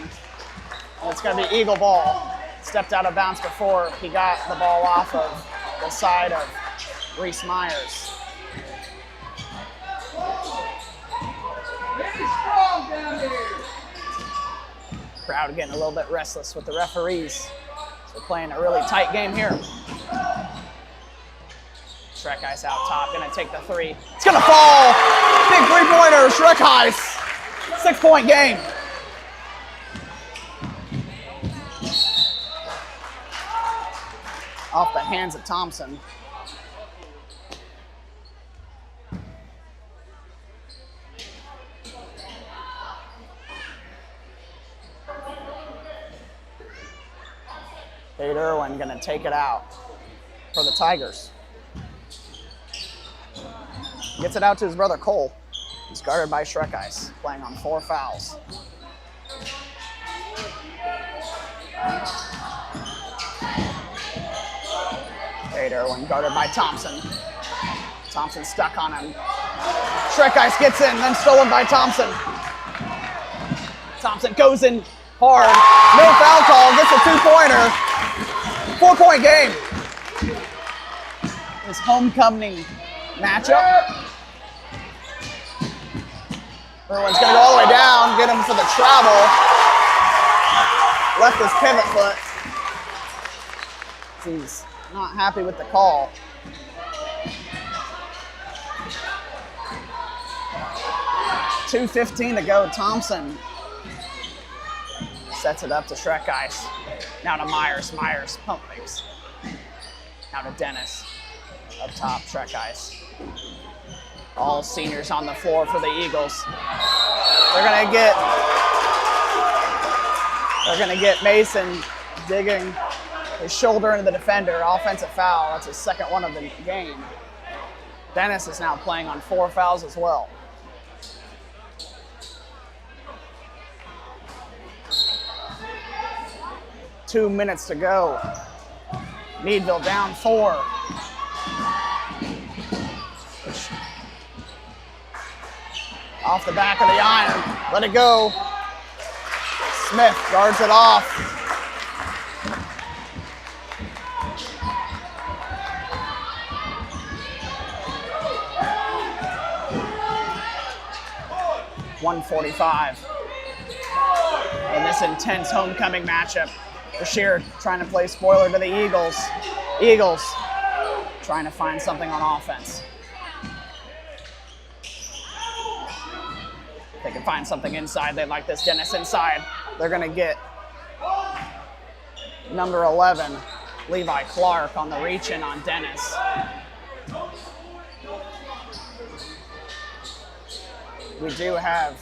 And it's going to be Eagle ball. Stepped out of bounds before he got the ball off of the side of Reese Myers. Crowd getting a little bit restless with the referees. So we're playing a really tight game here. Schreckeis out top, gonna take the 3. It's gonna fall! Big 3-pointer, Schreckeis! 6-point game. Off the hands of Thompson. Tate Irwin gonna take it out for the Tigers. Gets it out to his brother Cole. He's guarded by Schreckeis, playing on 4 fouls. Tate Irwin guarded by Thompson. Thompson stuck on him. Schreckeis gets in, then stolen by Thompson. Thompson goes in hard. No foul call, gets a 2-pointer. 4-point game. His homecoming matchup. Irwin's gonna go all the way down, get him for the travel. Left his pivot foot. He's not happy with the call. .2:15 to go. Thompson sets it up to Schreckeis. Now to Myers. Myers pump fakes. Now to Dennis. Up top, Schreckeis. All seniors on the floor for the Eagles. They're gonna get Mason digging his shoulder into the defender. Offensive foul. That's his second one of the game. Dennis is now playing on 4 fouls as well. Two minutes to go. Meadville down 4. Off the back of the iron. Let it go. Smith guards it off. .145 in this intense homecoming matchup. Brashear trying to play spoiler to the Eagles. Eagles trying to find something on offense. They can find something inside. They like this. Dennis inside. They're going to get number 11, Levi Clark, on the reach-in on Dennis. We do have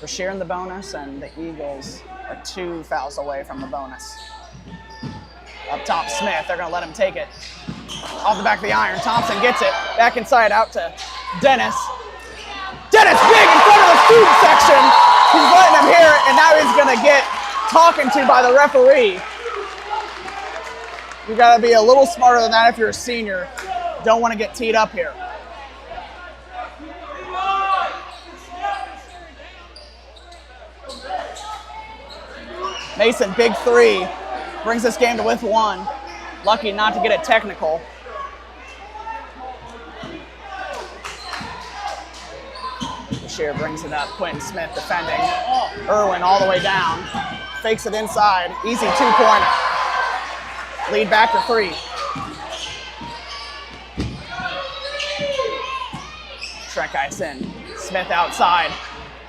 Brashear in the bonus, and the Eagles are 2 fouls away from the bonus. Up top, Smith. They're going to let him take it. Off the back of the iron. Thompson gets it. Back inside, out to Dennis. Dennis big in front of the student section. He's letting him hear it, and now he's going to get talking to by the referee. You got to be a little smarter than that if you're a senior. Don't want to get teed up here. Mason, big three, brings this game to with one. Lucky not to get it technical. Brashear brings it up. Quentin Smith defending. Irwin all the way down. Fakes it inside. Easy two-pointer. Lead back to three. Shrek ice in. Smith outside.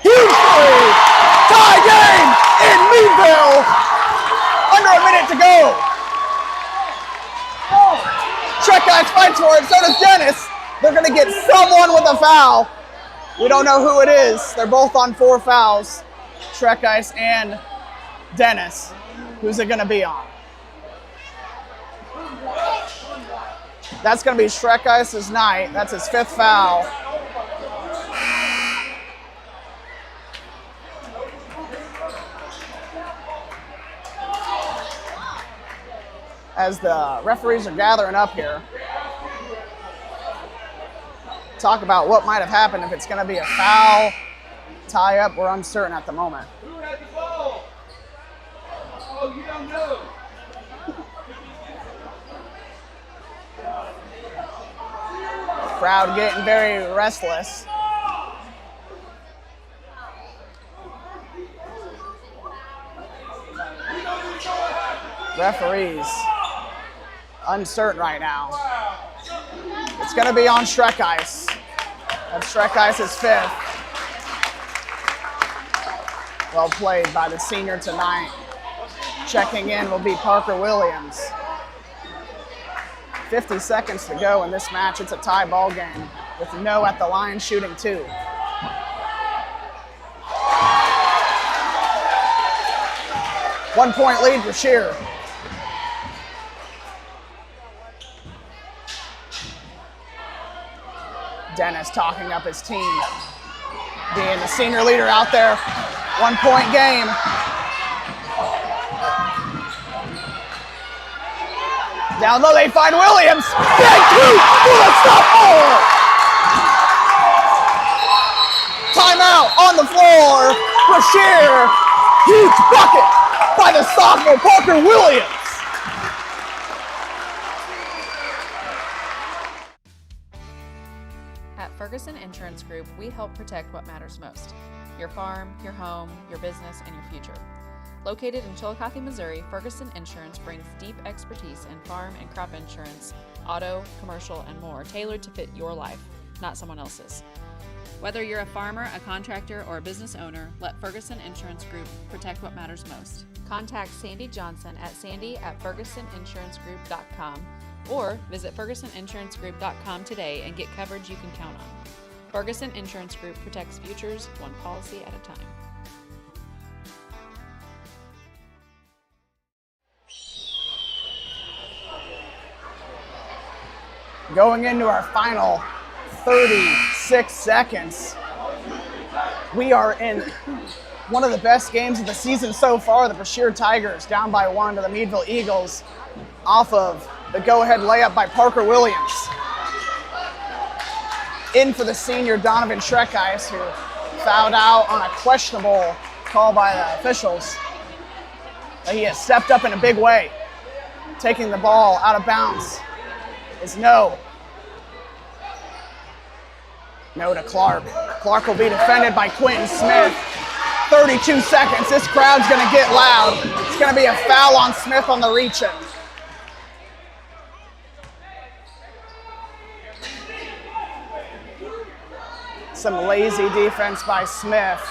Huge three! Tie game in Meadville! Under a minute to go. Shrek ice fights for it, so does Dennis. They're going to get someone with a foul. We don't know who it is. They're both on 4 fouls. Shrek ice and Dennis. Who's it going to be on? That's going to be Shrek Ice's night. That's his 5th foul. As the referees are gathering up here, talk about what might have happened. If it's going to be a foul, tie up, we're uncertain at the moment. Who had the ball? Oh, you don't know. Crowd getting very restless. Referees uncertain right now. It's going to be on Shrek Ice. That's Shrek Ice's 5th. Well played by the senior tonight. Checking in will be Parker Williams. 50 seconds to go in this match. It's a tie ball game with No at the line shooting 2. One-point lead for Brashear. Dennis talking up his team. Being the senior leader out there. 1-point game. Down low they find Williams. Big two for the sophomore. Timeout on the floor. Brashear. Huge bucket by the sophomore Parker Williams. At Ferguson Insurance Group, we help protect what matters most: your farm, your home, your business, and your future. Located in Chillicothe, Missouri, Ferguson Insurance brings deep expertise in farm and crop insurance, auto, commercial, and more, tailored to fit your life, not someone else's. Whether you're a farmer, a contractor, or a business owner, let Ferguson Insurance Group protect what matters most. Contact Sandy Johnson at sandy@fergusoninsurancegroup.com or visit fergusoninsurancegroup.com today and get coverage you can count on. Ferguson Insurance Group protects futures one policy at a time. Going into our final 36 seconds. We are in one of the best games of the season so far. The Brashear Tigers down by 1 to the Meadville Eagles off of the go-ahead layup by Parker Williams. In for the senior Donovan Shrekice, who fouled out on a questionable call by the officials. But he has stepped up in a big way. Taking the ball out of bounds is No. No to Clark. Clark will be defended by Quentin Smith. 32 seconds. This crowd's going to get loud. It's going to be a foul on Smith on the reach-in. Some lazy defense by Smith.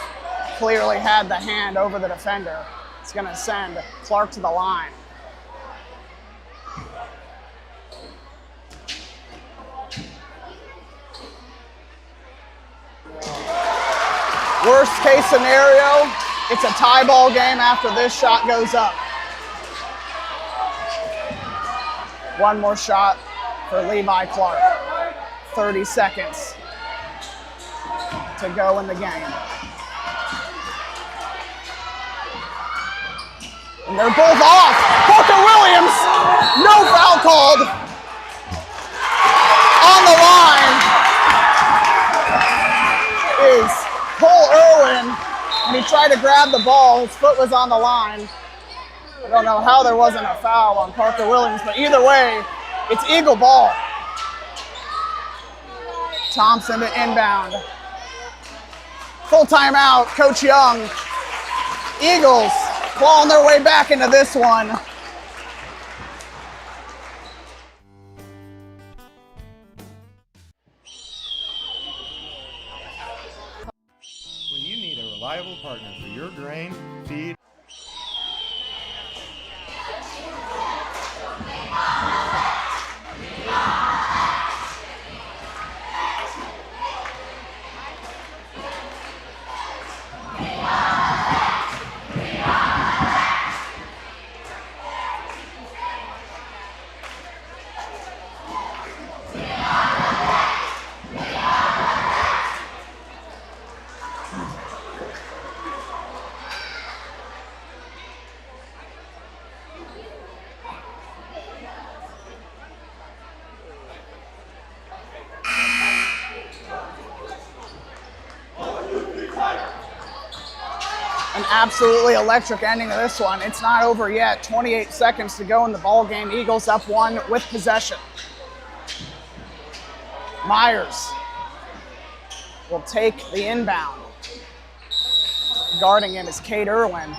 Clearly had the hand over the defender. It's going to send Clark to the line. Worst case scenario, it's a tie ball game after this shot goes up. One more shot for Levi Clark. 30 seconds to go in the game. And they're both off. Parker Williams, no foul called. On the line is Cole Irwin, and he tried to grab the ball. His foot was on the line. I don't know how there wasn't a foul on Parker Williams, but either way, it's Eagle ball. Thompson to inbound. Full timeout, Coach Young. Eagles clawing their way back into this one. When you need a reliable partner for your grain, feed, An absolutely electric ending of this one. It's not over yet. 28 seconds to go in the ball game. Eagles up one with possession. Myers will take the inbound. Guarding him is Cade Irwin.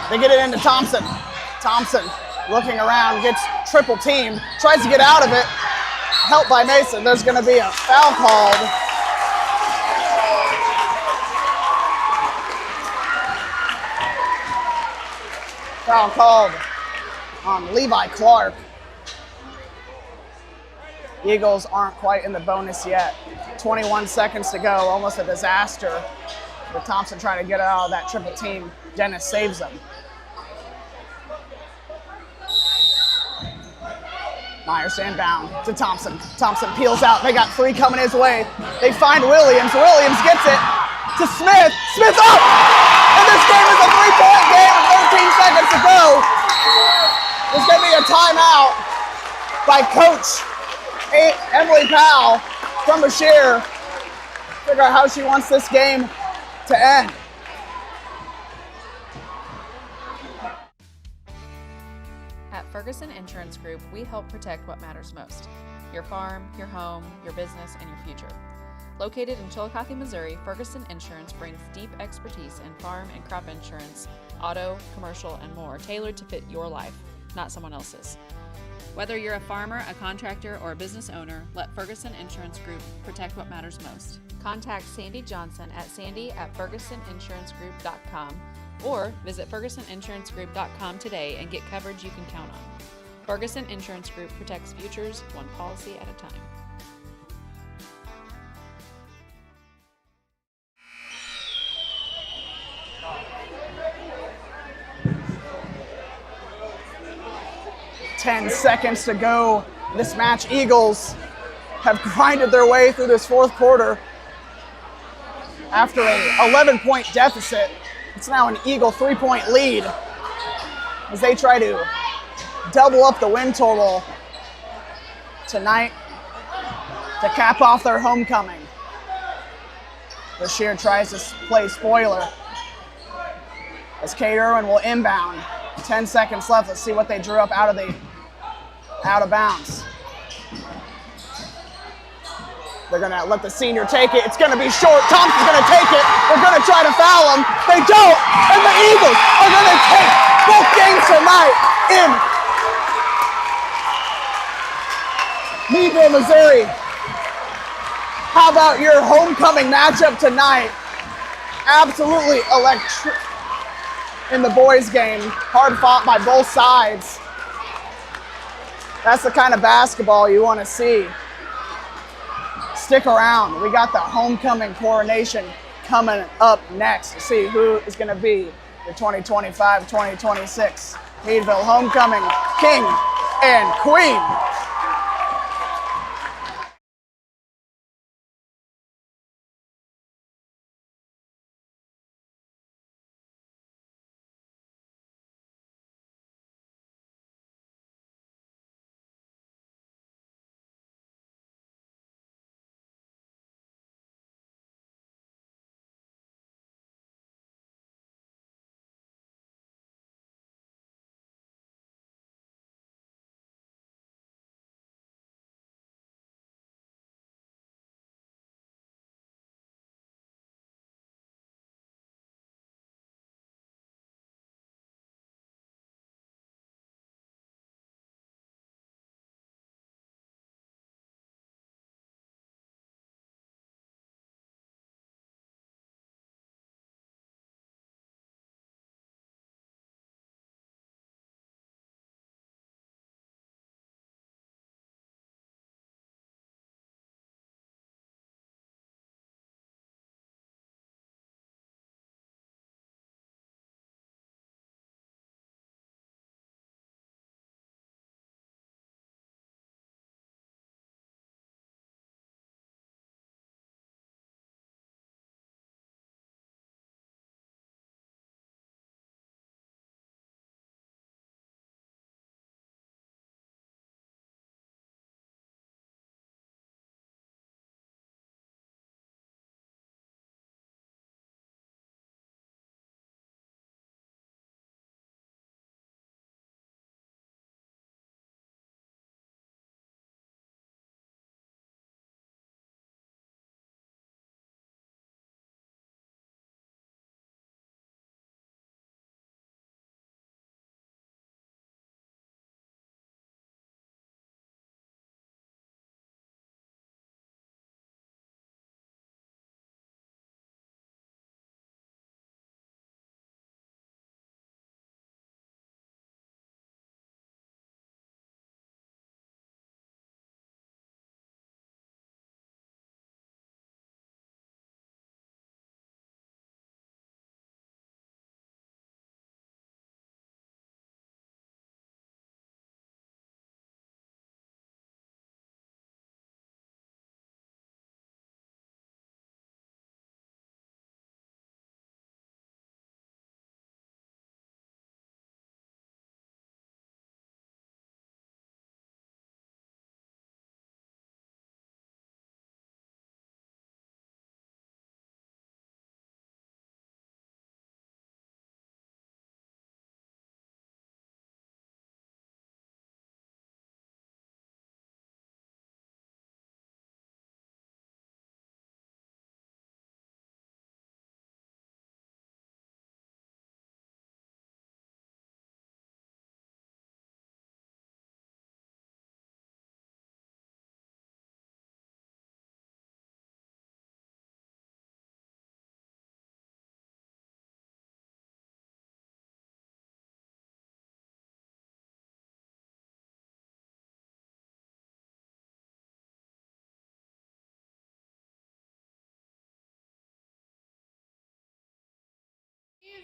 They get it into Thompson. Thompson looking around, gets triple teamed, tries to get out of it. Helped by Mason. There's going to be a foul called. Foul called on Levi Clark. Eagles aren't quite in the bonus yet. 21 seconds to go, almost a disaster. With Thompson trying to get out of that triple team. Dennis saves them. Myers inbound to Thompson. Thompson peels out. They got three coming his way. They find Williams. Williams gets it to Smith. Smith up! And this game is a 3-point game with 13 seconds to go. There's going to be a timeout by Coach Emily Powell from Brashear. Figure out how she wants this game to end. At Ferguson Insurance Group, we help protect what matters most: your farm, your home, your business, and your future. Located in Chillicothe, Missouri, Ferguson Insurance brings deep expertise in farm and crop insurance, auto, commercial, and more, tailored to fit your life, not someone else's. Whether you're a farmer, a contractor, or a business owner, let Ferguson Insurance Group protect what matters most. Contact Sandy Johnson at sandy@fergusoninsurancegroup.com or visit fergusoninsurancegroup.com today and get coverage you can count on. Ferguson Insurance Group protects futures one policy at a time. Ten seconds to go. This match, Eagles have grinded their way through this fourth quarter. After a 11-point deficit, it's now an Eagle 3-point lead as they try to double up the win total tonight to cap off their homecoming. Brashear tries to play spoiler as Cade Irwin will inbound. 10 seconds left. Let's see what they drew up out of bounds. They're going to let the senior take it. It's going to be short. Thompson's going to take it. They're going to try to foul him. They don't. And the Eagles are going to take both games tonight in Meadville, Missouri. How about your homecoming matchup tonight? Absolutely electric in the boys' game. Hard fought by both sides. That's the kind of basketball you want to see. Stick around. We got the homecoming coronation coming up next to see who is going to be the 2025-2026 Meadville homecoming king and queen.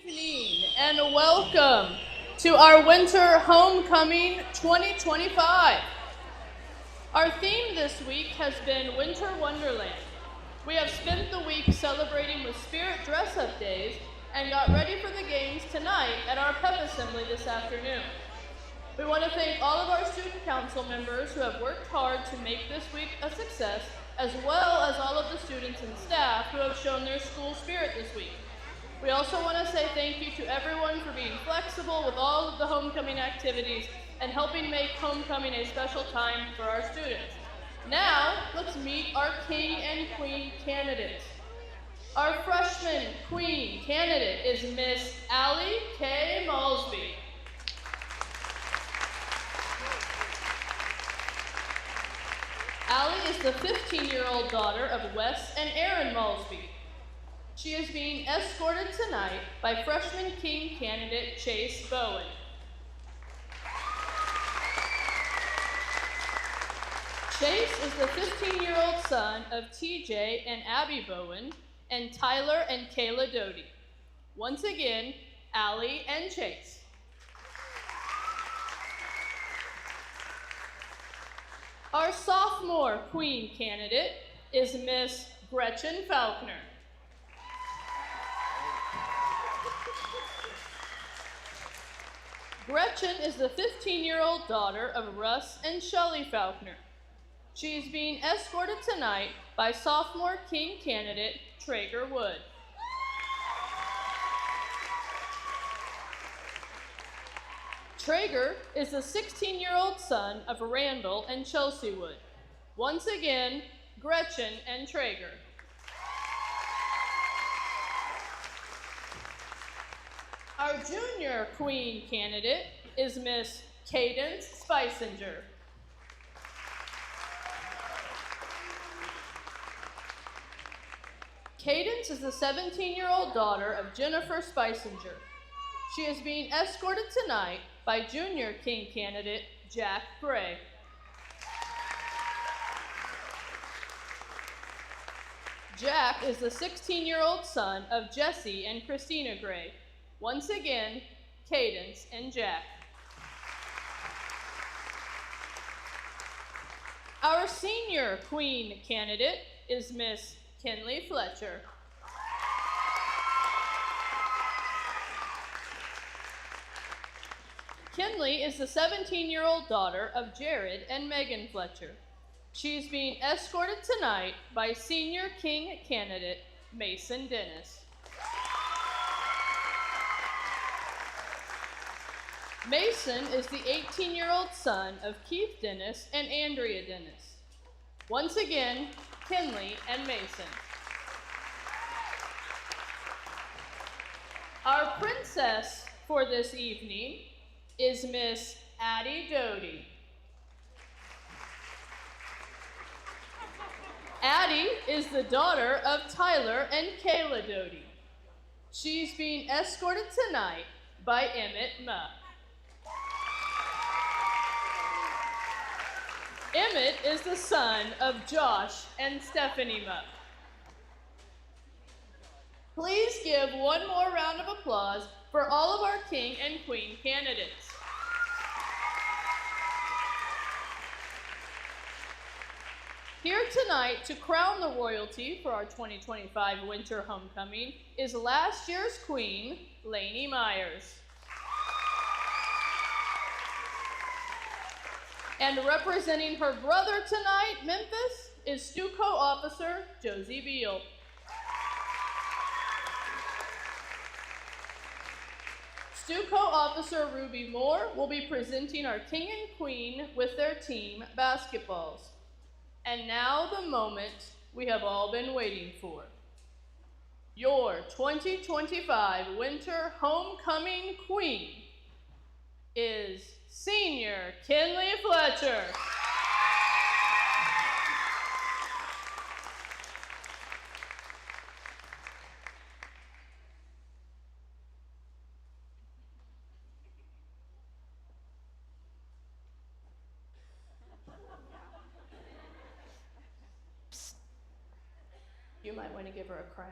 Evening and welcome to our Winter Homecoming 2025. Our theme this week has been Winter Wonderland. We have spent the week celebrating with Spirit dress-up days and got ready for the games tonight at our pep assembly this afternoon. We want to thank all of our student council members who have worked hard to make this week a success, as well as all of the students and staff who have shown their school spirit this week. We also want to say thank you to everyone for being flexible with all of the homecoming activities and helping make homecoming a special time for our students. Now, let's meet our King and Queen candidates. Our freshman Queen candidate is Miss Allie K. Malsby. Allie is the 15-year-old daughter of Wes and Erin Malsby. She is being escorted tonight by freshman King candidate Chase Bowen. Chase is the 15-year-old son of TJ and Abby Bowen and Tyler and Kayla Doty. Once again, Allie and Chase. Our sophomore Queen candidate is Miss Gretchen Faulkner. Gretchen is the 15-year-old daughter of Russ and Shelley Faulkner. She is being escorted tonight by sophomore King candidate Traeger Wood. Traeger is the 16-year-old son of Randall and Chelsea Wood. Once again, Gretchen and Traeger. Our junior Queen candidate is Miss Cadence Spicinger. Cadence is the 17-year-old daughter of Jennifer Spicinger. She is being escorted tonight by junior King candidate Jack Gray. Jack is the 16-year-old son of Jesse and Christina Gray. Once again, Cadence and Jack. Our senior Queen candidate is Miss Kinley Fletcher. Kinley is the 17-year-old daughter of Jared and Megan Fletcher. She is being escorted tonight by senior King candidate Mason Dennis. Mason is the 18-year-old son of Keith Dennis and Andrea Dennis. Once again, Kinley and Mason. Our princess for this evening is Miss Addie Doty. Addie is the daughter of Tyler and Kayla Doty. She's being escorted tonight by Emmett Muck. Emmett is the son of Josh and Stephanie Muck. Please give one more round of applause for all of our King and Queen candidates. Here tonight to crown the royalty for our 2025 Winter Homecoming is last year's Queen, Lainey Myers. And representing her brother tonight, Memphis, is Stuco Officer Josie Beal. Stuco Officer Ruby Moore will be presenting our King and Queen with their team basketballs. And now the moment we have all been waiting for. Your 2025 Winter Homecoming Queen is Senior Kinley Fletcher. You might want to give her a crown.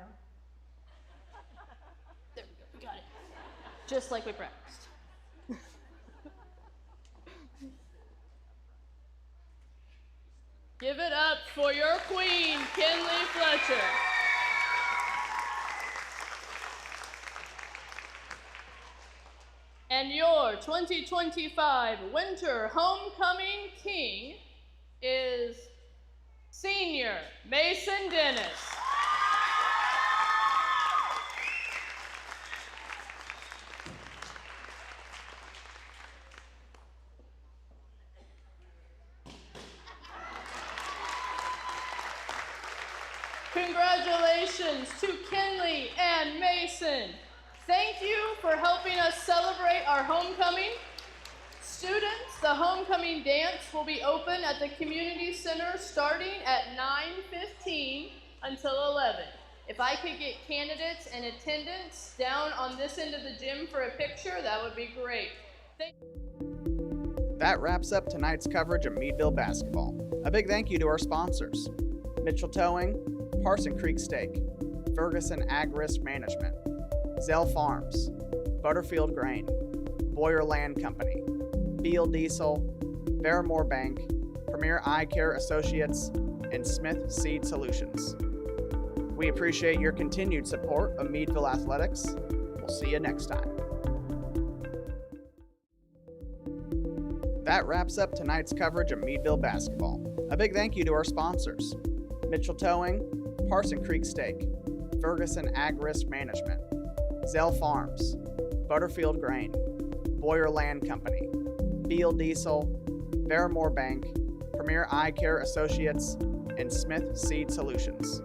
There we go. Got it. Just like we practiced. Give it up for your queen, Kinley Fletcher. And your 2025 Winter Homecoming King is Senior Mason Dennis. Congratulations to Kinley and Mason. Thank you for helping us celebrate our homecoming. Students, the homecoming dance will be open at the community center starting at 9:15 until 11. If I could get candidates and attendants down on this end of the gym for a picture, that would be great. That wraps up tonight's coverage of Meadville basketball. A big thank you to our sponsors: Mitchell Towing, Parson Creek Steak, Ferguson Ag Risk Management, Zell Farms, Butterfield Grain, Boyer Land Company, Beal Diesel, Barrymore Bank, Premier Eye Care Associates, and Smith Seed Solutions. We appreciate your continued support of Meadville Athletics. We'll see you next time. That wraps up tonight's coverage of Meadville basketball. A big thank you to our sponsors: Mitchell Towing, Parson Creek Steak, Ferguson Ag Risk Management, Zell Farms, Butterfield Grain, Boyer Land Company, Beal Diesel, Barrymore Bank, Premier Eye Care Associates, and Smith Seed Solutions.